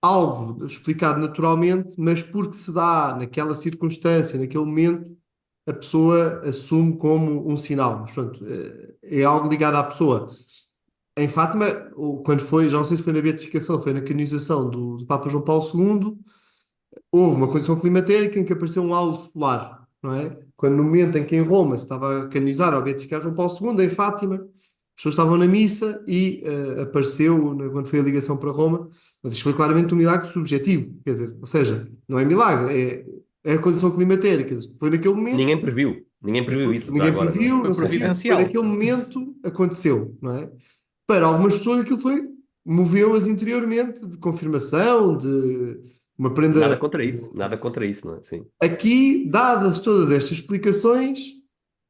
algo explicado naturalmente, mas porque se dá naquela circunstância, naquele momento, a pessoa assume como um sinal. Mas, portanto, é algo ligado à pessoa. Em Fátima, quando foi, já não sei se foi na beatificação, foi na canonização do Papa João Paulo II, houve uma condição climatérica em que apareceu um halo solar, não é? Quando no momento em que em Roma se estava a canonizar ou a beatificar João Paulo II, em Fátima, as pessoas estavam na missa e apareceu, quando foi a ligação para Roma, mas isto foi claramente um milagre subjetivo, quer dizer, ou seja, não é milagre, é a condição climatérica, foi naquele momento, Ninguém previu isso já ninguém agora, não é? previu, Foi não sei o quê, foi providencial. naquele momento aconteceu, não é? Para algumas pessoas aquilo moveu-as interiormente, de confirmação, de uma prenda. Nada contra isso, não é? Sim. Aqui, dadas todas estas explicações,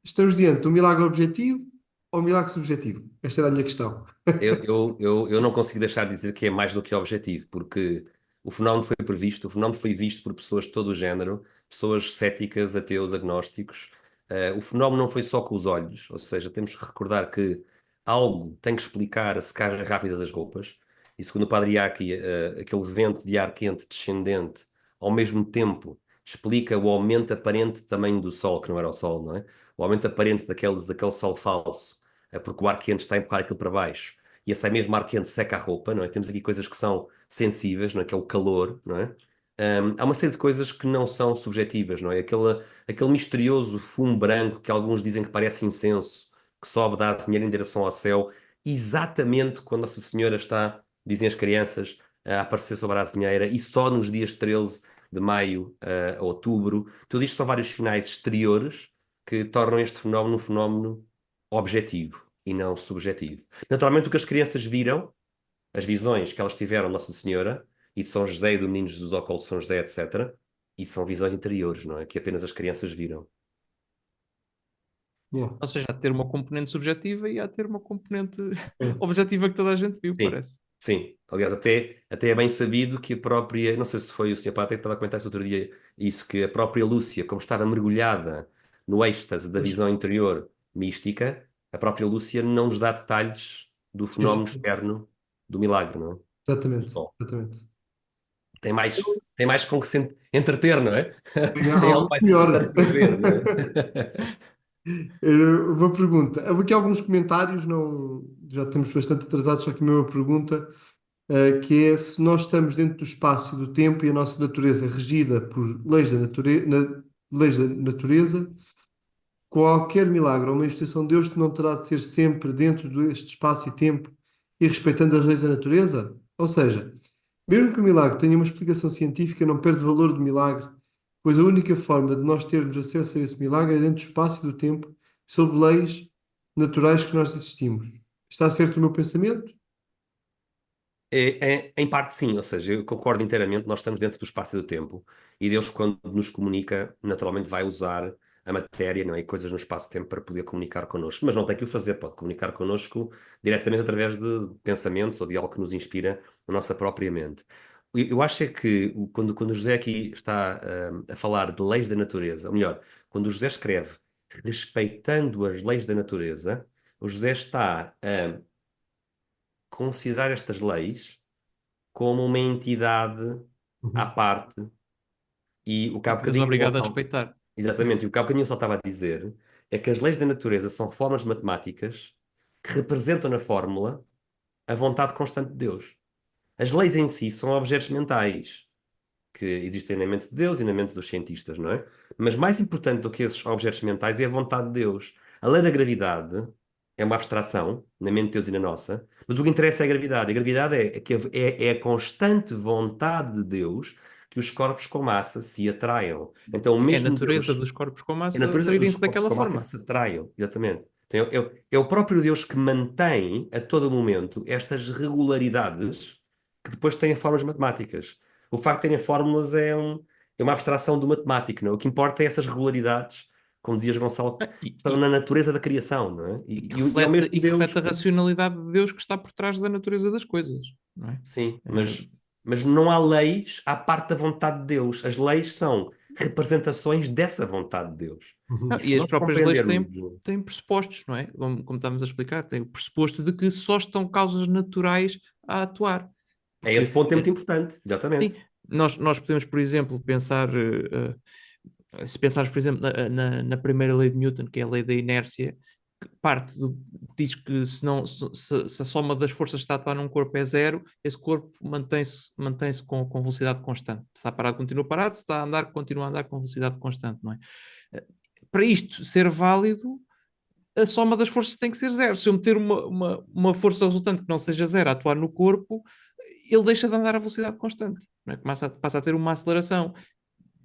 estamos diante de um milagre objetivo ou um milagre subjetivo? Esta era a minha questão. Eu não consigo deixar de dizer que é mais do que objetivo, porque o fenómeno foi previsto, o fenómeno foi visto por pessoas de todo o género, pessoas céticas, ateus, agnósticos. O fenómeno não foi só com os olhos, ou seja, temos que recordar que algo tem que explicar a secagem rápida das roupas, e segundo o Padre Iaki, aquele vento de ar quente descendente, ao mesmo tempo, explica o aumento aparente de tamanho do Sol, que não era o Sol, não é? O aumento aparente daquele Sol falso, porque o ar quente está a empurrar aquilo para baixo e esse mesmo ar quente seca a roupa, não é? Temos aqui coisas que são sensíveis, não é? Que é o calor, não é? Há uma série de coisas que não são subjetivas, não é? Aquele misterioso fumo branco que alguns dizem que parece incenso, que sobe da azinheira em direção ao céu, exatamente quando Nossa Senhora está, dizem as crianças, a aparecer sobre a azinheira, e só nos dias 13 de maio a outubro. Tudo isto são vários sinais exteriores que tornam este fenómeno um fenómeno objetivo e não subjetivo. Naturalmente, o que as crianças viram, as visões que elas tiveram de Nossa Senhora e de São José e do Menino Jesus ao colo de São José, etc., e são visões interiores, não é? Que apenas as crianças viram. Yeah. Ou seja, há de ter uma componente subjetiva e há de ter uma componente É. objetiva que toda a gente viu, Sim, parece. sim. Aliás, até é bem sabido que a própria, não sei se foi o Sr. Pata que estava a comentar isso outro dia, isso, que a própria Lúcia, como estava mergulhada no êxtase da Pois. visão interior mística, a própria Lúcia não nos dá detalhes do fenómeno externo do milagre, não é? Do Exatamente, sol. exatamente. Tem mais com que se entreter, não é? Tem Tem algo algo mais pior. interessante para ver, não é? Uma pergunta. Houve aqui alguns comentários, não, já estamos bastante atrasados, só que a mesma pergunta, que é se nós estamos dentro do espaço e do tempo e a nossa natureza é regida por leis da natureza, qualquer milagre ou manifestação de Deus não terá de ser sempre dentro deste espaço e tempo e respeitando as leis da natureza? Ou seja, mesmo que o milagre tenha uma explicação científica, não perde o valor do milagre, pois a única forma de nós termos acesso a esse milagre é dentro do espaço e do tempo, sob leis naturais que nós existimos. Está certo o meu pensamento? Em parte sim, ou seja, eu concordo inteiramente, nós estamos dentro do espaço e do tempo, e Deus, quando nos comunica, naturalmente vai usar a matéria, não é? E coisas no espaço-tempo para poder comunicar connosco, mas não tem que o fazer, pode comunicar connosco diretamente através de pensamentos ou de algo que nos inspira na nossa própria mente. Eu acho é que quando o José aqui está a falar de leis da natureza, ou melhor, quando o José escreve respeitando as leis da natureza, o José está a considerar estas leis como uma entidade à Uhum. parte. E o que há Que nos é bocadinho o obrigado a Gonçalo, respeitar. exatamente, e o que há bocadinho só estava a dizer é que as leis da natureza são fórmulas matemáticas que representam na fórmula a vontade constante de Deus. As leis em si são objetos mentais que existem na mente de Deus e na mente dos cientistas, não é? Mas mais importante do que esses objetos mentais é a vontade de Deus. A lei da gravidade é uma abstração na mente de Deus e na nossa, mas o que interessa é a gravidade. A gravidade é a constante vontade de Deus que os corpos com massa se atraiam. Então, o É a mesmo natureza Deus, dos corpos com é a massa natureza dos atraírem-se corpos daquela com massa que forma. se atraiam, exatamente. Então, é o próprio Deus que mantém a todo momento estas regularidades que depois têm formas matemáticas. O facto de terem fórmulas é uma abstração do matemático, não é? O que importa é essas regularidades, como dizias, Gonçalo, que Ah, E, estão e- na natureza da criação, não é? e que E ao reflete, mesmo e que Deus reflete a que, racionalidade de Deus que está por trás da natureza das coisas, não é? sim, Eh, mas não há leis à parte da vontade de Deus. As leis são representações dessa vontade de Deus. Não, E e se as nós próprias leis compreendermos têm pressupostos, não é? Como estávamos a explicar, tem o pressuposto de que só estão causas naturais a atuar. é Porque, esse ponto é muito importante, sim, exatamente. nós podemos, por exemplo, pensar, se pensares, por exemplo, na primeira lei de Newton, que é a lei da inércia, que diz que se a soma das forças que está a atuar num corpo é zero, esse corpo mantém-se com velocidade constante. Se está parado, continua parado, se está a andar, continua a andar com velocidade constante, não é? Eh, Para isto ser válido, a soma das forças tem que ser zero. Se eu meter uma força resultante que não seja zero a atuar no corpo, ele deixa de andar a velocidade constante, não é? Passa a ter uma aceleração.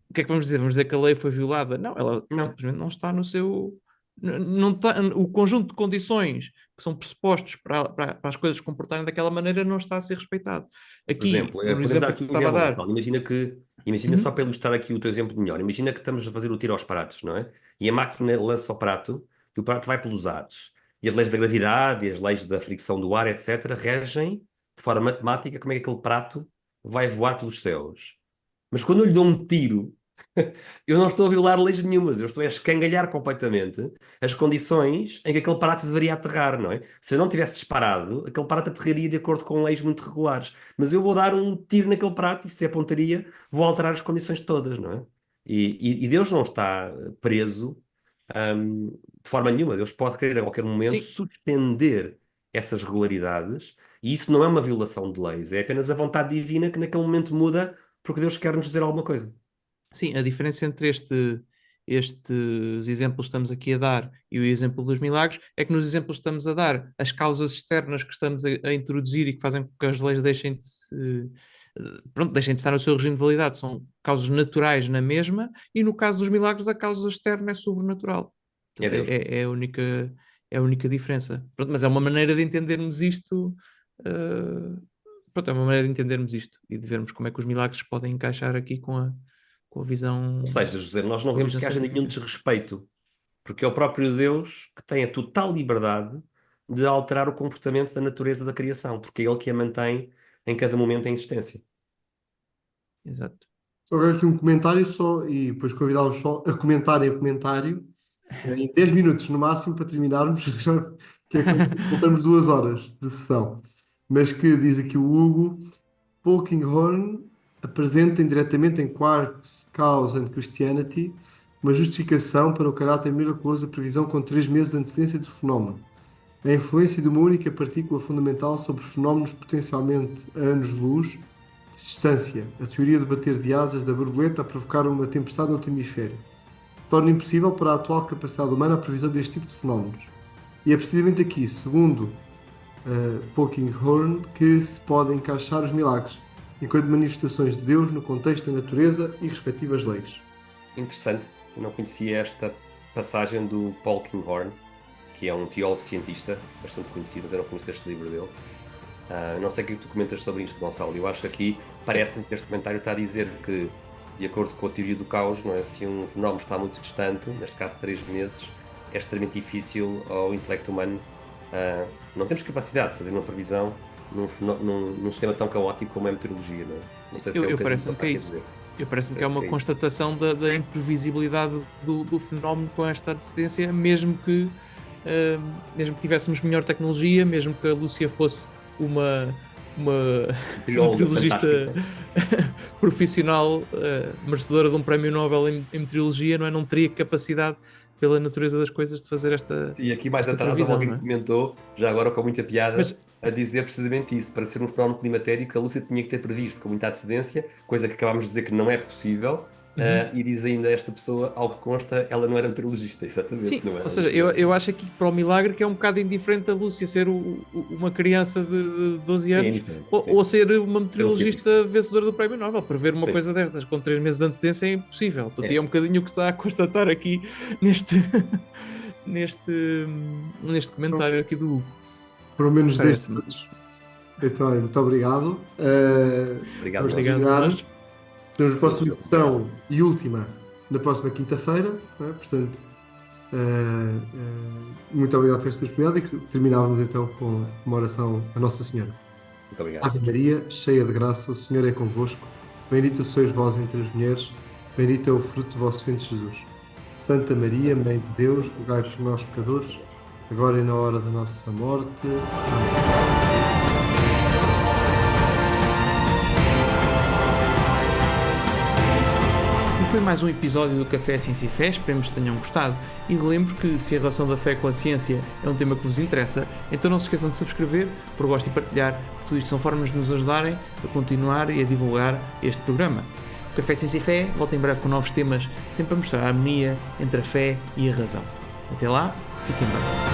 O que é que vamos dizer? Vamos dizer que a lei foi violada? Não, ela Não. simplesmente não está no seu. Não está, o conjunto de condições que são pressupostos para as coisas se comportarem daquela maneira não está a ser respeitado. Por Aqui, exemplo, no podemos dar exemplo que aqui tu um estava a exemplo, dar. Gonçalo. Imagina só Uhum. para ilustrar aqui o teu exemplo melhor. Imagina que estamos a fazer o tiro aos pratos, não é? E a máquina lança o prato e o prato vai pelos ares. E as leis da gravidade e as leis da fricção do ar, etc., regem de forma matemática como é que aquele prato vai voar pelos céus. Mas quando eu lhe dou um tiro, eu não estou a violar leis nenhumas, eu estou a escangalhar completamente as condições em que aquele prato deveria aterrar, não é? Se eu não tivesse disparado, aquele prato aterraria de acordo com leis muito regulares. Mas eu vou dar um tiro naquele prato e se é pontaria, vou alterar as condições todas, não é? E Deus não está preso, de forma nenhuma. Deus pode querer a qualquer momento Sim, suspender essas regularidades e isso não é uma violação de leis, é apenas a vontade divina que naquele momento muda porque Deus quer nos dizer alguma coisa. sim, a diferença entre estes exemplos que estamos aqui a dar e o exemplo dos milagres é que nos exemplos que estamos a dar, as causas externas que estamos a introduzir e que fazem com que as leis deixem de estar no seu regime de validade são causas naturais na mesma, e no caso dos milagres a causa externa é sobrenatural. É Portanto, Deus. é a única diferença. Pronto, mas é uma maneira de entendermos isto. eh, Pronto, é uma maneira de entendermos isto e de vermos como é que os milagres podem encaixar aqui com a Ou visão, seja, José, nós não com a vemos visão que haja nenhum científica. desrespeito porque é o próprio Deus que tem a total liberdade de alterar o comportamento da natureza da criação, porque é Ele que a mantém em cada momento em existência. Exato. Só agora aqui um comentário só e depois convidá-los só a comentarem o comentário em 10 minutos no máximo para terminarmos, que é quando voltamos 2 horas de sessão. Mas que diz aqui o Hugo, Polkinghorne apresenta indiretamente em Quarks, Chaos and Christianity uma justificação para o caráter miraculoso da previsão com 3 meses de antecedência do fenómeno. A influência de uma única partícula fundamental sobre fenómenos potencialmente a anos-luz de distância, a teoria do bater de asas da borboleta a provocar uma tempestade no outro hemisfério, torna impossível para a atual capacidade humana a previsão deste tipo de fenómenos. E é precisamente aqui, segundo Polkinghorne, que se podem encaixar os milagres, enquanto manifestações de Deus no contexto da natureza e respectivas leis. Interessante, eu não conhecia esta passagem do Polkinghorne, que é um teólogo cientista bastante conhecido, mas eu não conheço este livro dele. Não sei o que tu comentas sobre isto, Gonçalo. Eu acho que aqui parece-me que este comentário está a dizer que, de acordo com a teoria do caos, não é? Se um fenómeno está muito distante, neste caso 3 meses, é extremamente difícil ao intelecto humano. Não temos capacidade de fazer uma previsão num sistema tão caótico como é a meteorologia, não é? Não sei se Eu é o que parece-me que é isso. Parece-me que é uma constatação da imprevisibilidade do fenómeno com esta antecedência, mesmo que tivéssemos melhor tecnologia, mesmo que a Lúcia fosse uma meteorologista profissional, merecedora de um prémio Nobel em meteorologia, não é? Não teria capacidade, pela natureza das coisas, de fazer esta. Sim, aqui mais esta atrás previsão, alguém não é? comentou, já agora com muita piada, Mas- a dizer precisamente isso. Para ser um fenómeno climatérico, a Lúcia tinha que ter previsto com muita antecedência, coisa que acabámos de dizer que não é possível. E diz ainda esta pessoa, ao que consta, ela não era meteorologista, exatamente. Sim, não era ou seja, eu acho aqui para o milagre que é um bocado indiferente a Lúcia ser uma criança de 12 Sim, é anos indiferente, sim. ou ser uma meteorologista vencedora do Prémio Nobel. Prever uma Sim. coisa destas com 3 meses de antecedência é impossível. Portanto, é um bocadinho o que se está a constatar aqui neste comentário aqui do Hugo. Por menos 10 Parece-me. minutos. Então, muito obrigado. Obrigado, Vamos nós. Obrigado, terminar. nós. Temos a próxima Obrigado. sessão e última na próxima quinta-feira. Não é? Portanto, muito obrigado por esta disponibilidade e que terminávamos então com uma oração a Nossa Senhora. Muito obrigado. Ave Maria, cheia de graça, o Senhor é convosco. Bendita sois vós entre as mulheres, bendito é o fruto do vosso ventre, Jesus. Santa Maria, Mãe de Deus, rogai por nós pecadores, agora e na hora da nossa morte. Amém. E foi mais um episódio do Café Ciência e Fé, esperemos que tenham gostado. E lembro que se a relação da fé com a ciência é um tema que vos interessa, então não se esqueçam de subscrever, por gosto e partilhar, porque tudo isto são formas de nos ajudarem a continuar e a divulgar este programa. O Café Ciência e Fé volta em breve com novos temas, sempre a mostrar a harmonia entre a fé e a razão. Até lá, fiquem bem.